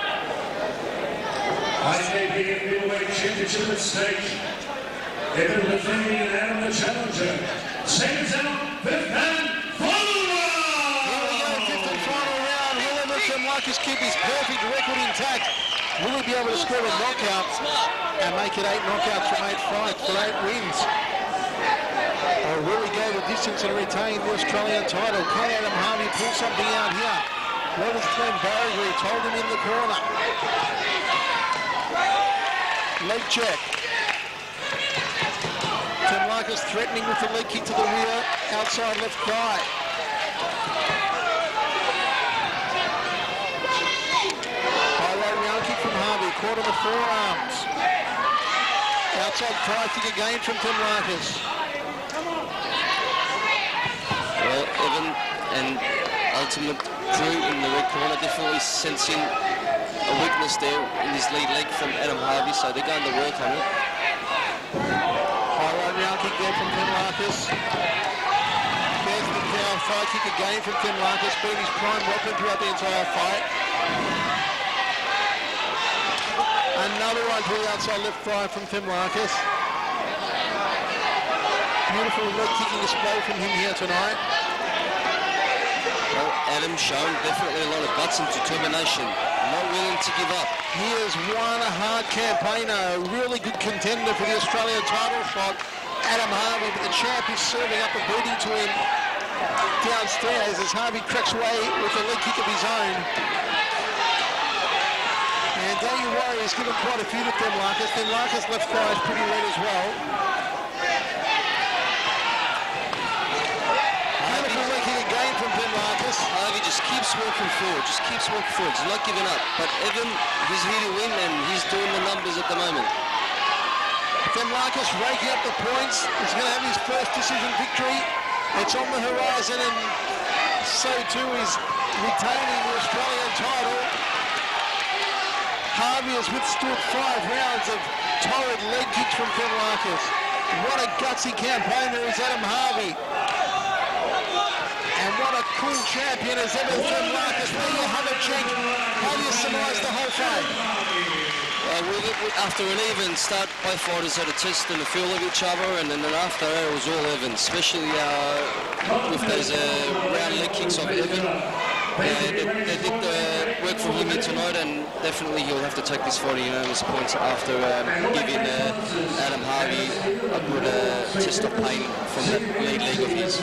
IKBF middleweight championship at stake. Evan defending and Adam the challenger. Seconds out, fifth and final round! Here we go, fifth and final round. Will Themelakis keep his perfect record intact? Will he be able to score a knockout and make it 8 knockouts from 8 fights for 8 wins? Or will he go the distance and retain the Australian title? Can Adam Harvey pull something out here? What has Glenn Barry told him in the corner? Leg check. Themelakis threatening with the leg kick to the rear, outside left thigh. High low round kick from Harvey, caught on the forearms. Outside thigh kick again from Themelakis. Well, Evan and Ultimate Crew in the red corner definitely sensing a weakness there in his lead leg from Adam Harvey, so they're going to work on it. Round kick there from Themelakis. There's the down thigh kick again from Themelakis, being his prime weapon throughout the entire fight. Another one to the outside left thigh from Themelakis. Beautiful leg kicking display from him here tonight. Well, Adam's shown definitely a lot of guts and determination. Not willing to give up. He has won a hard campaigner, a really good contender for the Australian title shot. Adam Harvey, but the champ is serving up a beating to him downstairs as Harvey cracks away with a leg kick of his own. And don't you worry, he's given quite a few to Themelakis. Themelakis left thigh is pretty red as well. Beautiful leg kick again from Themelakis. Harvey just keeps walking forward, He's not giving up. But Evan, he's here to win and he's doing the numbers at the moment. Themelakis raking up the points. He's going to have his first decision victory. It's on the horizon, and so too is retaining the Australian title. Harvey has withstood 5 rounds of torrid leg kicks from Themelakis. What a gutsy campaigner is Adam Harvey. And what a cool champion is Evan Themelakis. There you have it, Jake. How do you surmise the whole fight? After an even start, both fighters had a test and a feel of each other, and then after that it was all Evan, especially with those round leg kicks of Evan. They did work for him here tonight, and definitely he'll have to take this fight unanimous points after giving Adam Harvey a good test of pain from that lead leg of his.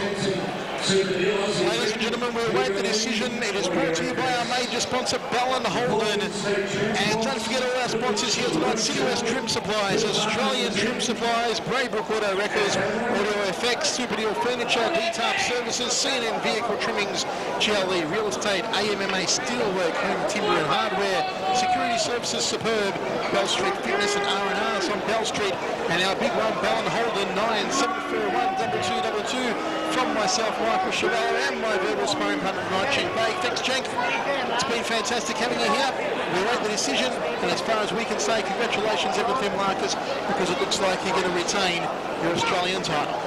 Ladies and gentlemen, we await the decision. It is brought to you by our major sponsor, Bell & Holden. And don't forget all our sponsors here tonight: City West Trim Supplies, Australian Trim Supplies, Braybrook Auto Records, Audio FX, Super Deal Furniture, D-Tarp Services, CNN Vehicle Trimmings, GLE Real Estate, AMMA Steelwork, Home Timber and Hardware, Security Services Superb, Bell Street Fitness and R&R's on Bell Street, and our big one, Bell & Holden, 9741-2222. From myself, Michael Chevalier, and my verbal sparring partner tonight, Cenk Bay. Thanks, Cenk. It's been fantastic having you here. We await the decision, and as far as we can say, congratulations, Evan Themelakis, because it looks like you're going to retain your Australian title.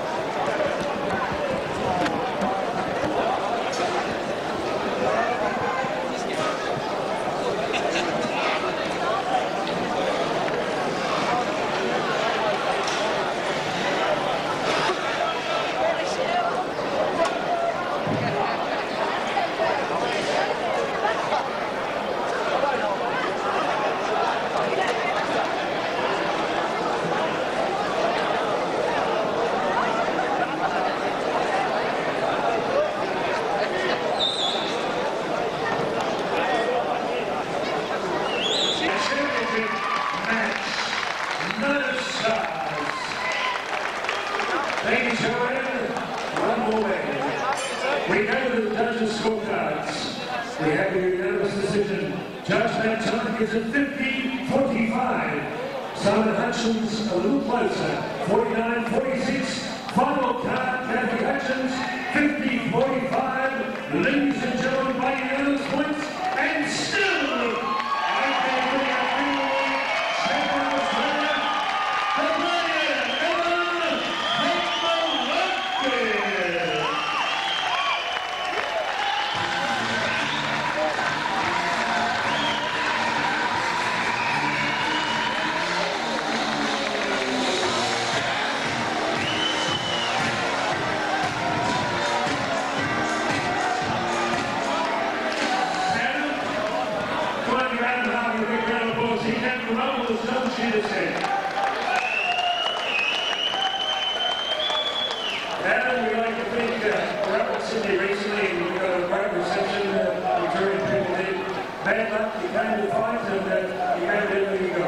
Themelakis at 50-45. Simon Hutchins a little closer, 49-46. Final card, Kathy Hutchins, 50-45. Ladies and gentlemen, by unanimous points, and still, bad luck, you came to the fight and you came to where you go.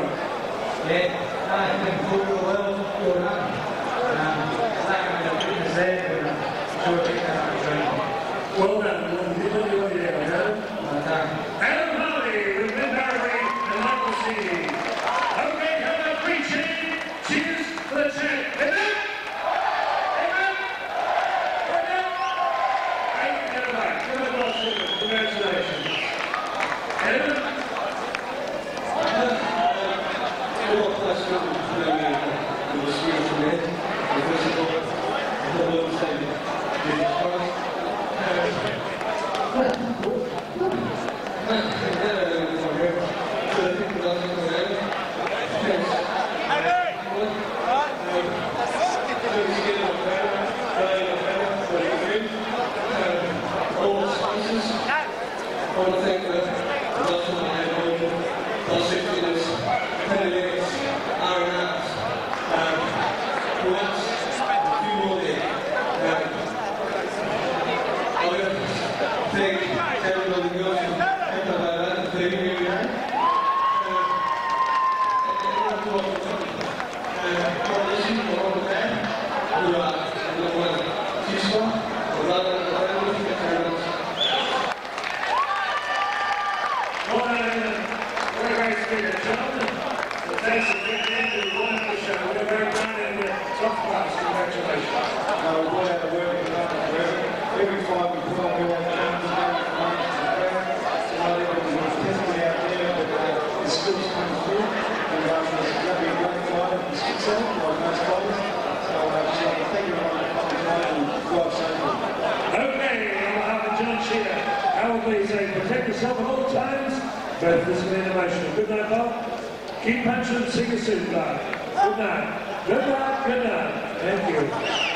Yeah, I think we'll do well, you're up. Like I'm going to put this there, but I'm sure it's going to be well done, what you have, Adam? Adam Harvey, with Lynn Barry and Michael C. Okay, come on, preaching. Cheers for the champ. Amen? Amen? Right now? Thank you, get away. Give it a boss, congratulations. Adam? But this has been emotional. Good night, Bob. Keep punching, sing a suit, Bob. Good night. Good night, good night. Thank you.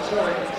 Sorry.